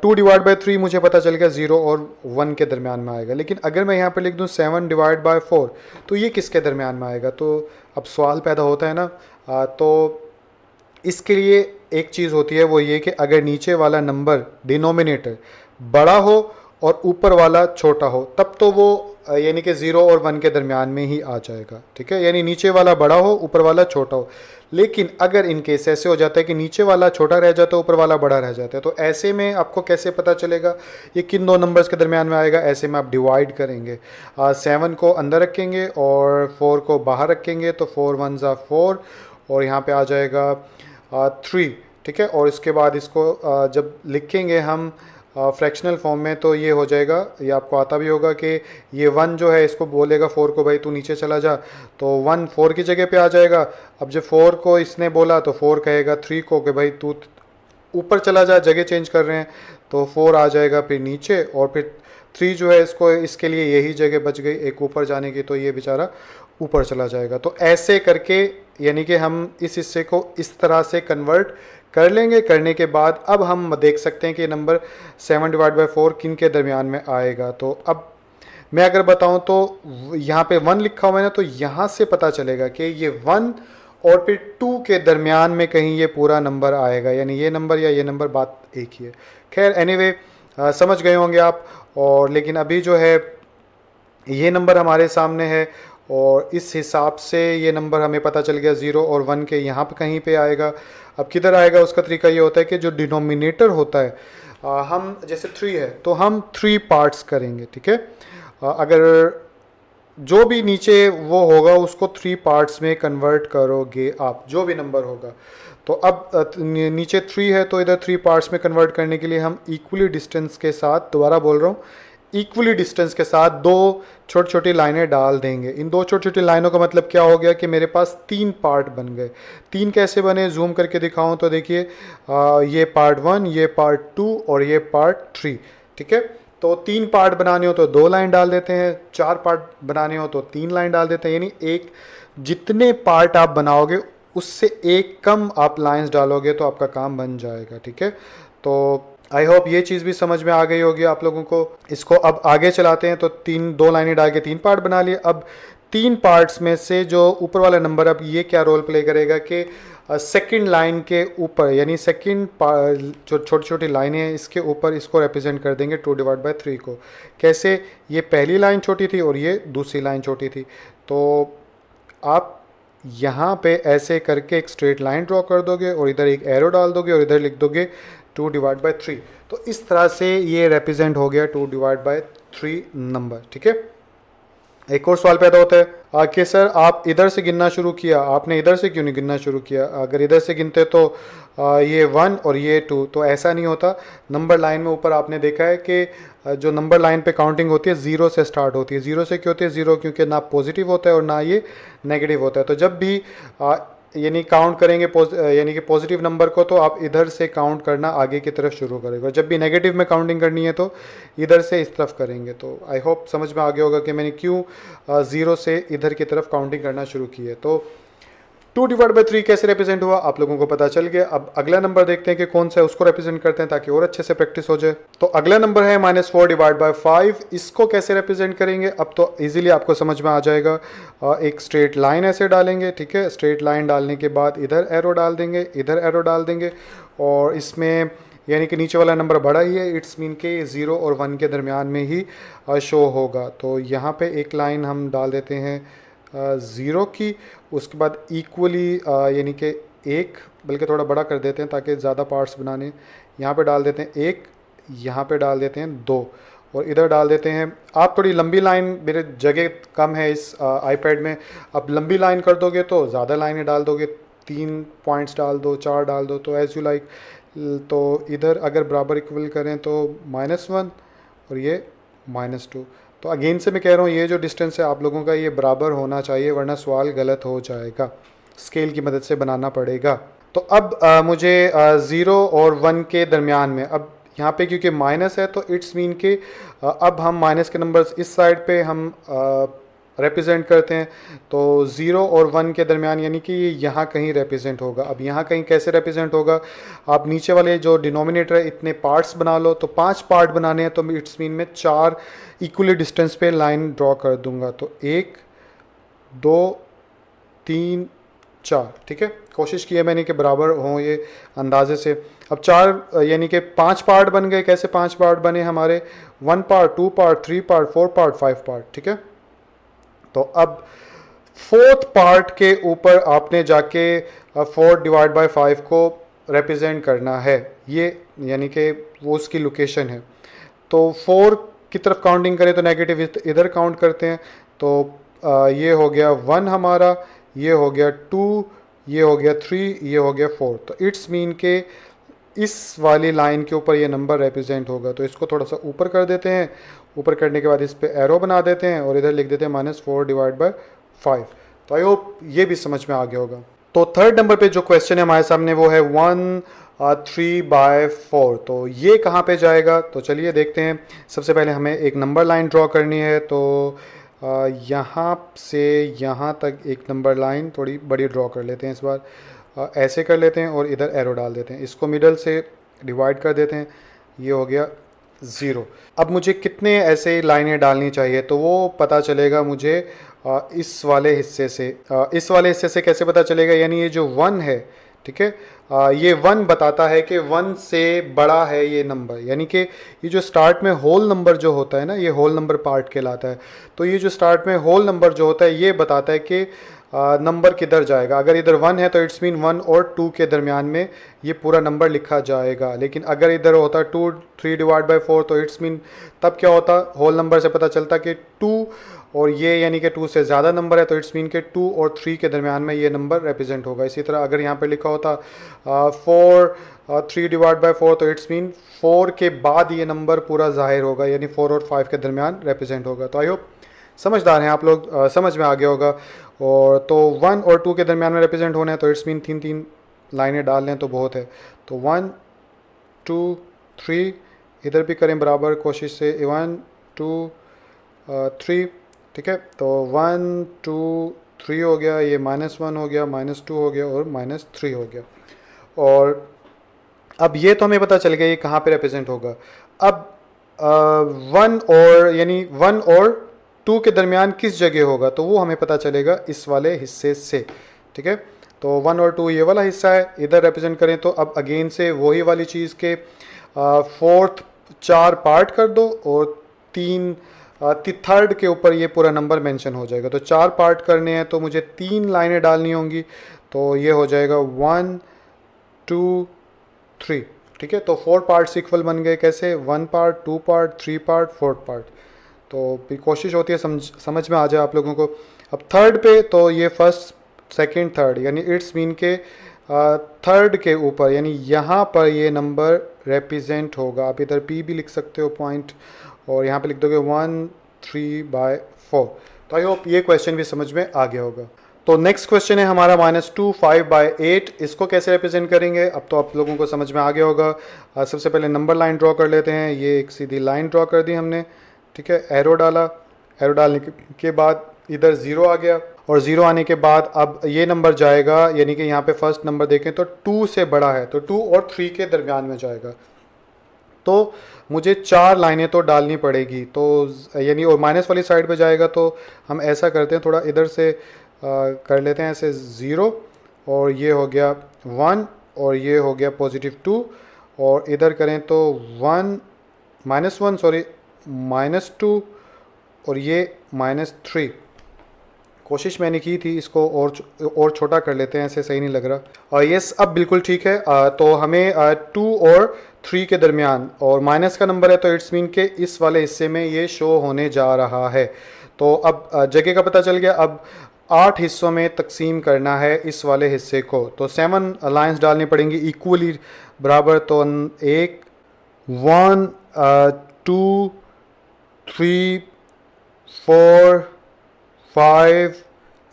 [SPEAKER 1] 2/3 मुझे पता चल गया 0 और 1 के दरमियान में आएगा, लेकिन अगर मैं यहाँ पर लिख दूँ 7/4 तो ये किसके दरमियान में आएगा। तो अब सवाल पैदा होता है ना। तो इसके लिए एक चीज़ होती है, वो ये कि अगर नीचे वाला नंबर डिनोमिनेटर बड़ा हो और ऊपर वाला छोटा हो, तब तो वो यानी कि 0 और 1 के दरमियान में ही आ जाएगा, ठीक है। यानी नीचे वाला बड़ा हो, ऊपर वाला छोटा हो। लेकिन अगर इन केस ऐसे हो जाता है कि नीचे वाला छोटा रह जाता है, ऊपर वाला बड़ा रह जाता है, तो ऐसे में आपको कैसे पता चलेगा ये किन दो नंबर्स के दरमियान में आएगा। ऐसे में आप डिवाइड करेंगे, 7 को अंदर रखेंगे और 4 को बाहर रखेंगे, तो 4 1 ज़ा 4 और यहाँ पे आ जाएगा 3, ठीक है। और इसके बाद इसको जब लिखेंगे हम फ्रैक्शनल फॉर्म में, तो ये हो जाएगा, ये आपको आता भी होगा कि ये 1 जो है इसको बोलेगा 4 को भाई तू नीचे चला जा, तो 1 4 की जगह पे आ जाएगा। अब जब 4 को इसने बोला तो 4 कहेगा 3 को कि भाई तू ऊपर चला जा, जगह चेंज कर रहे हैं, तो 4 आ जाएगा फिर नीचे, और फिर 3 जो है इसको, इसके लिए यही जगह बच गई एक ऊपर जाने की, तो ये बेचारा ऊपर चला जाएगा। तो ऐसे करके यानी कि हम इस हिस्से को इस तरह से कन्वर्ट कर लेंगे। करने के बाद अब हम देख सकते हैं कि नंबर 7/4 किन के दरमियान में आएगा। तो अब मैं अगर बताऊं तो यहाँ पे 1 लिखा हुआ है ना, तो यहाँ से पता चलेगा कि ये 1 और फिर 2 के दरमियान में कहीं ये पूरा नंबर आएगा, यानी ये नंबर या ये नंबर, बात एक ही है। खैर एनीवे समझ गए होंगे आप। और लेकिन अभी जो है ये नंबर हमारे सामने है, और इस हिसाब से ये नंबर हमें पता चल गया 0 और 1 के यहाँ पे कहीं पे आएगा। अब किधर आएगा उसका तरीका ये होता है कि जो डिनोमिनेटर होता है, हम जैसे 3 है तो हम 3 पार्ट्स करेंगे, ठीक है। अगर जो भी नीचे वो होगा उसको 3 पार्ट्स में कन्वर्ट करोगे आप, जो भी नंबर होगा। तो अब नीचे 3 है तो इधर 3 पार्ट्स में कन्वर्ट करने के लिए हम इक्वली डिस्टेंस के साथ, दोबारा बोल रहा हूँ, इक्वली डिस्टेंस के साथ दो छोटी छोटी लाइनें डाल देंगे। इन दो छोटी छोटी लाइनों का मतलब क्या हो गया कि मेरे पास 3 पार्ट बन गए। 3 कैसे बने, जूम करके दिखाऊं तो देखिए, ये पार्ट 1, ये पार्ट 2 और ये पार्ट 3। ठीक है, तो 3 पार्ट बनाने हो तो 2 लाइन डाल देते हैं, 4 पार्ट बनाने हो तो 3 लाइन डाल देते हैं। यानी एक, जितने पार्ट आप बनाओगे उससे एक कम आप लाइंस डालोगे तो आपका काम बन जाएगा। ठीक है, तो आई होप ये चीज़ भी समझ में आ गई होगी आप लोगों को। इसको अब आगे चलाते हैं, तो 2 लाइनें डाल के 3 पार्ट बना लिए। अब 3 पार्ट्स में से जो ऊपर वाला नंबर, अब ये क्या रोल प्ले करेगा कि सेकंड लाइन के ऊपर, यानी सेकंड जो छोटी छोटी लाइनें हैं इसके ऊपर इसको रिप्रेजेंट कर देंगे 2/3 को। कैसे, ये पहली लाइन छोटी थी और ये दूसरी लाइन छोटी थी, तो आप यहाँ पे ऐसे करके एक स्ट्रेट लाइन ड्रॉ कर दोगे और इधर एक एरो डाल दोगे और इधर लिख दोगे 2/3। तो इस तरह से ये रिप्रेजेंट हो गया 2/3 नंबर। ठीक है, एक और सवाल पैदा होता है कि सर आप इधर से गिनना शुरू किया, आपने इधर से क्यों नहीं गिनना शुरू किया? अगर इधर से गिनते तो ये 1 और ये 2, तो ऐसा नहीं होता। नंबर लाइन में ऊपर आपने देखा है कि जो नंबर लाइन पे काउंटिंग होती है 0 से स्टार्ट होती है। 0 से क्यों होती है? 0 क्योंकि ना पॉजिटिव होता है और ना ये नेगेटिव होता है। तो जब भी यानी काउंट करेंगे यानी कि पॉजिटिव नंबर को, तो आप इधर से काउंट करना आगे की तरफ शुरू करेंगे, और जब भी नेगेटिव में काउंटिंग करनी है तो इधर से इस तरफ करेंगे। तो आई होप समझ में आ गया होगा कि मैंने क्यों 0 से इधर की तरफ काउंटिंग करना शुरू की है। तो 2/3 कैसे रिप्रेजेंट हुआ आप लोगों को पता चल गया। अब अगला नंबर देखते हैं कि कौन सा है, उसको रिप्रेजेंट करते हैं ताकि और अच्छे से प्रैक्टिस हो जाए। तो अगला नंबर है -4/5। इसको कैसे रिप्रेजेंट करेंगे, अब तो इजीली आपको समझ में आ जाएगा। एक स्ट्रेट लाइन ऐसे डालेंगे। ठीक है, स्ट्रेट लाइन डालने के बाद इधर एरो डाल देंगे, इधर एरो डाल देंगे, और इसमें यानी कि नीचे वाला नंबर बड़ा ही है, इट्स मीन के 0 और 1 के दरमियान में ही शो होगा। तो यहाँ पे एक लाइन हम डाल देते हैं 0 की, उसके बाद इक्वली यानी कि 1, बल्कि थोड़ा बड़ा कर देते हैं ताकि ज़्यादा पार्ट्स बनाने। यहाँ पे डाल देते हैं 1, यहाँ पे डाल देते हैं 2, और इधर डाल देते हैं। आप थोड़ी लंबी लाइन, मेरे जगह कम है इस आईपैड में, अब लंबी लाइन कर दोगे तो ज़्यादा लाइनें डाल दोगे, 3 पॉइंट्स डाल दो, 4 डाल दो, तो एज़ यू लाइक। तो इधर अगर बराबर इक्वल करें तो -1 और ये -2। तो अगेन से मैं कह रहा हूँ, ये जो डिस्टेंस है आप लोगों का ये बराबर होना चाहिए, वरना सवाल गलत हो जाएगा। स्केल की मदद से बनाना पड़ेगा। तो अब मुझे 0 और 1 के दरमियान में, अब यहाँ पे क्योंकि माइनस है तो इट्स मीन के अब हम माइनस के नंबर्स इस साइड पे हम रिप्रेजेंट करते हैं। तो 0 और 1 के दरमियान यानी कि ये यहाँ कहीं रिप्रेजेंट होगा। अब यहाँ कहीं कैसे रिप्रेजेंट होगा, आप नीचे वाले जो डिनोमिनेटर है इतने पार्ट्स बना लो। तो 5 पार्ट बनाने हैं तो इट्स मीन में 4 इक्वली डिस्टेंस पे लाइन ड्रॉ कर दूंगा। तो 1 2 3 4। ठीक है, कोशिश की है मैंने कि बराबर हों ये अंदाजे से। अब 4 यानी कि 5 पार्ट बन गए। कैसे 5 पार्ट बने हमारे? 1 part, 2 part, 3 part, 4 part, 5 part. ठीक है, तो अब 4th पार्ट के ऊपर आपने जाके 4/5 को रिप्रेजेंट करना है, ये यानी कि वो उसकी लोकेशन है। तो 4 की तरफ काउंटिंग करें तो नेगेटिव इधर काउंट करते हैं। तो ये हो गया 1 हमारा, ये हो गया 2, ये हो गया 3, ये हो गया 4। तो इट्स मीन के इस वाली लाइन के ऊपर ये नंबर रिप्रेजेंट होगा। तो इसको थोड़ा सा ऊपर कर देते हैं। ऊपर करने के बाद इस पे एरो बना देते हैं और इधर लिख देते हैं -4/5। तो आई होप ये भी समझ में आ गया होगा। तो 3rd नंबर पे जो क्वेश्चन है हमारे सामने वो है 1/3। तो ये कहाँ पे जाएगा, तो चलिए देखते हैं। सबसे पहले हमें एक नंबर लाइन ड्रॉ करनी है। तो यहाँ से यहाँ तक एक नंबर लाइन थोड़ी बड़ी ड्रॉ कर लेते हैं इस बार। ऐसे कर लेते हैं और इधर एरो डाल देते हैं। इसको मिडल से डिवाइड कर देते हैं, ये हो गया 0। अब मुझे कितने ऐसे लाइनें डालनी चाहिए, तो वो पता चलेगा मुझे इस वाले हिस्से से। इस वाले हिस्से से कैसे पता चलेगा, यानी ये जो 1 है, ठीक है, ये 1 बताता है कि 1 से बड़ा है ये नंबर। यानी कि ये जो स्टार्ट में होल नंबर जो होता है ना, ये होल नंबर पार्ट कहलाता है। तो ये जो स्टार्ट में होल नंबर जो होता है ये बताता है कि नंबर किधर जाएगा। अगर इधर 1 है तो इट्स मीन 1 और 2 के दरमियान में ये पूरा नंबर लिखा जाएगा। लेकिन अगर इधर होता 2 3 डिवाइड बाई 4 तो इट्स मीन तब क्या होता, होल नंबर से पता चलता कि 2 और ये यानी कि 2 से ज़्यादा नंबर है तो इट्स मीन के 2 और 3 के दरमियान में ये नंबर रिप्रेजेंट होगा। इसी तरह अगर यहाँ पे लिखा होता 4 3 डिवाइड बाई 4 तो इट्स मीन 4 के बाद ये नंबर पूरा जाहिर होगा, यानी 4 और 5 के दरमियान रिप्रेजेंट होगा। तो आई होप समझदार हैं आप लोग, समझ में आ गया होगा। और तो 1 और 2 के दरमियान में रिप्रेजेंट होना है तो इट्स मीन 3 लाइनें डाल लें तो बहुत है। तो 1 2 3, इधर भी करें बराबर कोशिश से, 1 2 3, ठीक है। तो 1 2 3 हो गया, ये -1 हो गया, -2 हो गया और -3 हो गया। और अब ये तो हमें पता चल गया ये कहाँ पे रिप्रेजेंट होगा। अब 1 और यानी 1 और 2 के दरमियान किस जगह होगा तो वो हमें पता चलेगा इस वाले हिस्से से, ठीक है। तो 1 और 2 ये वाला हिस्सा है, इधर रिप्रेजेंट करें तो अब अगेन से वही वाली चीज़ के 4th 4 पार्ट कर दो और 3 3rd के ऊपर ये पूरा नंबर मेंशन हो जाएगा। तो 4 पार्ट करने हैं तो मुझे 3 लाइनें डालनी होंगी, तो ये हो जाएगा 1 2 3, ठीक है। तो 4 पार्ट्स इक्वल बन गए, कैसे, 1 पार्ट 2 पार्ट 3 पार्ट 4 पार्ट। तो भी कोशिश होती है समझ में आ जाए आप लोगों को। अब थर्ड पे तो ये फर्स्ट सेकंड थर्ड यानी इट्स मीन के थर्ड के ऊपर यानी यहाँ पर ये नंबर रिप्रेजेंट होगा। आप इधर पी भी लिख सकते हो पॉइंट और यहाँ पे लिख दोगे 1 3/4। तो आई होप ये क्वेश्चन भी समझ में आ गया होगा। तो नेक्स्ट क्वेश्चन है हमारा -2 5/8। इसको कैसे रिप्रेजेंट करेंगे अब तो आप लोगों को समझ में आ गया होगा। सबसे पहले नंबर लाइन ड्रॉ कर लेते हैं। ये एक सीधी लाइन ड्रॉ कर दी हमने, ठीक है। एरो डाला, एरो डालने के बाद इधर 0 आ गया और 0 आने के बाद अब ये नंबर जाएगा यानी कि यहाँ पे फर्स्ट नंबर देखें तो 2 से बड़ा है तो 2 और 3 के दरमियान में जाएगा। तो मुझे 4 लाइनें तो डालनी पड़ेगी, तो यानी और माइनस वाली साइड पे जाएगा तो हम ऐसा करते हैं थोड़ा इधर से कर लेते हैं ऐसे 0 और ये हो गया 1 और ये हो गया +2 और इधर करें तो -2 और ये -3। कोशिश मैंने की थी इसको और छोटा कर लेते हैं, ऐसे सही नहीं लग रहा। और यस अब बिल्कुल ठीक है। तो हमें 2 और 3 के दरमियान और माइनस का नंबर है तो इट्स मीन के इस वाले हिस्से में ये शो होने जा रहा है। तो अब जगह का पता चल गया। अब 8 हिस्सों में तकसीम करना है इस वाले हिस्से को, तो 7 लाइंस डालनी पड़ेंगी इक्वली बराबर। तो 1 2 3 4 5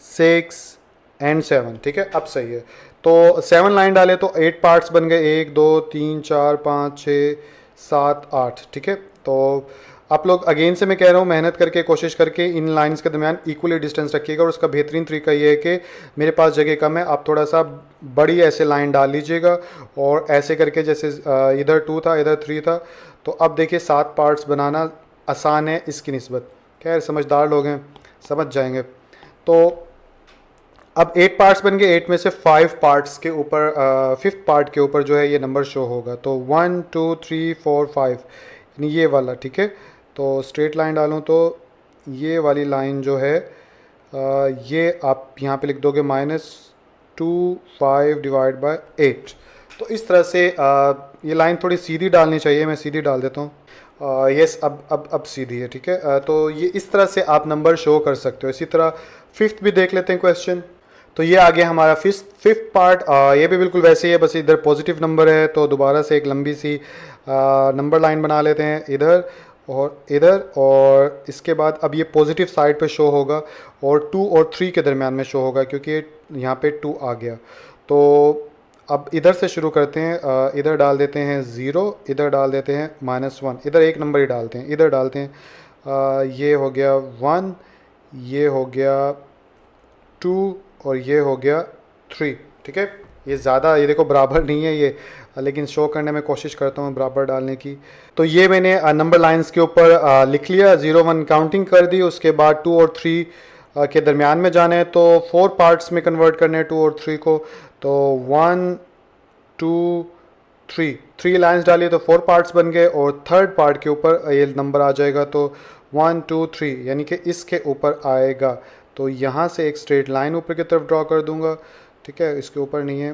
[SPEAKER 1] 6 एंड 7, ठीक है। अब सही है। तो 7 लाइन डाले तो 8 पार्ट्स बन गए, 1 2 3 4 5 6 7 8, ठीक है। तो आप लोग अगेन से मैं कह रहा हूँ मेहनत करके कोशिश करके इन लाइंस के दरमियान इक्वली डिस्टेंस रखिएगा। और उसका बेहतरीन तरीका ये है कि मेरे पास जगह कम है, आप थोड़ा सा बड़ी ऐसे लाइन डाल लीजिएगा और ऐसे करके जैसे इधर 2 था इधर 3 था तो अब देखिए 7 पार्ट्स बनाना आसान है इसकी निस्बत। खैर समझदार लोग हैं समझ जाएंगे। तो अब 8 पार्ट्स बन गए, 8 में से 5 पार्ट्स के ऊपर 5th पार्ट के ऊपर जो है ये नंबर शो होगा। तो 1 2 3 4 5 यानी ये वाला, ठीक है। तो स्ट्रेट लाइन डालूँ तो ये वाली लाइन जो है ये आप यहाँ पे लिख दोगे -2 5 डिवाइड बाय 8। तो इस तरह से ये लाइन थोड़ी सीधी डालनी चाहिए, मैं सीधी डाल देता हूँ। यस अब सीधी है, ठीक है। तो ये इस तरह से आप नंबर शो कर सकते हो। इसी तरह 5th भी देख लेते हैं क्वेश्चन। तो ये आ गया हमारा 5th पार्ट। ये भी बिल्कुल वैसे ही है, बस इधर पॉजिटिव नंबर है तो दोबारा से एक लंबी सी नंबर लाइन बना लेते हैं इधर और इसके बाद अब ये पॉजिटिव साइड पे शो होगा और 2 और 3 के दरमियान में शो होगा क्योंकि यहाँ पे 2 आ गया। तो अब इधर से शुरू करते हैं। इधर डाल देते हैं 0, इधर डाल देते हैं -1, इधर एक नंबर ही डालते हैं, इधर डालते हैं ये हो गया 1, ये हो गया 2 और ये हो गया 3, ठीक है। ये ज़्यादा ये देखो बराबर नहीं है ये, लेकिन शो करने में कोशिश करता हूँ बराबर डालने की। तो ये मैंने नंबर लाइंस के ऊपर लिख लिया, 0 1 काउंटिंग कर दी। उसके बाद 2 और 3 के दरमियान में जाना है तो 4 पार्ट्स में कन्वर्ट करने हैं 2 और 3 को। तो 1 2 3 लाइंस डाली तो 4 पार्ट्स बन गए और 3rd पार्ट के ऊपर ये नंबर आ जाएगा तो 1 2 3 यानी कि इसके ऊपर आएगा। तो यहाँ से एक स्ट्रेट लाइन ऊपर की तरफ ड्रॉ कर दूंगा, ठीक है, इसके ऊपर नहीं है,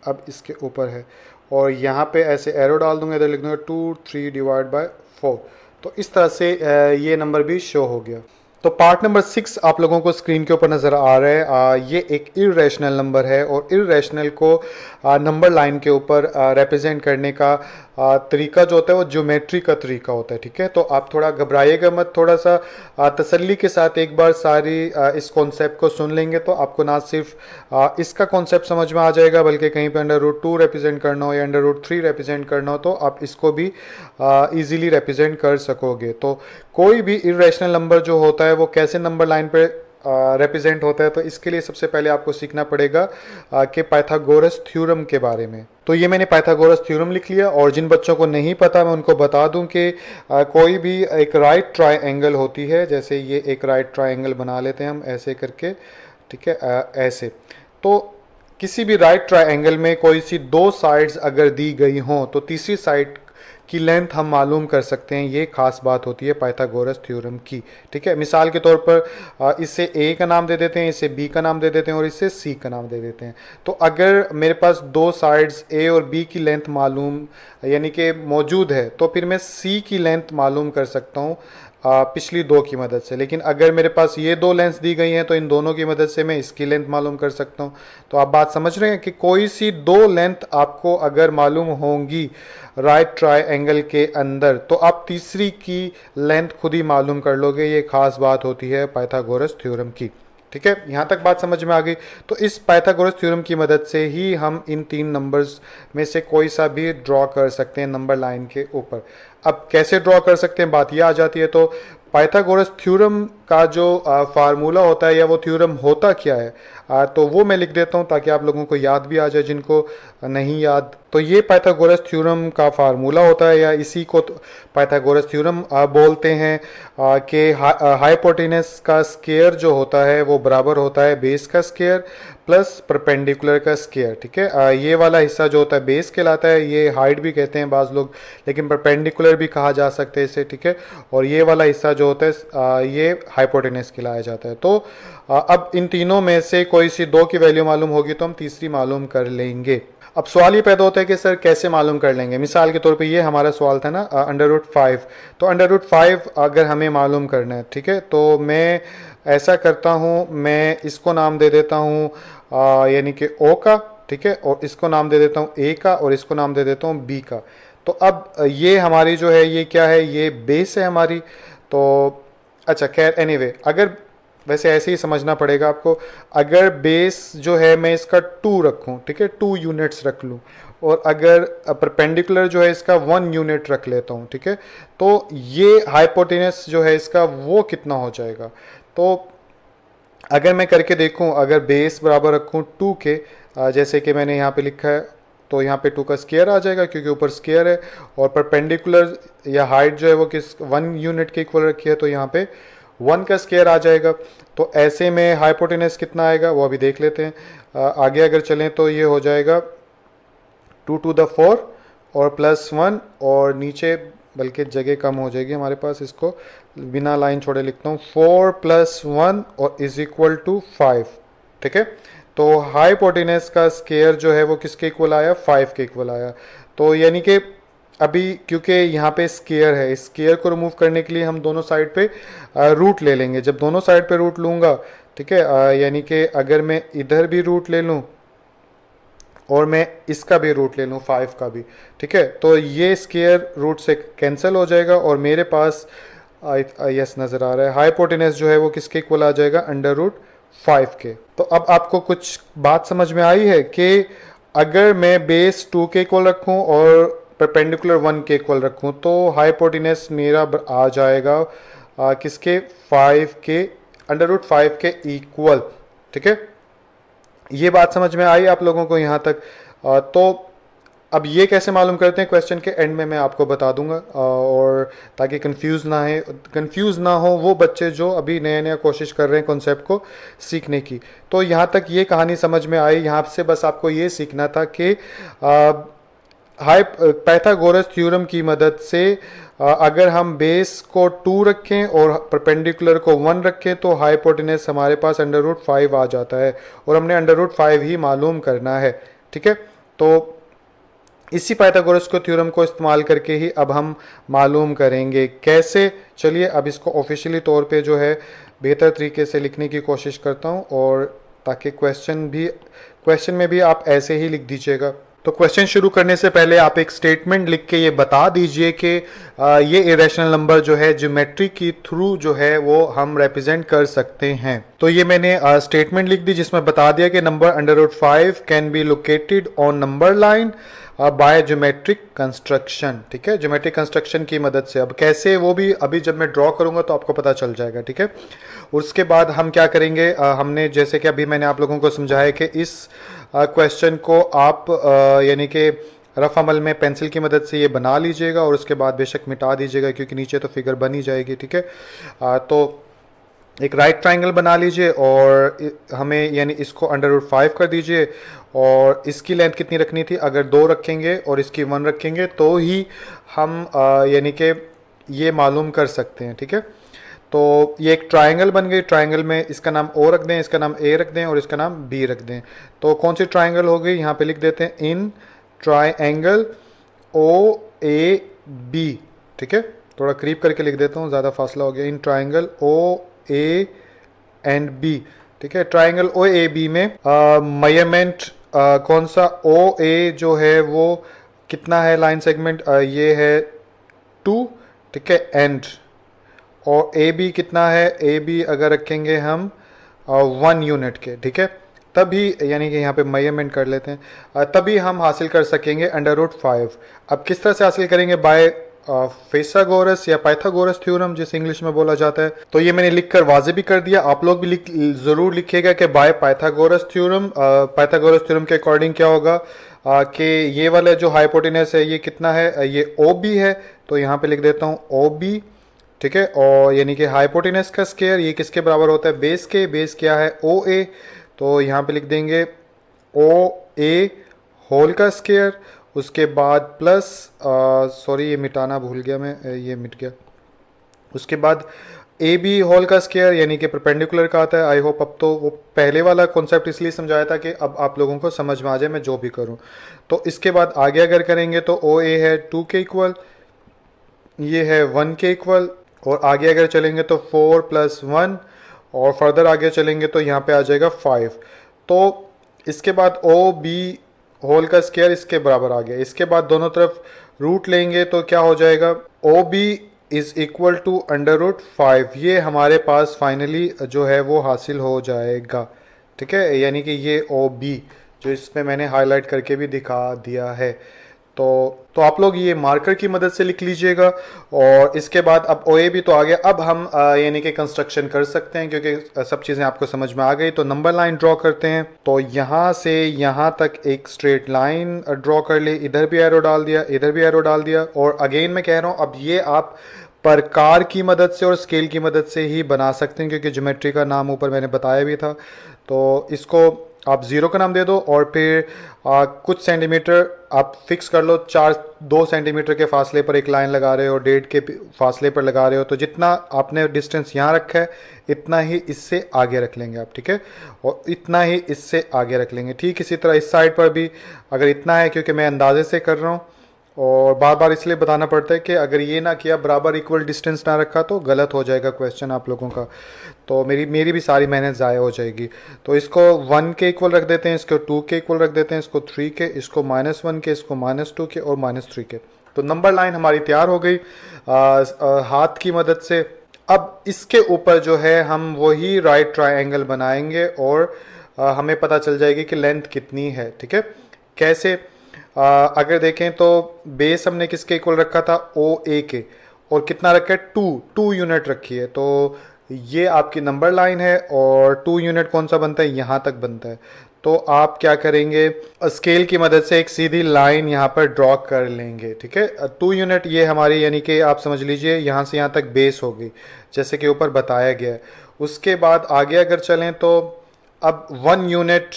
[SPEAKER 1] अब इसके ऊपर है, और यहाँ पे ऐसे एरो डाल दूंगा, इधर लिख दूंगा 2 3 डिवाइड बाय 4। तो इस तरह से ये नंबर भी शो हो गया। तो पार्ट नंबर 6 आप लोगों को स्क्रीन के ऊपर नज़र आ रहा है। ये एक इर्रेशनल नंबर है और इर्रेशनल को नंबर लाइन के ऊपर रिप्रेजेंट करने का तरीका जो होता है वो ज्योमेट्री का तरीका होता है, ठीक है। तो आप थोड़ा घबराइएगा मत, थोड़ा सा तसल्ली के साथ एक बार सारी इस कॉन्सेप्ट को सुन लेंगे तो आपको ना सिर्फ इसका कॉन्सेप्ट समझ में आ जाएगा, बल्कि कहीं पे √2 रिप्रेजेंट करना हो या √3 रिप्रेजेंट करना हो तो आप इसको भी इजीली रिप्रेजेंट कर सकोगे। तो कोई भी इर्रेशनल नंबर जो होता है वो कैसे नंबर लाइन पे रिप्रेजेंट होता है, तो इसके लिए सबसे पहले आपको सीखना पड़ेगा कि पाइथागोरस थ्योरम के बारे में। तो ये मैंने पाइथागोरस थ्योरम लिख लिया, और जिन बच्चों को नहीं पता मैं उनको बता दूं कि कोई भी एक राइट ट्रायंगल होती है, जैसे ये एक राइट ट्रायंगल बना लेते हैं हम ऐसे करके, ठीक है, ऐसे। तो किसी भी राइट ट्रायंगल में कोई सी दो साइड्स अगर दी गई हों तो तीसरी साइड की लेंथ हम मालूम कर सकते हैं। ये खास बात होती है पाइथागोरस थ्योरम की, ठीक है। मिसाल के तौर पर इसे ए का नाम दे देते हैं, इसे बी का नाम दे देते हैं और इसे सी का नाम दे देते हैं। तो अगर मेरे पास दो साइड्स ए और बी की लेंथ मालूम यानी कि मौजूद है तो फिर मैं सी की लेंथ मालूम कर सकता हूँ पिछली दो की मदद से। लेकिन अगर मेरे पास ये दो लेंथ दी गई हैं तो इन दोनों की मदद से मैं इसकी लेंथ मालूम कर सकता हूँ। तो आप बात समझ रहे हैं कि कोई सी दो लेंथ आपको अगर मालूम होंगी राइट ट्रायंगल के अंदर तो आप तीसरी की लेंथ खुद ही मालूम कर लोगे। ये खास बात होती है पाइथागोरस थ्योरम की, ठीक है। यहाँ तक बात समझ में आ गई। तो इस पाइथागोरस थ्योरम की मदद से ही हम इन तीन नंबर्स में से कोई सा भी ड्रॉ कर सकते हैं नंबर लाइन के ऊपर। अब कैसे ड्रॉ कर सकते हैं बात ये आ जाती है। तो पाइथागोरस थ्योरम का जो फार्मूला होता है या वो थ्योरम होता क्या है, तो वो मैं लिख देता हूँ ताकि आप लोगों को याद भी आ जाए जिनको नहीं याद। तो ये पाइथागोरस थ्योरम का फार्मूला होता है, या इसी को पाइथागोरस थ्योरम बोलते हैं कि हाइपोटेनस का स्क्वायर जो होता है वो बराबर होता है बेस का स्क्वायर प्लस परपेंडिकुलर का स्क्वायर, ठीक है। ये वाला हिस्सा जो होता है बेस कहलाता है, ये हाइट भी कहते हैं बाज़ लोग, लेकिन परपेंडिकुलर भी कहा जा सकता है इसे, ठीक है। और ये वाला हिस्सा जो होता है ये हाइपोटेनस कहलाया जाता है। तो अब इन तीनों में से कोई सी दो की वैल्यू मालूम होगी तो हम तीसरी मालूम कर लेंगे। अब सवाल ये पैदा होता है कि सर कैसे मालूम कर लेंगे। मिसाल के तौर पे ये हमारा सवाल था ना √5, तो √5 अगर हमें मालूम करना है, ठीक है, तो मैं ऐसा करता हूँ, मैं इसको नाम दे देता हूँ यानी कि ओ का, ठीक है, और इसको नाम दे देता हूँ ए का और इसको नाम दे देता हूँ बी का। तो अब ये हमारी जो है ये क्या है, ये बेस है हमारी। तो अच्छा खैर एनीवे, अगर वैसे ऐसे ही समझना पड़ेगा आपको, अगर बेस जो है मैं इसका 2 रखूं, ठीक है, 2 यूनिट्स रख लूं, और अगर परपेंडिकुलर जो है इसका 1 यूनिट रख लेता हूं, ठीक है, तो ये हाइपोटेनस जो है इसका वो कितना हो जाएगा। तो अगर मैं करके देखूं, अगर बेस बराबर रखूं 2 के, जैसे कि मैंने यहाँ पे लिखा है, तो यहाँ पे 2 का स्क्वायर आ जाएगा क्योंकि ऊपर स्क्वायर है, और परपेंडिकुलर या हाइट जो है वो किस 1 यूनिट के इक्वल रखी है, तो यहाँ पे 1 का स्क्वायर आ जाएगा। तो ऐसे में हाइपोटेनस कितना आएगा वो अभी देख लेते हैं। आगे अगर चलें तो ये हो जाएगा 2⁴ और +1, और नीचे बल्कि जगह कम हो जाएगी हमारे पास, इसको बिना लाइन छोड़े लिखता हूँ, 4 + 1 और = 5, ठीक है। तो हाइपोटेनस का स्क्वायर जो है वो किसके इक्वल आया, 5 के इक्वल आया। तो यानी कि अभी क्योंकि यहाँ पे स्क्वायर है, इस स्क्वायर को रिमूव करने के लिए हम दोनों साइड पे रूट ले लेंगे। जब दोनों साइड पे रूट लूँगा, ठीक है, यानी कि अगर मैं इधर भी रूट ले लूँ और मैं इसका भी रूट ले लूँ 5 का भी, ठीक है, तो ये स्क्वायर रूट से कैंसिल हो जाएगा और मेरे पास यस नज़र आ रहा है, हाइपोटेनस जो है वो किसके इक्वल आ जाएगा, √5 के। तो अब आपको कुछ बात समझ में आई है कि अगर मैं बेस 2 के इक्वल रखूँ और परपेंडिकुलर 1 के इक्वल रखूँ तो हाइपोटेनस मेरा आ जाएगा किसके, 5 के, √5 के इक्वल, ठीक है। ये बात समझ में आई आप लोगों को यहाँ तक। तो अब ये कैसे मालूम करते हैं, क्वेश्चन के एंड में मैं आपको बता दूंगा, और ताकि कंफ्यूज ना हो वो बच्चे जो अभी नया नया कोशिश कर रहे हैं कॉन्सेप्ट को सीखने की। तो यहाँ तक ये कहानी समझ में आई। यहाँ से बस आपको ये सीखना था कि पाइथागोरस थ्योरम की मदद से अगर हम बेस को 2 रखें और परपेंडिकुलर को 1 रखें तो हाइपोटेनस हमारे पास √5 आ जाता है, और हमने √5 ही मालूम करना है। ठीक है, तो इसी पाइथागोरस को थ्योरम को इस्तेमाल करके ही अब हम मालूम करेंगे कैसे। चलिए अब इसको ऑफिशियली तौर पे जो है बेहतर तरीके से लिखने की कोशिश करता हूँ, और ताकि क्वेश्चन में भी आप ऐसे ही लिख दीजिएगा। तो क्वेश्चन शुरू करने से पहले आप एक स्टेटमेंट लिख के ये बता दीजिए कि ये इरेशनल नंबर जो है ज्योमेट्री की थ्रू जो है वो हम रिप्रेजेंट कर सकते हैं। तो ये मैंने स्टेटमेंट लिख दी जिसमें बता दिया कि number √5 can be located on number line by geometric construction. ठीक है, ज्योमेट्रिक कंस्ट्रक्शन की मदद से। अब कैसे वो भी अभी जब मैं ड्रॉ करूंगा तो आपको पता चल जाएगा। ठीक है, उसके बाद हम क्या करेंगे, हमने जैसे कि अभी मैंने आप लोगों को समझाया कि इस क्वेश्चन को आप यानी कि रफ अमल में पेंसिल की मदद से ये बना लीजिएगा और उसके बाद बेशक मिटा दीजिएगा क्योंकि नीचे तो फिगर बन ही जाएगी। ठीक है, तो एक राइट ट्राइंगल बना लीजिए और हमें यानी इसको √5 कर दीजिए, और इसकी लेंथ कितनी रखनी थी, अगर 2 रखेंगे और इसकी 1 रखेंगे तो ही हम यानी कि ये मालूम कर सकते हैं। ठीक है, तो ये एक ट्राइंगल बन गई। ट्राइंगल में इसका नाम ओ रख दें, इसका नाम ए रख दें और इसका नाम बी रख दें। तो कौन सी ट्राइंगल हो गई, यहाँ पे लिख देते हैं इन ट्राइंगल ओ ए बी। ठीक है, थोड़ा करीब करके लिख देता हूँ, ज़्यादा फासला हो गया। In triangle O A and B. ठीक है, ट्राइंगल ओ ए बी में मेजरमेंट कौन सा, ओ ए जो है वो कितना है लाइन सेगमेंट, ये है 2। ठीक है, एंड और ए बी कितना है, ए बी अगर रखेंगे हम 1 यूनिट के। ठीक है, तभी यानी कि यहाँ पे मेजरमेंट कर लेते हैं, तभी हम हासिल कर सकेंगे √5। अब किस तरह से हासिल करेंगे, बाय फिथागोरस या पाइथागोरस थ्योरम जिसे इंग्लिश में बोला जाता है। तो ये मैंने लिखकर वाजे भी कर दिया, आप लोग भी ज़रूर लिखिएगा कि by Pythagoras theorem. Pythagoras theorem के अकॉर्डिंग क्या होगा कि ये वाला जो हाइपोटेनस है ये कितना है, ये ओ बी है। तो यहाँ पे लिख देता हूँ ओ बी। ठीक है, और यानी कि हाइपोटेनस का स्क्वायर ये किसके बराबर होता है, बेस के। बेस क्या है, ओ ए। तो यहाँ पे लिख देंगे ओ ए होल का स्क्वायर, उसके बाद प्लस सॉरी ये मिटाना भूल गया मैं, ये मिट गया। उसके बाद ए बी होल का स्क्वायर यानी कि परपेंडिकुलर का आता है। आई होप अब तो वो पहले वाला कॉन्सेप्ट इसलिए समझाया था कि अब आप लोगों को समझ में आ जाए मैं जो भी करूं। तो इसके बाद आगे अगर करेंगे तो ओ ए है 2 के इक्वल, ये है 1 के इक्वल, और आगे अगर चलेंगे तो 4 + 1, और फर्दर आगे चलेंगे तो यहाँ पे आ जाएगा 5। तो इसके बाद ओ बी होल का स्क्वायर इसके बराबर आ गया। इसके बाद दोनों तरफ रूट लेंगे तो क्या हो जाएगा, O B is equal to √5। ये हमारे पास फाइनली जो है वो हासिल हो जाएगा। ठीक है, यानी कि ये ओ बी जो इसमें मैंने हाईलाइट करके भी दिखा दिया है। तो आप लोग ये मार्कर की मदद से लिख लीजिएगा। और इसके बाद अब ओ ए भी तो आ गया, अब हम यानी कि कंस्ट्रक्शन कर सकते हैं क्योंकि सब चीज़ें आपको समझ में आ गई। तो नंबर लाइन ड्रॉ करते हैं। तो यहाँ से यहाँ तक एक स्ट्रेट लाइन ड्रॉ कर ली, इधर भी एरो डाल दिया, इधर भी एरो डाल दिया। और अगेन मैं कह रहा हूँ अब ये आप प्रकार की मदद से और स्केल की मदद से ही बना सकते हैं क्योंकि ज्योमेट्री का नाम ऊपर मैंने बताया भी था। तो इसको आप 0 का नाम दे दो और फिर कुछ सेंटीमीटर आप फिक्स कर लो। 2 सेंटीमीटर के फासले पर एक लाइन लगा रहे हो, 1.5 के फासले पर लगा रहे हो, तो जितना आपने डिस्टेंस यहाँ रखा है इतना ही इससे आगे रख लेंगे आप। ठीक है, और इतना ही इससे आगे रख लेंगे। ठीक इसी तरह इस साइड पर भी अगर इतना है, क्योंकि मैं अंदाजे से कर रहा हूँ और बार बार इसलिए बताना पड़ता है कि अगर ये ना किया, बराबर इक्वल डिस्टेंस ना रखा तो गलत हो जाएगा क्वेश्चन आप लोगों का, तो मेरी भी सारी मेहनत ज़ाया हो जाएगी। तो इसको 1 के इक्वल रख देते हैं, इसको 2 के इक्वल रख देते हैं, इसको 3 के, इसको -1 के, इसको -2 के और -3 के। तो नंबर लाइन हमारी तैयार हो गई हाथ की मदद से। अब इसके ऊपर जो है हम वही राइट ट्रायंगल बनाएंगे और हमें पता चल जाएगी कि लेंथ कितनी है। ठीक है, कैसे अगर देखें तो बेस हमने किसके इक्वल रखा था, ओ ए के, और कितना रखा है 2 यूनिट रखी है। तो ये आपकी नंबर लाइन है और 2 यूनिट कौन सा बनता है, यहाँ तक बनता है। तो आप क्या करेंगे, स्केल की मदद से एक सीधी लाइन यहाँ पर ड्रॉ कर लेंगे। ठीक है, 2 यूनिट ये हमारी यानी कि आप समझ लीजिए यहाँ से यहाँ तक बेस होगी जैसे कि ऊपर बताया गया है। उसके बाद आगे अगर चलें तो अब 1 यूनिट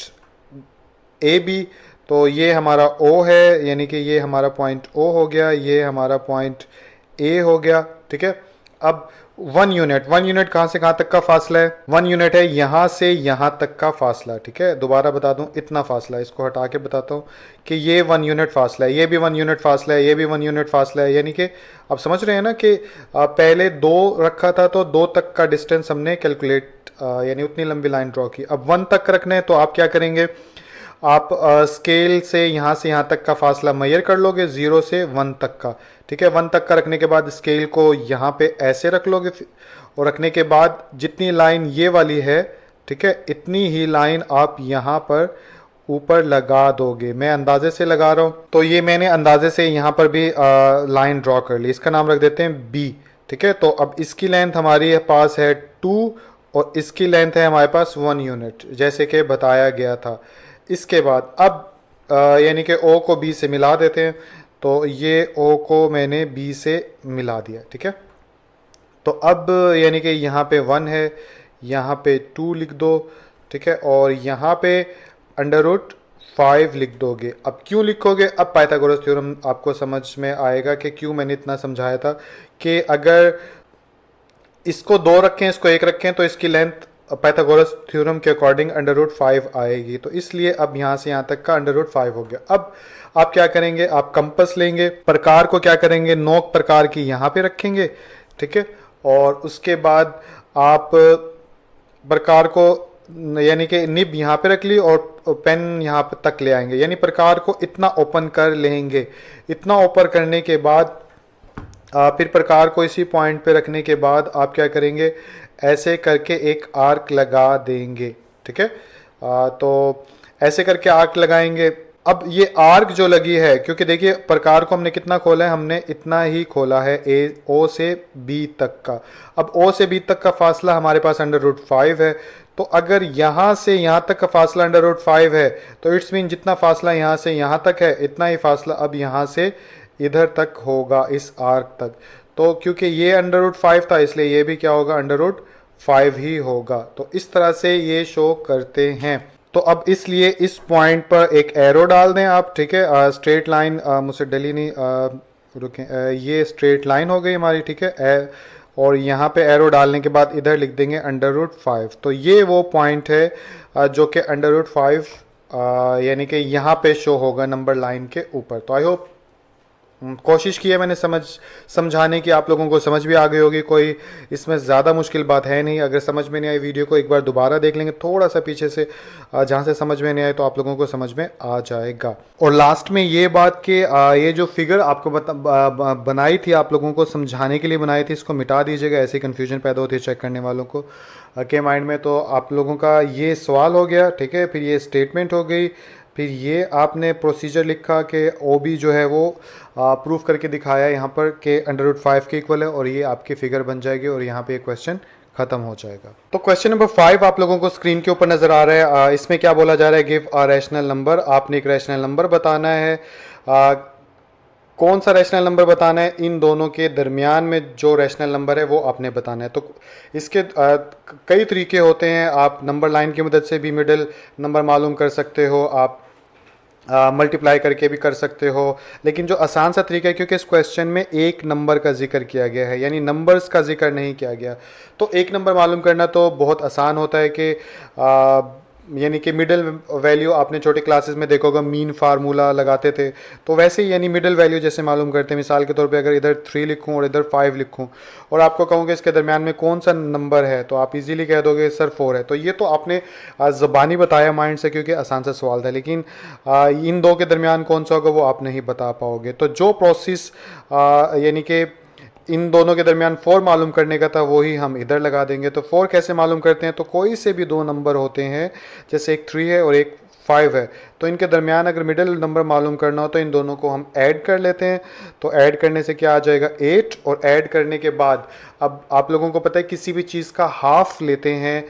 [SPEAKER 1] ए बी, तो ये हमारा O है यानी कि ये हमारा पॉइंट O हो गया, ये हमारा पॉइंट ए हो गया, ठीक है। अब 1 यूनिट कहाँ से कहाँ तक का फासला है? 1 यूनिट है यहाँ से यहाँ तक का फासला, ठीक है। दोबारा बता दूं, इतना फासला है, इसको हटा के बताता हूँ कि ये 1 यूनिट फासला है, ये भी 1 यूनिट फासला है, ये भी 1 यूनिट फासला है। यानी कि आप समझ रहे हैं ना कि पहले 2 रखा था तो 2 तक का डिस्टेंस हमने कैलकुलेट यानी उतनी लंबी लाइन ड्रॉ की। अब 1 तक रखना है तो आप क्या करेंगे, आप स्केल से यहाँ तक का फासला मेजर कर लोगे, 0 से 1 तक का, ठीक है। 1 तक का रखने के बाद स्केल को यहाँ पे ऐसे रख लोगे और रखने के बाद जितनी लाइन ये वाली है, ठीक है, इतनी ही लाइन आप यहाँ पर ऊपर लगा दोगे। मैं अंदाजे से लगा रहा हूँ, तो ये मैंने अंदाजे से यहाँ पर भी लाइन ड्रॉ कर ली। इसका नाम रख देते हैं बी, ठीक है। तो अब इसकी लेंथ हमारी पास है 2 और इसकी लेंथ है हमारे पास 1 यूनिट, जैसे कि बताया गया था। इसके बाद अब यानी कि ओ को बी से मिला देते हैं, तो ये ओ को मैंने बी से मिला दिया, ठीक है। तो अब यानी कि यहाँ पे 1 है, यहाँ पे 2 लिख दो, ठीक है, और यहाँ पे √5 लिख दोगे। अब क्यों लिखोगे? अब पाइथागोरस थ्योरम आपको समझ में आएगा कि क्यों मैंने इतना समझाया था कि अगर इसको 2 रखें, इसको 1 रखें, तो इसकी लेंथ पाइथागोरस थ्योरम के अकॉर्डिंग √5 आएगी। तो इसलिए अब यहाँ से यहाँ तक का √5 हो गया। अब आप क्या करेंगे, आप कंपस लेंगे, प्रकार को क्या करेंगे, नोक प्रकार की यहाँ पे रखेंगे, ठीक है, और उसके बाद आप प्रकार को यानी कि निब यहाँ पे रख ली और पेन यहाँ पे तक ले आएंगे, यानी प्रकार को इतना ओपन कर लेंगे। इतना ओपन करने के बाद फिर प्रकार को इसी पॉइंट पे रखने के बाद आप क्या करेंगे, ऐसे करके एक आर्क लगा देंगे, ठीक है। तो ऐसे करके आर्क लगाएंगे। अब ये आर्क जो लगी है, क्योंकि देखिए प्रकार को हमने कितना खोला है, हमने इतना ही खोला है ओ से बी तक का। अब ओ से बी तक का फासला हमारे पास √5 है, तो अगर यहाँ से यहाँ तक का फासला √5 है तो इट्स मीन जितना फासला यहाँ से यहाँ तक है, इतना ही फासला अब यहाँ से इधर तक होगा, इस आर्क तक। तो क्योंकि ये √5 था इसलिए ये भी क्या होगा, √5 ही होगा। तो इस तरह से ये शो करते हैं। तो अब इसलिए इस पॉइंट पर एक एरो डाल दें आप, ठीक है। स्ट्रेट लाइन मुझसे डली नहीं, रुकें, ये स्ट्रेट लाइन हो गई हमारी, ठीक है। और यहाँ पे एरो डालने के बाद इधर लिख देंगे √5। तो ये वो पॉइंट है जो कि √5 यानी कि यहाँ पे शो होगा नंबर लाइन के ऊपर। तो आई होप कोशिश की है मैंने समझाने की, आप लोगों को समझ भी आ गई होगी। कोई इसमें ज़्यादा मुश्किल बात है नहीं। अगर समझ में नहीं आई वीडियो को एक बार दोबारा देख लेंगे, थोड़ा सा पीछे से जहाँ से समझ में नहीं आए तो आप लोगों को समझ में आ जाएगा। और लास्ट में ये बात कि ये जो फिगर आपको बनाई थी, आप लोगों को समझाने के लिए बनाई थी, इसको मिटा दीजिएगा, ऐसे कन्फ्यूजन पैदा होती है चेक करने वालों को के माइंड में। तो आप लोगों का ये सवाल हो गया, ठीक है, फिर ये स्टेटमेंट हो गई, फिर ये आपने प्रोसीजर लिखा कि OB जो है वो प्रूफ करके दिखाया यहाँ पर कि √5 के इक्वल है, और ये आपकी फिगर बन जाएगी और यहाँ पे क्वेश्चन खत्म हो जाएगा। तो क्वेश्चन नंबर 5 आप लोगों को स्क्रीन के ऊपर नज़र आ रहा है। इसमें क्या बोला जा रहा है, गिव अ रैशनल नंबर। आपने एक रैशनल नंबर बताना है। कौन सा रैशनल नंबर बताना है, इन दोनों के दरमियान में जो रैशनल नंबर है वो आपने बताना है। तो इसके कई तरीके होते हैं। आप नंबर लाइन की मदद से भी मिडिल नंबर मालूम कर सकते हो, आप मल्टीप्लाई करके भी कर सकते हो, लेकिन जो आसान सा तरीका है, क्योंकि इस क्वेश्चन में एक नंबर का जिक्र किया गया है, यानी नंबर्स का जिक्र नहीं किया गया, तो एक नंबर मालूम करना तो बहुत आसान होता है कि यानी कि मिडिल वैल्यू आपने छोटे क्लासेस में देखा होगा, मीन फार्मूला लगाते थे, तो वैसे ही यानी मिडिल वैल्यू जैसे मालूम करते हैं। मिसाल के तौर पे अगर इधर 3 लिखूं और इधर 5 लिखूं और आपको कहूँगा इसके दरमियान में कौन सा नंबर है, तो आप इजीली कह दोगे सर 4 है। तो ये तो आपने ज़बानी बताया माइंड से, क्योंकि आसान सा सवाल था, लेकिन इन दो के दरमियान कौन सा होगा वो आप नहीं बता पाओगे। तो जो प्रोसेस यानी कि इन दोनों के दरमियान 4 मालूम करने का था, वही हम इधर लगा देंगे। तो 4 कैसे मालूम करते हैं, तो कोई से भी 2 नंबर होते हैं, जैसे एक 3 है और एक 5 है, तो इनके दरमियान अगर मिडिल नंबर मालूम करना हो तो इन दोनों को हम ऐड कर लेते हैं। तो ऐड करने से क्या आ जाएगा 8, और ऐड करने के बाद अब आप लोगों को पता है किसी भी चीज़ का हाफ लेते हैं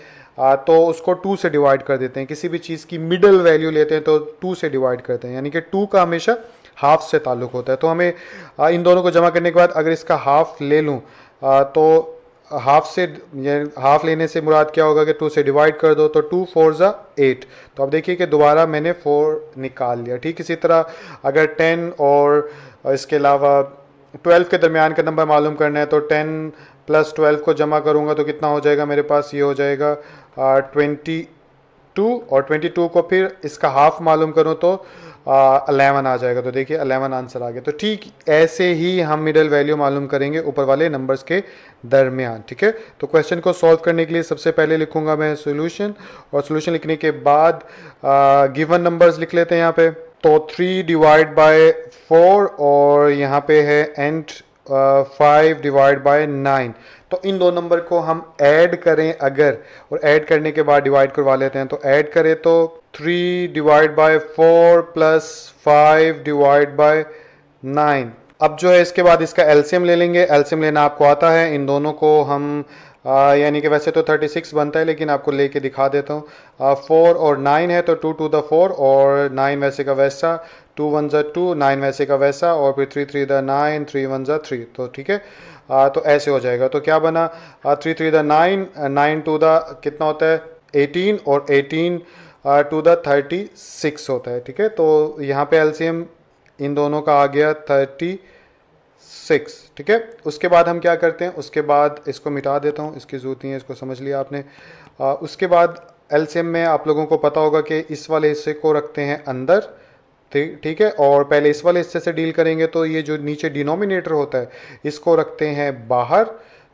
[SPEAKER 1] तो उसको 2 से डिवाइड कर देते हैं, किसी भी चीज़ की मिडिल वैल्यू लेते हैं तो 2 से डिवाइड करते हैं, यानी कि 2 का हमेशा हाफ से ताल्लुक़ होता है। तो हमें इन दोनों को जमा करने के बाद अगर इसका हाफ ले लूँ तो हाफ से हाफ लेने से मुराद क्या होगा कि 2 से डिवाइड कर दो, तो 2 4 ज़ा 8। तो अब देखिए कि दोबारा मैंने 4 निकाल लिया। ठीक इसी तरह अगर 10 और इसके अलावा 12 के दरमियान का नंबर मालूम करना है तो 10 प्लस 12 को जमा करूँगा तो कितना हो जाएगा मेरे पास, ये हो जाएगा 22, और 22 को फिर इसका हाफ मालूम करूँ तो 11 आ जाएगा। तो देखिए 11 आंसर आ गया। तो ठीक ऐसे ही हम मिडल वैल्यू मालूम करेंगे ऊपर वाले नंबर्स के दरमियान, ठीक है। तो क्वेश्चन को सॉल्व करने के लिए सबसे पहले लिखूंगा मैं सोल्यूशन, और सोल्यूशन लिखने के बाद गिवन नंबर्स लिख लेते हैं यहाँ पे। तो 3 डिवाइड बाय 4 और यहाँ पे है एंड 5 डिवाइड बाय 9। तो इन दो नंबर को हम ऐड करें अगर, और ऐड करने के बाद डिवाइड करवा लेते हैं। तो ऐड करें तो 3 divide by 4 plus 5 divide by 9। अब जो है इसके बाद इसका एलसीएम ले लेंगे। एलसीएम लेना आपको आता है। इन दोनों को हम यानी कि वैसे तो 36 बनता है, लेकिन आपको लेके दिखा देता हूँ। 4 और 9 है तो 2 to the 4 और 9 वैसे का वैसा, 2 1 जा 2, 9 वैसे का वैसा, और फिर 3 3 द 9, 3 1 जा 3। तो ठीक है, तो ऐसे हो जाएगा। तो क्या बना, 3 3 द 9, 9 टू द कितना होता है 18, और 18 टू द 36 होता है। ठीक है, तो यहाँ पे एलसीएम इन दोनों का आ गया 36। ठीक है, उसके बाद हम क्या करते हैं, उसके बाद इसको मिटा देता हूँ, इसकी जरूरत नहीं है, इसको समझ लिया आपने। उसके बाद एलसीएम में आप लोगों को पता होगा कि इस वाले हिस्से को रखते हैं अंदर, ठीक है, और पहले इस वाले हिस्से से डील करेंगे। तो ये जो नीचे डिनोमिनेटर होता है इसको रखते हैं बाहर,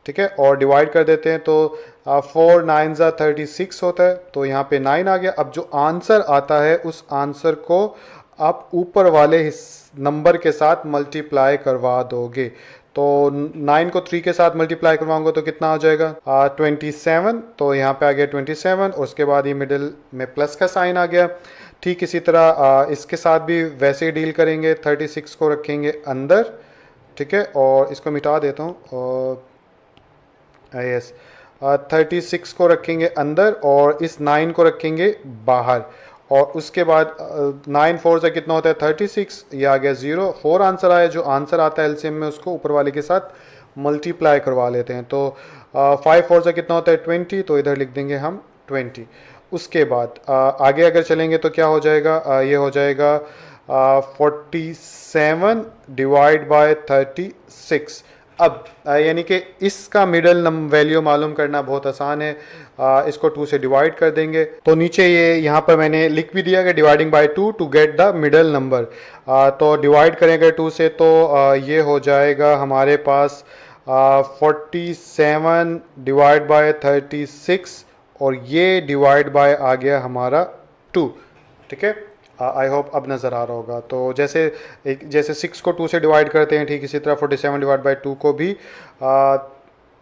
[SPEAKER 1] ठीक है, और डिवाइड कर देते हैं। तो 4 9 जा 36 होता है, तो यहाँ पे 9 आ गया। अब जो आंसर आता है उस आंसर को आप ऊपर वाले नंबर के साथ मल्टीप्लाई करवा दोगे। तो 9 को 3 के साथ मल्टीप्लाई करवाऊंगा तो कितना आ जाएगा 27। तो यहाँ पे आ गया 27, और उसके बाद ये मिडिल में प्लस का साइन आ गया। ठीक इसी तरह इसके साथ भी वैसे ही डील करेंगे। 36 को रखेंगे अंदर, ठीक है, और इसको मिटा देता हूँ, और यस 36 को रखेंगे अंदर और इस 9 को रखेंगे बाहर। और उसके बाद 9 4 से कितना होता है 36, ये आ गया 0। 4 आंसर आया। जो आंसर आता है एलसीएम में उसको ऊपर वाले के साथ मल्टीप्लाई करवा लेते हैं। तो 5 4 से कितना होता है 20, तो इधर लिख देंगे हम 20। उसके बाद आगे अगर चलेंगे तो क्या हो जाएगा, ये हो जाएगा 47 डिवाइड बाय 36। अब यानी कि इसका मिडल वैल्यू मालूम करना बहुत आसान है। इसको 2 से डिवाइड कर देंगे। तो नीचे ये यहाँ पर मैंने लिख भी दिया कि dividing by 2 to get the middle number. तो डिवाइड करेंगे 2 से तो ये हो जाएगा हमारे पास 47 डिवाइड बाय 36, और ये डिवाइड बाय आ गया हमारा 2। ठीक है, आई होप अब नज़र आ रहा होगा। तो जैसे 6 को 2 से डिवाइड करते हैं, ठीक इसी तरह 47 डिवाइड बाय 2 को भी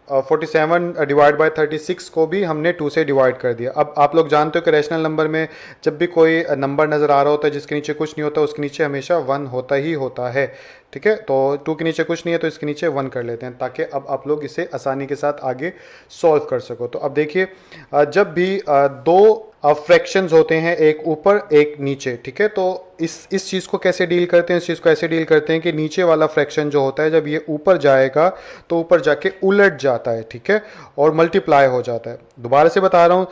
[SPEAKER 1] 47 डिवाइड बाय 36 को भी हमने 2 से डिवाइड कर दिया। अब आप लोग जानते हो कि रैशनल नंबर में जब भी कोई नंबर नज़र आ रहा होता है जिसके नीचे कुछ नहीं होता, उसके नीचे हमेशा 1 होता ही होता है। ठीक है, तो 2 के नीचे कुछ नहीं है तो इसके नीचे 1 कर लेते हैं, ताकि अब आप लोग इसे आसानी के साथ आगे सॉल्व कर सको। तो अब देखिए, जब भी दो फ्रैक्शंस होते हैं, एक ऊपर एक नीचे, ठीक है, तो इस चीज़ को कैसे डील करते हैं, इस चीज़ को ऐसे डील करते हैं कि नीचे वाला फ्रैक्शन जो होता है जब ये ऊपर जाएगा तो ऊपर जाके उलट जाता है, ठीक है, और मल्टीप्लाई हो जाता है। दोबारा से बता रहा हूँ,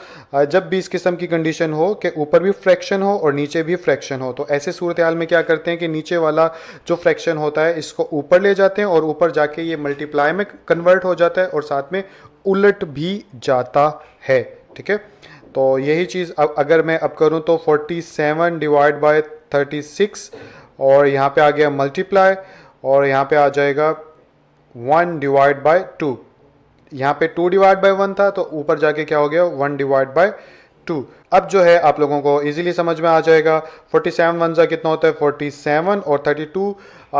[SPEAKER 1] जब भी इस किस्म की कंडीशन हो कि ऊपर भी फ्रैक्शन हो और नीचे भी फ्रैक्शन हो, तो ऐसे सूरत हाल में क्या करते हैं कि नीचे वाला जो फ्रैक्शन होता है इसको ऊपर ले जाते हैं, और ऊपर जाके ये मल्टीप्लाई में कन्वर्ट हो जाता है और साथ में उलट भी जाता है। ठीक है, तो यही चीज़ अगर मैं अब करूं तो 47 डिवाइड बाय 36, और यहाँ पे आ गया मल्टीप्लाई, और यहाँ पे आ जाएगा 1 डिवाइड बाय 2। यहाँ पे 2 डिवाइड बाय 1 था, तो ऊपर जाके क्या हो गया 1 डिवाइड बाय 2। अब जो है आप लोगों को इजीली समझ में आ जाएगा। 47 1 जा कितना होता है 47, और 32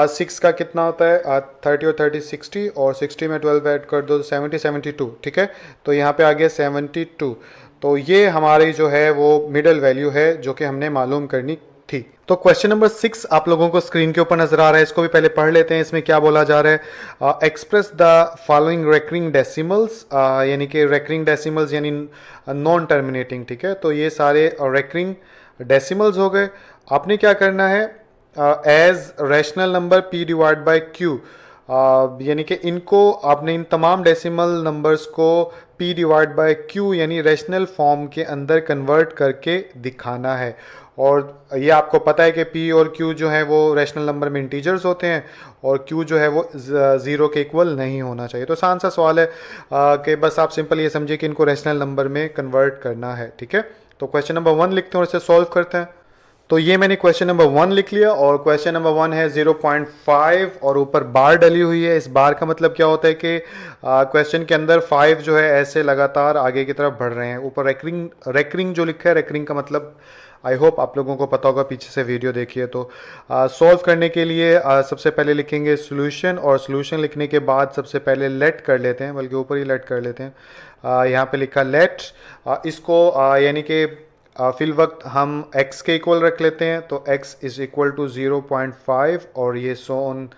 [SPEAKER 1] 6 का कितना होता है 30 और 30 60, और 60 में 12 ऐड कर दो 70 72। ठीक है, तो यहाँ पे आ गया 72। तो ये हमारी जो है वो मिडल वैल्यू है जो कि हमने मालूम करनी थी। तो क्वेश्चन नंबर 6 आप लोगों को स्क्रीन के ऊपर नजर आ रहा है, इसको भी पहले पढ़ लेते हैं। इसमें क्या बोला जा रहा है, express the following recurring decimals, यानी कि रेकरिंग डेसिमल्स यानी नॉन टर्मिनेटिंग। ठीक है, तो ये सारे रेकरिंग डेसिमल्स हो गए। आपने क्या करना है, as rational number p divide by q, यानी कि इनको आपने इन तमाम डेसिमल नंबर्स को p डिवाइड बाय q यानी रेशनल फॉर्म के अंदर कन्वर्ट करके दिखाना है। और ये आपको पता है कि p और q जो है वो रेशनल नंबर में इंटीजर्स होते हैं और q जो है वो ज़ीरो के इक्वल नहीं होना चाहिए। तो आसान सा सवाल है कि बस आप सिंपल ये समझिए कि इनको रेशनल नंबर में कन्वर्ट करना है, ठीक है। तो क्वेश्चन नंबर 1 लिखते हैं और इसे सॉल्व करते हैं। तो ये मैंने क्वेश्चन नंबर 1 लिख लिया और क्वेश्चन नंबर 1 है 0.5 और ऊपर बार डली हुई है। इस बार का मतलब क्या होता है कि क्वेश्चन के अंदर 5 जो है ऐसे लगातार आगे की तरफ बढ़ रहे हैं। ऊपर रेकरिंग जो लिखा है, रेकरिंग का मतलब आई होप आप लोगों को पता होगा, पीछे से वीडियो देखिए। तो सॉल्व करने के लिए सबसे पहले लिखेंगे सोल्यूशन और सोल्यूशन लिखने के बाद सबसे पहले लेट कर लेते हैं, बल्कि ऊपर ही लेट कर लेते हैं। यहाँ पे लिखा लेट, इसको यानी कि फिल वक्त हम x के इक्वल रख लेते हैं। तो x इज़ इक्वल टू 0.5 और ये सोन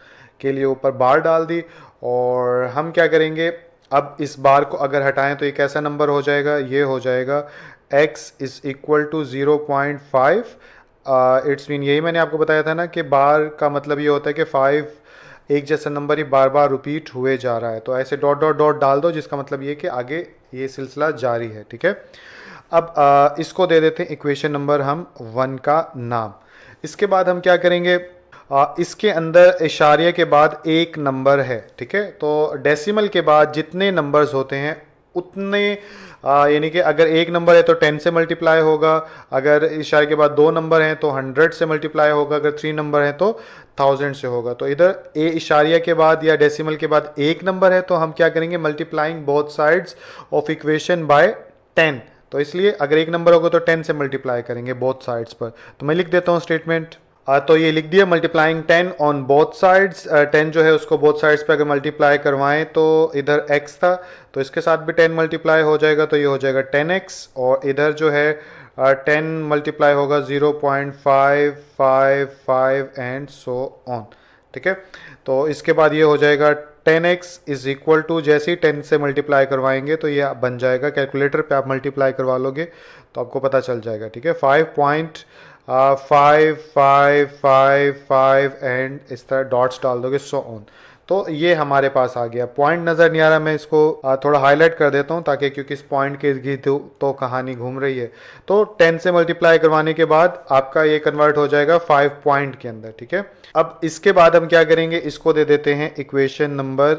[SPEAKER 1] के लिए ऊपर बार डाल दी। और हम क्या करेंगे, अब इस बार को अगर हटाएं तो ये कैसा नंबर हो जाएगा, ये हो जाएगा x is equal to 0.5। It's mean यही मैंने आपको बताया था ना कि बार का मतलब ये होता है कि 5 एक जैसा नंबर ही बार बार रिपीट हुए जा रहा है। तो ऐसे डॉट डॉट डॉट डाल दो, जिसका मतलब ये कि आगे ये सिलसिला जारी है, ठीक है। अब इसको दे देते हैं इक्वेशन नंबर हम 1 का नाम। इसके बाद हम क्या करेंगे, इसके अंदर इशारे के बाद एक नंबर है, ठीक है। तो डेसिमल के बाद जितने नंबर्स होते हैं उतने यानी कि अगर एक नंबर है तो 10 से मल्टीप्लाई होगा, अगर इशारे के बाद 2 नंबर हैं तो 100 से मल्टीप्लाई होगा, अगर 3 नंबर हैं तो 1000 से होगा। तो इधर ए इशारिया के बाद या डेसिमल के बाद एक नंबर है तो हम क्या करेंगे, multiplying both sides of equation by 10। तो इसलिए अगर एक नंबर होगा तो 10 से मल्टीप्लाई करेंगे बोथ साइड्स पर। तो मैं लिख देता हूँ स्टेटमेंट। तो ये लिख दिया, मल्टीप्लाइंग 10 ऑन बोथ साइड्स। 10 जो है उसको बोथ साइड्स पे अगर मल्टीप्लाई करवाएं तो इधर x था तो इसके साथ भी 10 मल्टीप्लाई हो जाएगा, तो ये हो जाएगा 10x। और इधर जो है 10 मल्टीप्लाई होगा 0.555 एंड सो ऑन, ठीक है। तो इसके बाद ये हो जाएगा 10x इज इक्वल टू, जैसे ही 10 से मल्टीप्लाई करवाएंगे तो ये बन जाएगा, कैलकुलेटर पे आप मल्टीप्लाई करवा लोगे तो आपको पता चल जाएगा, ठीक है। 5.5555 एंड इस तरह डॉट्स डाल दोगे, सो ऑन। तो ये हमारे पास आ गया। पॉइंट नज़र नहीं आ रहा, मैं इसको थोड़ा हाईलाइट कर देता हूँ ताकि, क्योंकि इस पॉइंट के इर्द तो कहानी घूम रही है। तो 10 से मल्टीप्लाई करवाने के बाद आपका ये कन्वर्ट हो जाएगा 5 पॉइंट के अंदर, ठीक है। अब इसके बाद हम क्या करेंगे, इसको दे देते हैं इक्वेशन नंबर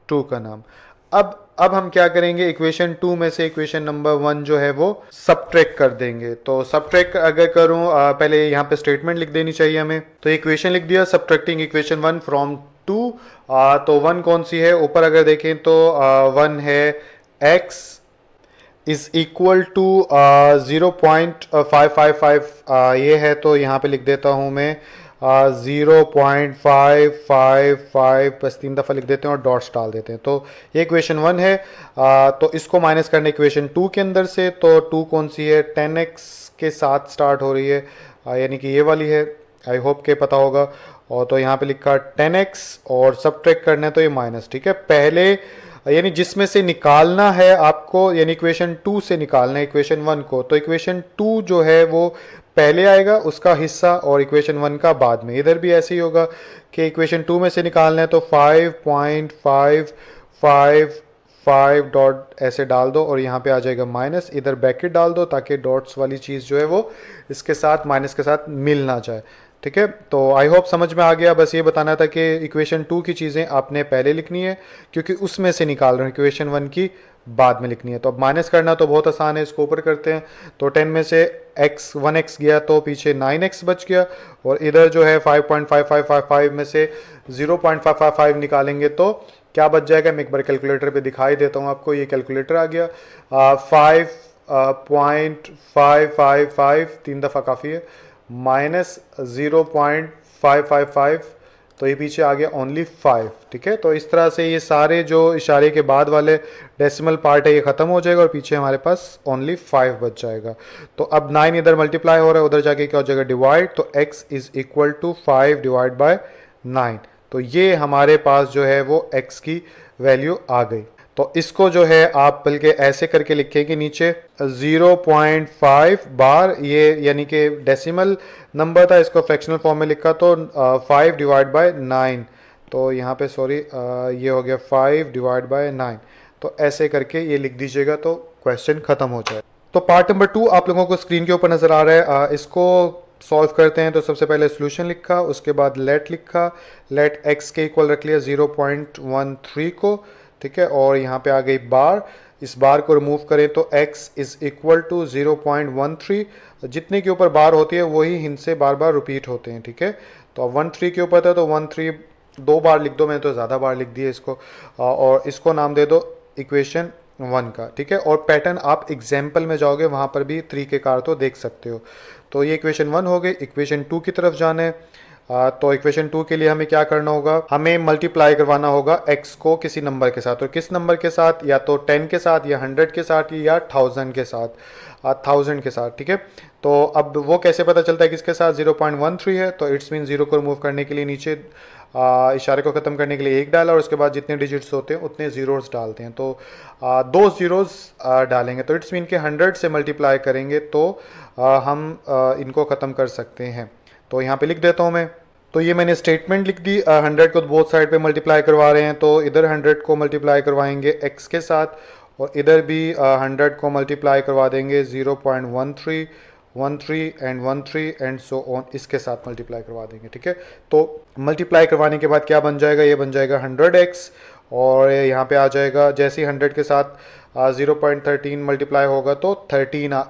[SPEAKER 1] 2 का नाम। अब हम क्या करेंगे, इक्वेशन 2 में से इक्वेशन नंबर 1 जो है वो सबट्रैक्ट कर देंगे। तो सबट्रैक्ट अगर करूं, पहले यहाँ पे स्टेटमेंट लिख देनी चाहिए हमें। तो इक्वेशन लिख दिया, सबट्रैक्टिंग इक्वेशन 1 फ्रॉम 2। तो 1 कौन सी है, ऊपर अगर देखें तो 1 है x इज इक्वल टू 0.555 ये है। तो यहाँ पे लिख देता हूँ मैं 0.555, बस 3 दफ़ा लिख देते हैं और डॉट्स डाल देते हैं। तो ये इक्वेशन 1 है। तो इसको माइनस करना इक्वेशन 2 के अंदर से। तो 2 कौन सी है, 10x के साथ स्टार्ट हो रही है, यानी कि ये वाली है, आई होप के पता होगा। और तो यहाँ पे लिखा 10x और सबट्रैक्ट करना है तो ये माइनस, ठीक है। पहले यानी जिसमें से निकालना है आपको, यानी इक्वेशन 2 से निकालना है इक्वेशन 1 को, तो इक्वेशन 2 जो है वो पहले आएगा उसका हिस्सा और इक्वेशन 1 का बाद में। इधर भी ऐसे ही होगा कि इक्वेशन 2 में से निकालना है तो 5.555 डॉट ऐसे डाल दो और यहाँ पे आ जाएगा माइनस, इधर ब्रैकेट डाल दो ताकि डॉट्स वाली चीज़ जो है वो इसके साथ माइनस के साथ मिल ना जाए, ठीक है। तो आई होप समझ में आ गया। बस ये बताना था कि इक्वेशन 2 की चीज़ें आपने पहले लिखनी है क्योंकि उसमें से निकाल रहे हैं, इक्वेशन 1 की बाद में लिखनी है। तो अब माइनस करना तो बहुत आसान है, इसको ऊपर करते हैं। तो 10 में से x 1x गया तो पीछे 9x बच गया और इधर जो है 5.5555 में से 0.555 निकालेंगे तो क्या बच जाएगा, मैं एक बार कैलकुलेटर पे दिखाई देता हूँ आपको। ये कैलकुलेटर आ गया 5.555, 3 दफ़ा काफ़ी है, माइनस 0.555, तो ये पीछे आ गया ओनली 5, ठीक है। तो इस तरह से ये सारे जो इशारे के बाद वाले डेसिमल पार्ट है ये ख़त्म हो जाएगा और पीछे हमारे पास ओनली 5 बच जाएगा। तो अब 9 इधर मल्टीप्लाई हो रहा है, उधर जाके क्या हो जाएगा डिवाइड, तो x is equal to 5 divide by 9। तो ये हमारे पास जो है वो x की वैल्यू आ गई। तो इसको जो है आप बल्कि ऐसे करके लिखेंगे नीचे 0.5 बार, ये यानी कि डेसिमल नंबर था, इसको फ्रैक्शनल फॉर्म में लिखा तो 5 डिवाइड बाय 9। तो यहाँ पे सॉरी ये हो गया 5 डिवाइड बाय 9। तो ऐसे करके ये लिख दीजिएगा तो क्वेश्चन ख़त्म हो जाए। तो पार्ट नंबर 2 आप लोगों को स्क्रीन के ऊपर नज़र आ रहा है। इसको सॉल्व करते हैं। तो सबसे पहले सोल्यूशन लिखा, उसके बाद लेट लिखा, लेट एक्स के इक्वल रख लिया 0.13 को, ठीक है, और यहाँ पे आ गई बार। इस बार को रिमूव करें तो x इज़ इक्वल टू 0.13। जितने के ऊपर बार होती है वही हिंद से बार बार रिपीट होते हैं, ठीक है। तो अब 13 के ऊपर था तो 13 दो बार लिख दो, मैंने तो ज़्यादा बार लिख दिया इसको, और इसको नाम दे दो इक्वेशन 1 का, ठीक है। और पैटर्न आप एग्जाम्पल में जाओगे वहाँ पर भी तरीक़ेकार तो देख सकते हो। तो ये इक्वेशन 1 हो गई। इक्वेशन 2 की तरफ जाना है। तो इक्वेशन 2 के लिए हमें क्या करना होगा, हमें मल्टीप्लाई करवाना होगा x को किसी नंबर के साथ। और किस नंबर के साथ, या तो 10 के साथ, या 100 के साथ, या 1000 के साथ, 1000 के साथ, ठीक है। तो अब वो कैसे पता चलता है किसके साथ, 0.13 है तो इट्स मीन 0 को रिमूव करने के लिए नीचे इशारे को ख़त्म करने के लिए 1 डाला, और उसके बाद जितने डिजिट्स होते हैं उतने ज़ीरोज़ डालते हैं। तो 2 ज़ीरोज़ डालेंगे तो इट्स मीन के 100 से मल्टीप्लाई करेंगे तो हम इनको ख़त्म कर सकते हैं। तो यहाँ पे लिख देता हूँ मैं। तो ये मैंने स्टेटमेंट लिख दी। 100 को बोथ साइड पे मल्टीप्लाई करवा रहे हैं, तो इधर 100 को मल्टीप्लाई करवाएंगे x के साथ, और इधर भी 100 को मल्टीप्लाई करवा देंगे 0.13, 13 एंड 13 एंड सो ऑन, इसके साथ मल्टीप्लाई करवा देंगे, ठीक है। तो मल्टीप्लाई करवाने के बाद क्या बन जाएगा, ये बन जाएगा 100x, और यहाँ पे आ जाएगा जैसे ही 100 के साथ 0.13 मल्टीप्लाई होगा तो 13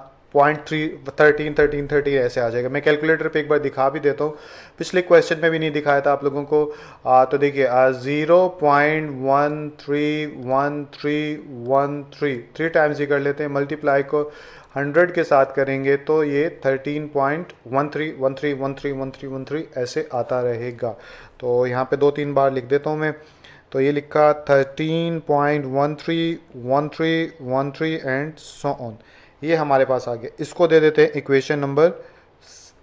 [SPEAKER 1] ऐसे आ जाएगा। मैं कैलकुलेटर पे एक बार दिखा भी देता हूँ, पिछले क्वेश्चन में भी नहीं दिखाया था आप लोगों को। तो देखिए 0.131313 3 टाइम्स ही कर लेते हैं, मल्टीप्लाई को 100 के साथ करेंगे तो ये 13.13131313 ऐसे आता रहेगा। तो यहाँ पे 2-3 बार लिख देता हूँ मैं। तो ये लिखा 13.131313 एंड सो ऑन, ये हमारे पास आ गया। इसको दे देते हैं इक्वेशन नंबर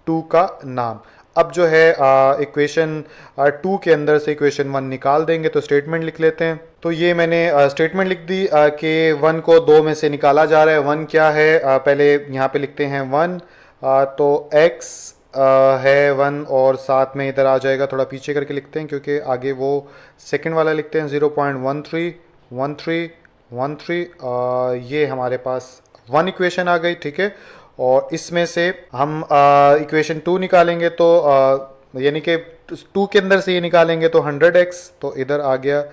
[SPEAKER 1] 2 का नाम। अब जो है इक्वेशन 2 के अंदर से इक्वेशन 1 निकाल देंगे, तो स्टेटमेंट लिख लेते हैं। तो ये मैंने स्टेटमेंट लिख दी कि 1 को 2 में से निकाला जा रहा है। 1 क्या है, पहले यहाँ पे लिखते हैं 1, तो x है 1, और साथ में इधर आ जाएगा, थोड़ा पीछे करके लिखते हैं क्योंकि आगे वो सेकंड वाला लिखते हैं 0.131313। ये हमारे पास 1 इक्वेशन आ गई, ठीक है। और इसमें से हम इक्वेशन 2 निकालेंगे, तो यानी कि 2 के अंदर से ये निकालेंगे तो 100x, तो इधर आ गया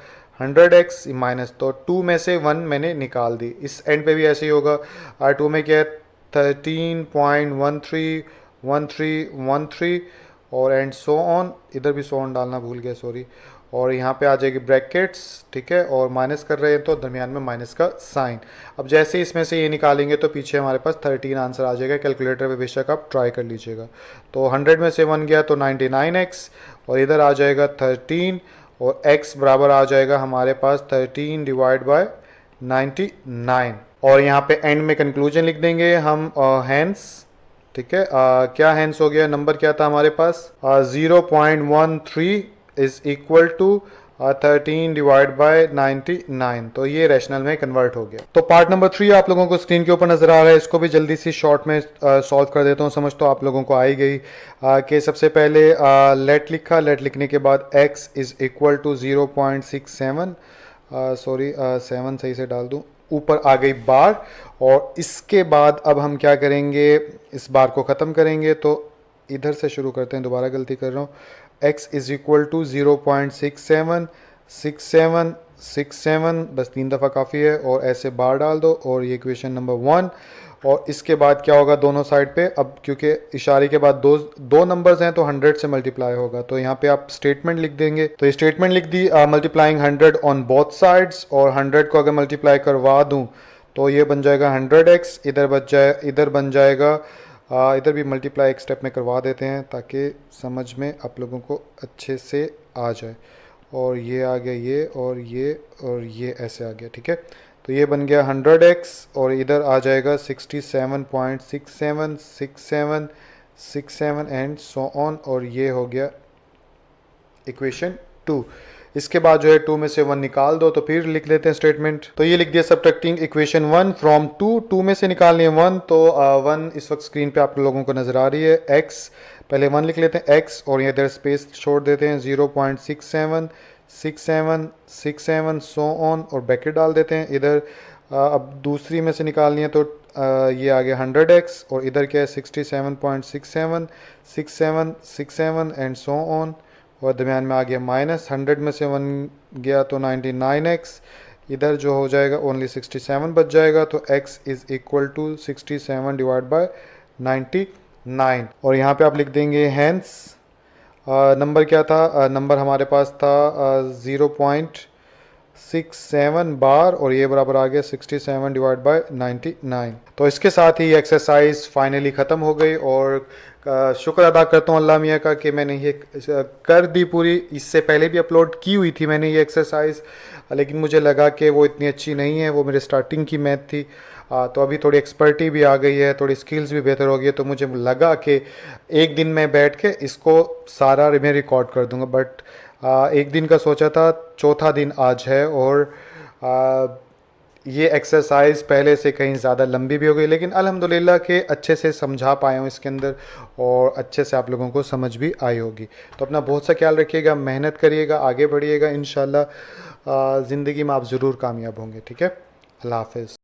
[SPEAKER 1] 100x माइनस, तो 2 में से 1 मैंने निकाल दी। इस एंड पे भी ऐसे ही होगा। 2 में क्या है 13.131313 और एंड सो ऑन, इधर भी सो ऑन डालना भूल गया, सॉरी। और यहाँ पे आ जाएगी ब्रैकेट्स, ठीक है, और माइनस कर रहे हैं तो दरमियान में माइनस का साइन। अब जैसे ही इसमें से ये निकालेंगे तो पीछे हमारे पास 13 आंसर आ जाएगा। कैलकुलेटर पे बेशक आप ट्राई कर लीजिएगा। तो 100 में से 1 गया तो 99x, और इधर आ जाएगा 13, और x बराबर आ जाएगा हमारे पास 13 डिवाइड बाय 99। और यहाँ पे एंड में कंक्लूजन लिख देंगे हम, हैंस, ठीक है। क्या हैंस हो गया, नंबर क्या था हमारे पास, 0.13 is equal to 13 divide by 99। तो ये रैशनल में कन्वर्ट हो गया। तो पार्ट नंबर 3 आप लोगों को स्क्रीन के ऊपर नजर आ रहा है। इसको भी जल्दी से शॉर्ट में सॉल्व कर देता हूँ। समझ तो आप लोगों को आई गई कि सबसे पहले लेट लिखा, लेट लिखने के बाद x is equal to 0.67, sorry 7 सही से डाल दूँ, ऊपर आ गई बार। और इसके बाद अब हम क्या करेंगे, इस बार को ख़त्म करेंगे। तो इधर से शुरू करते हैं, दोबारा गलती कर रहा हूँ। x इज इक्वल टू 0.676767, बस 3 दफ़ा काफ़ी है, और ऐसे बार डाल दो, और ये इक्वेशन नंबर 1। और इसके बाद क्या होगा दोनों साइड पे, अब क्योंकि इशारे के बाद दो नंबर्स हैं तो 100 से मल्टीप्लाई होगा। तो यहाँ पे आप स्टेटमेंट लिख देंगे। तो ये स्टेटमेंट लिख दी, मल्टीप्लाइंग 100 ऑन बोथ साइड्स, और 100 को अगर मल्टीप्लाई करवा दूँ तो ये बन जाएगा 100x, इधर बन जाएगा, इधर भी मल्टीप्लाई एक स्टेप में करवा देते हैं ताकि समझ में आप लोगों को अच्छे से आ जाए। और ये आ गया ये, और ये ऐसे आ गया, ठीक है। तो ये बन गया 100x, और इधर आ जाएगा 67.676767 एंड सो ऑन, और ये हो गया इक्वेशन 2। इसके बाद जो है 2 में से 1 निकाल दो, तो फिर लिख लेते हैं स्टेटमेंट। तो ये लिख दिया सब्ट्रैक्टिंग इक्वेशन 1 फ्रॉम 2 में से निकालनी है 1, तो 1 इस वक्त स्क्रीन पे आप लोगों को नज़र आ रही है। x पहले 1 लिख लेते हैं x, और ये इधर स्पेस छोड़ देते हैं 0.67 6 7 सो ऑन और ब्रैकेट डाल देते हैं इधर। अब दूसरी में से निकालनी है तो ये आ गया 100x और इधर क्या है 67.67 6 7 एंड सो ऑन और दरमियान में आ गया माइनस 100 में से 1 गया तो 99x इधर जो हो जाएगा ओनली 67 बच जाएगा तो x is equal to 67 divide by 99 और यहाँ पे आप लिख देंगे हैंस नंबर क्या था नंबर हमारे पास था 0.67 बार और ये बराबर आ गया 67 डिवाइड बाय 99। तो इसके साथ ही एक्सरसाइज फाइनली ख़त्म हो गई और शुक्र अदा करता हूँ अल्लाह मियाँ का कि मैंने ये कर दी पूरी। इससे पहले भी अपलोड की हुई थी मैंने ये एक्सरसाइज, लेकिन मुझे लगा कि वो इतनी अच्छी नहीं है, वो मेरे स्टार्टिंग की मैथ थी। तो अभी थोड़ी एक्सपर्टी भी आ गई है, थोड़ी स्किल्स भी बेहतर हो गई है, तो मुझे लगा कि एक दिन में बैठ के इसको सारा मैं रिकॉर्ड कर दूंगा। बट एक दिन का सोचा था, चौथा दिन आज है और ये एक्सरसाइज पहले से कहीं ज़्यादा लंबी भी हो गई, लेकिन अल्हम्दुलिल्लाह के अच्छे से समझा पाया हूँ इसके अंदर और अच्छे से आप लोगों को समझ भी आई होगी। तो अपना बहुत सा ख्याल रखिएगा, मेहनत करिएगा, आगे बढ़िएगा, इंशाल्लाह ज़िंदगी में आप ज़रूर कामयाब होंगे। ठीक है, अल्लाह हाफ़िज़।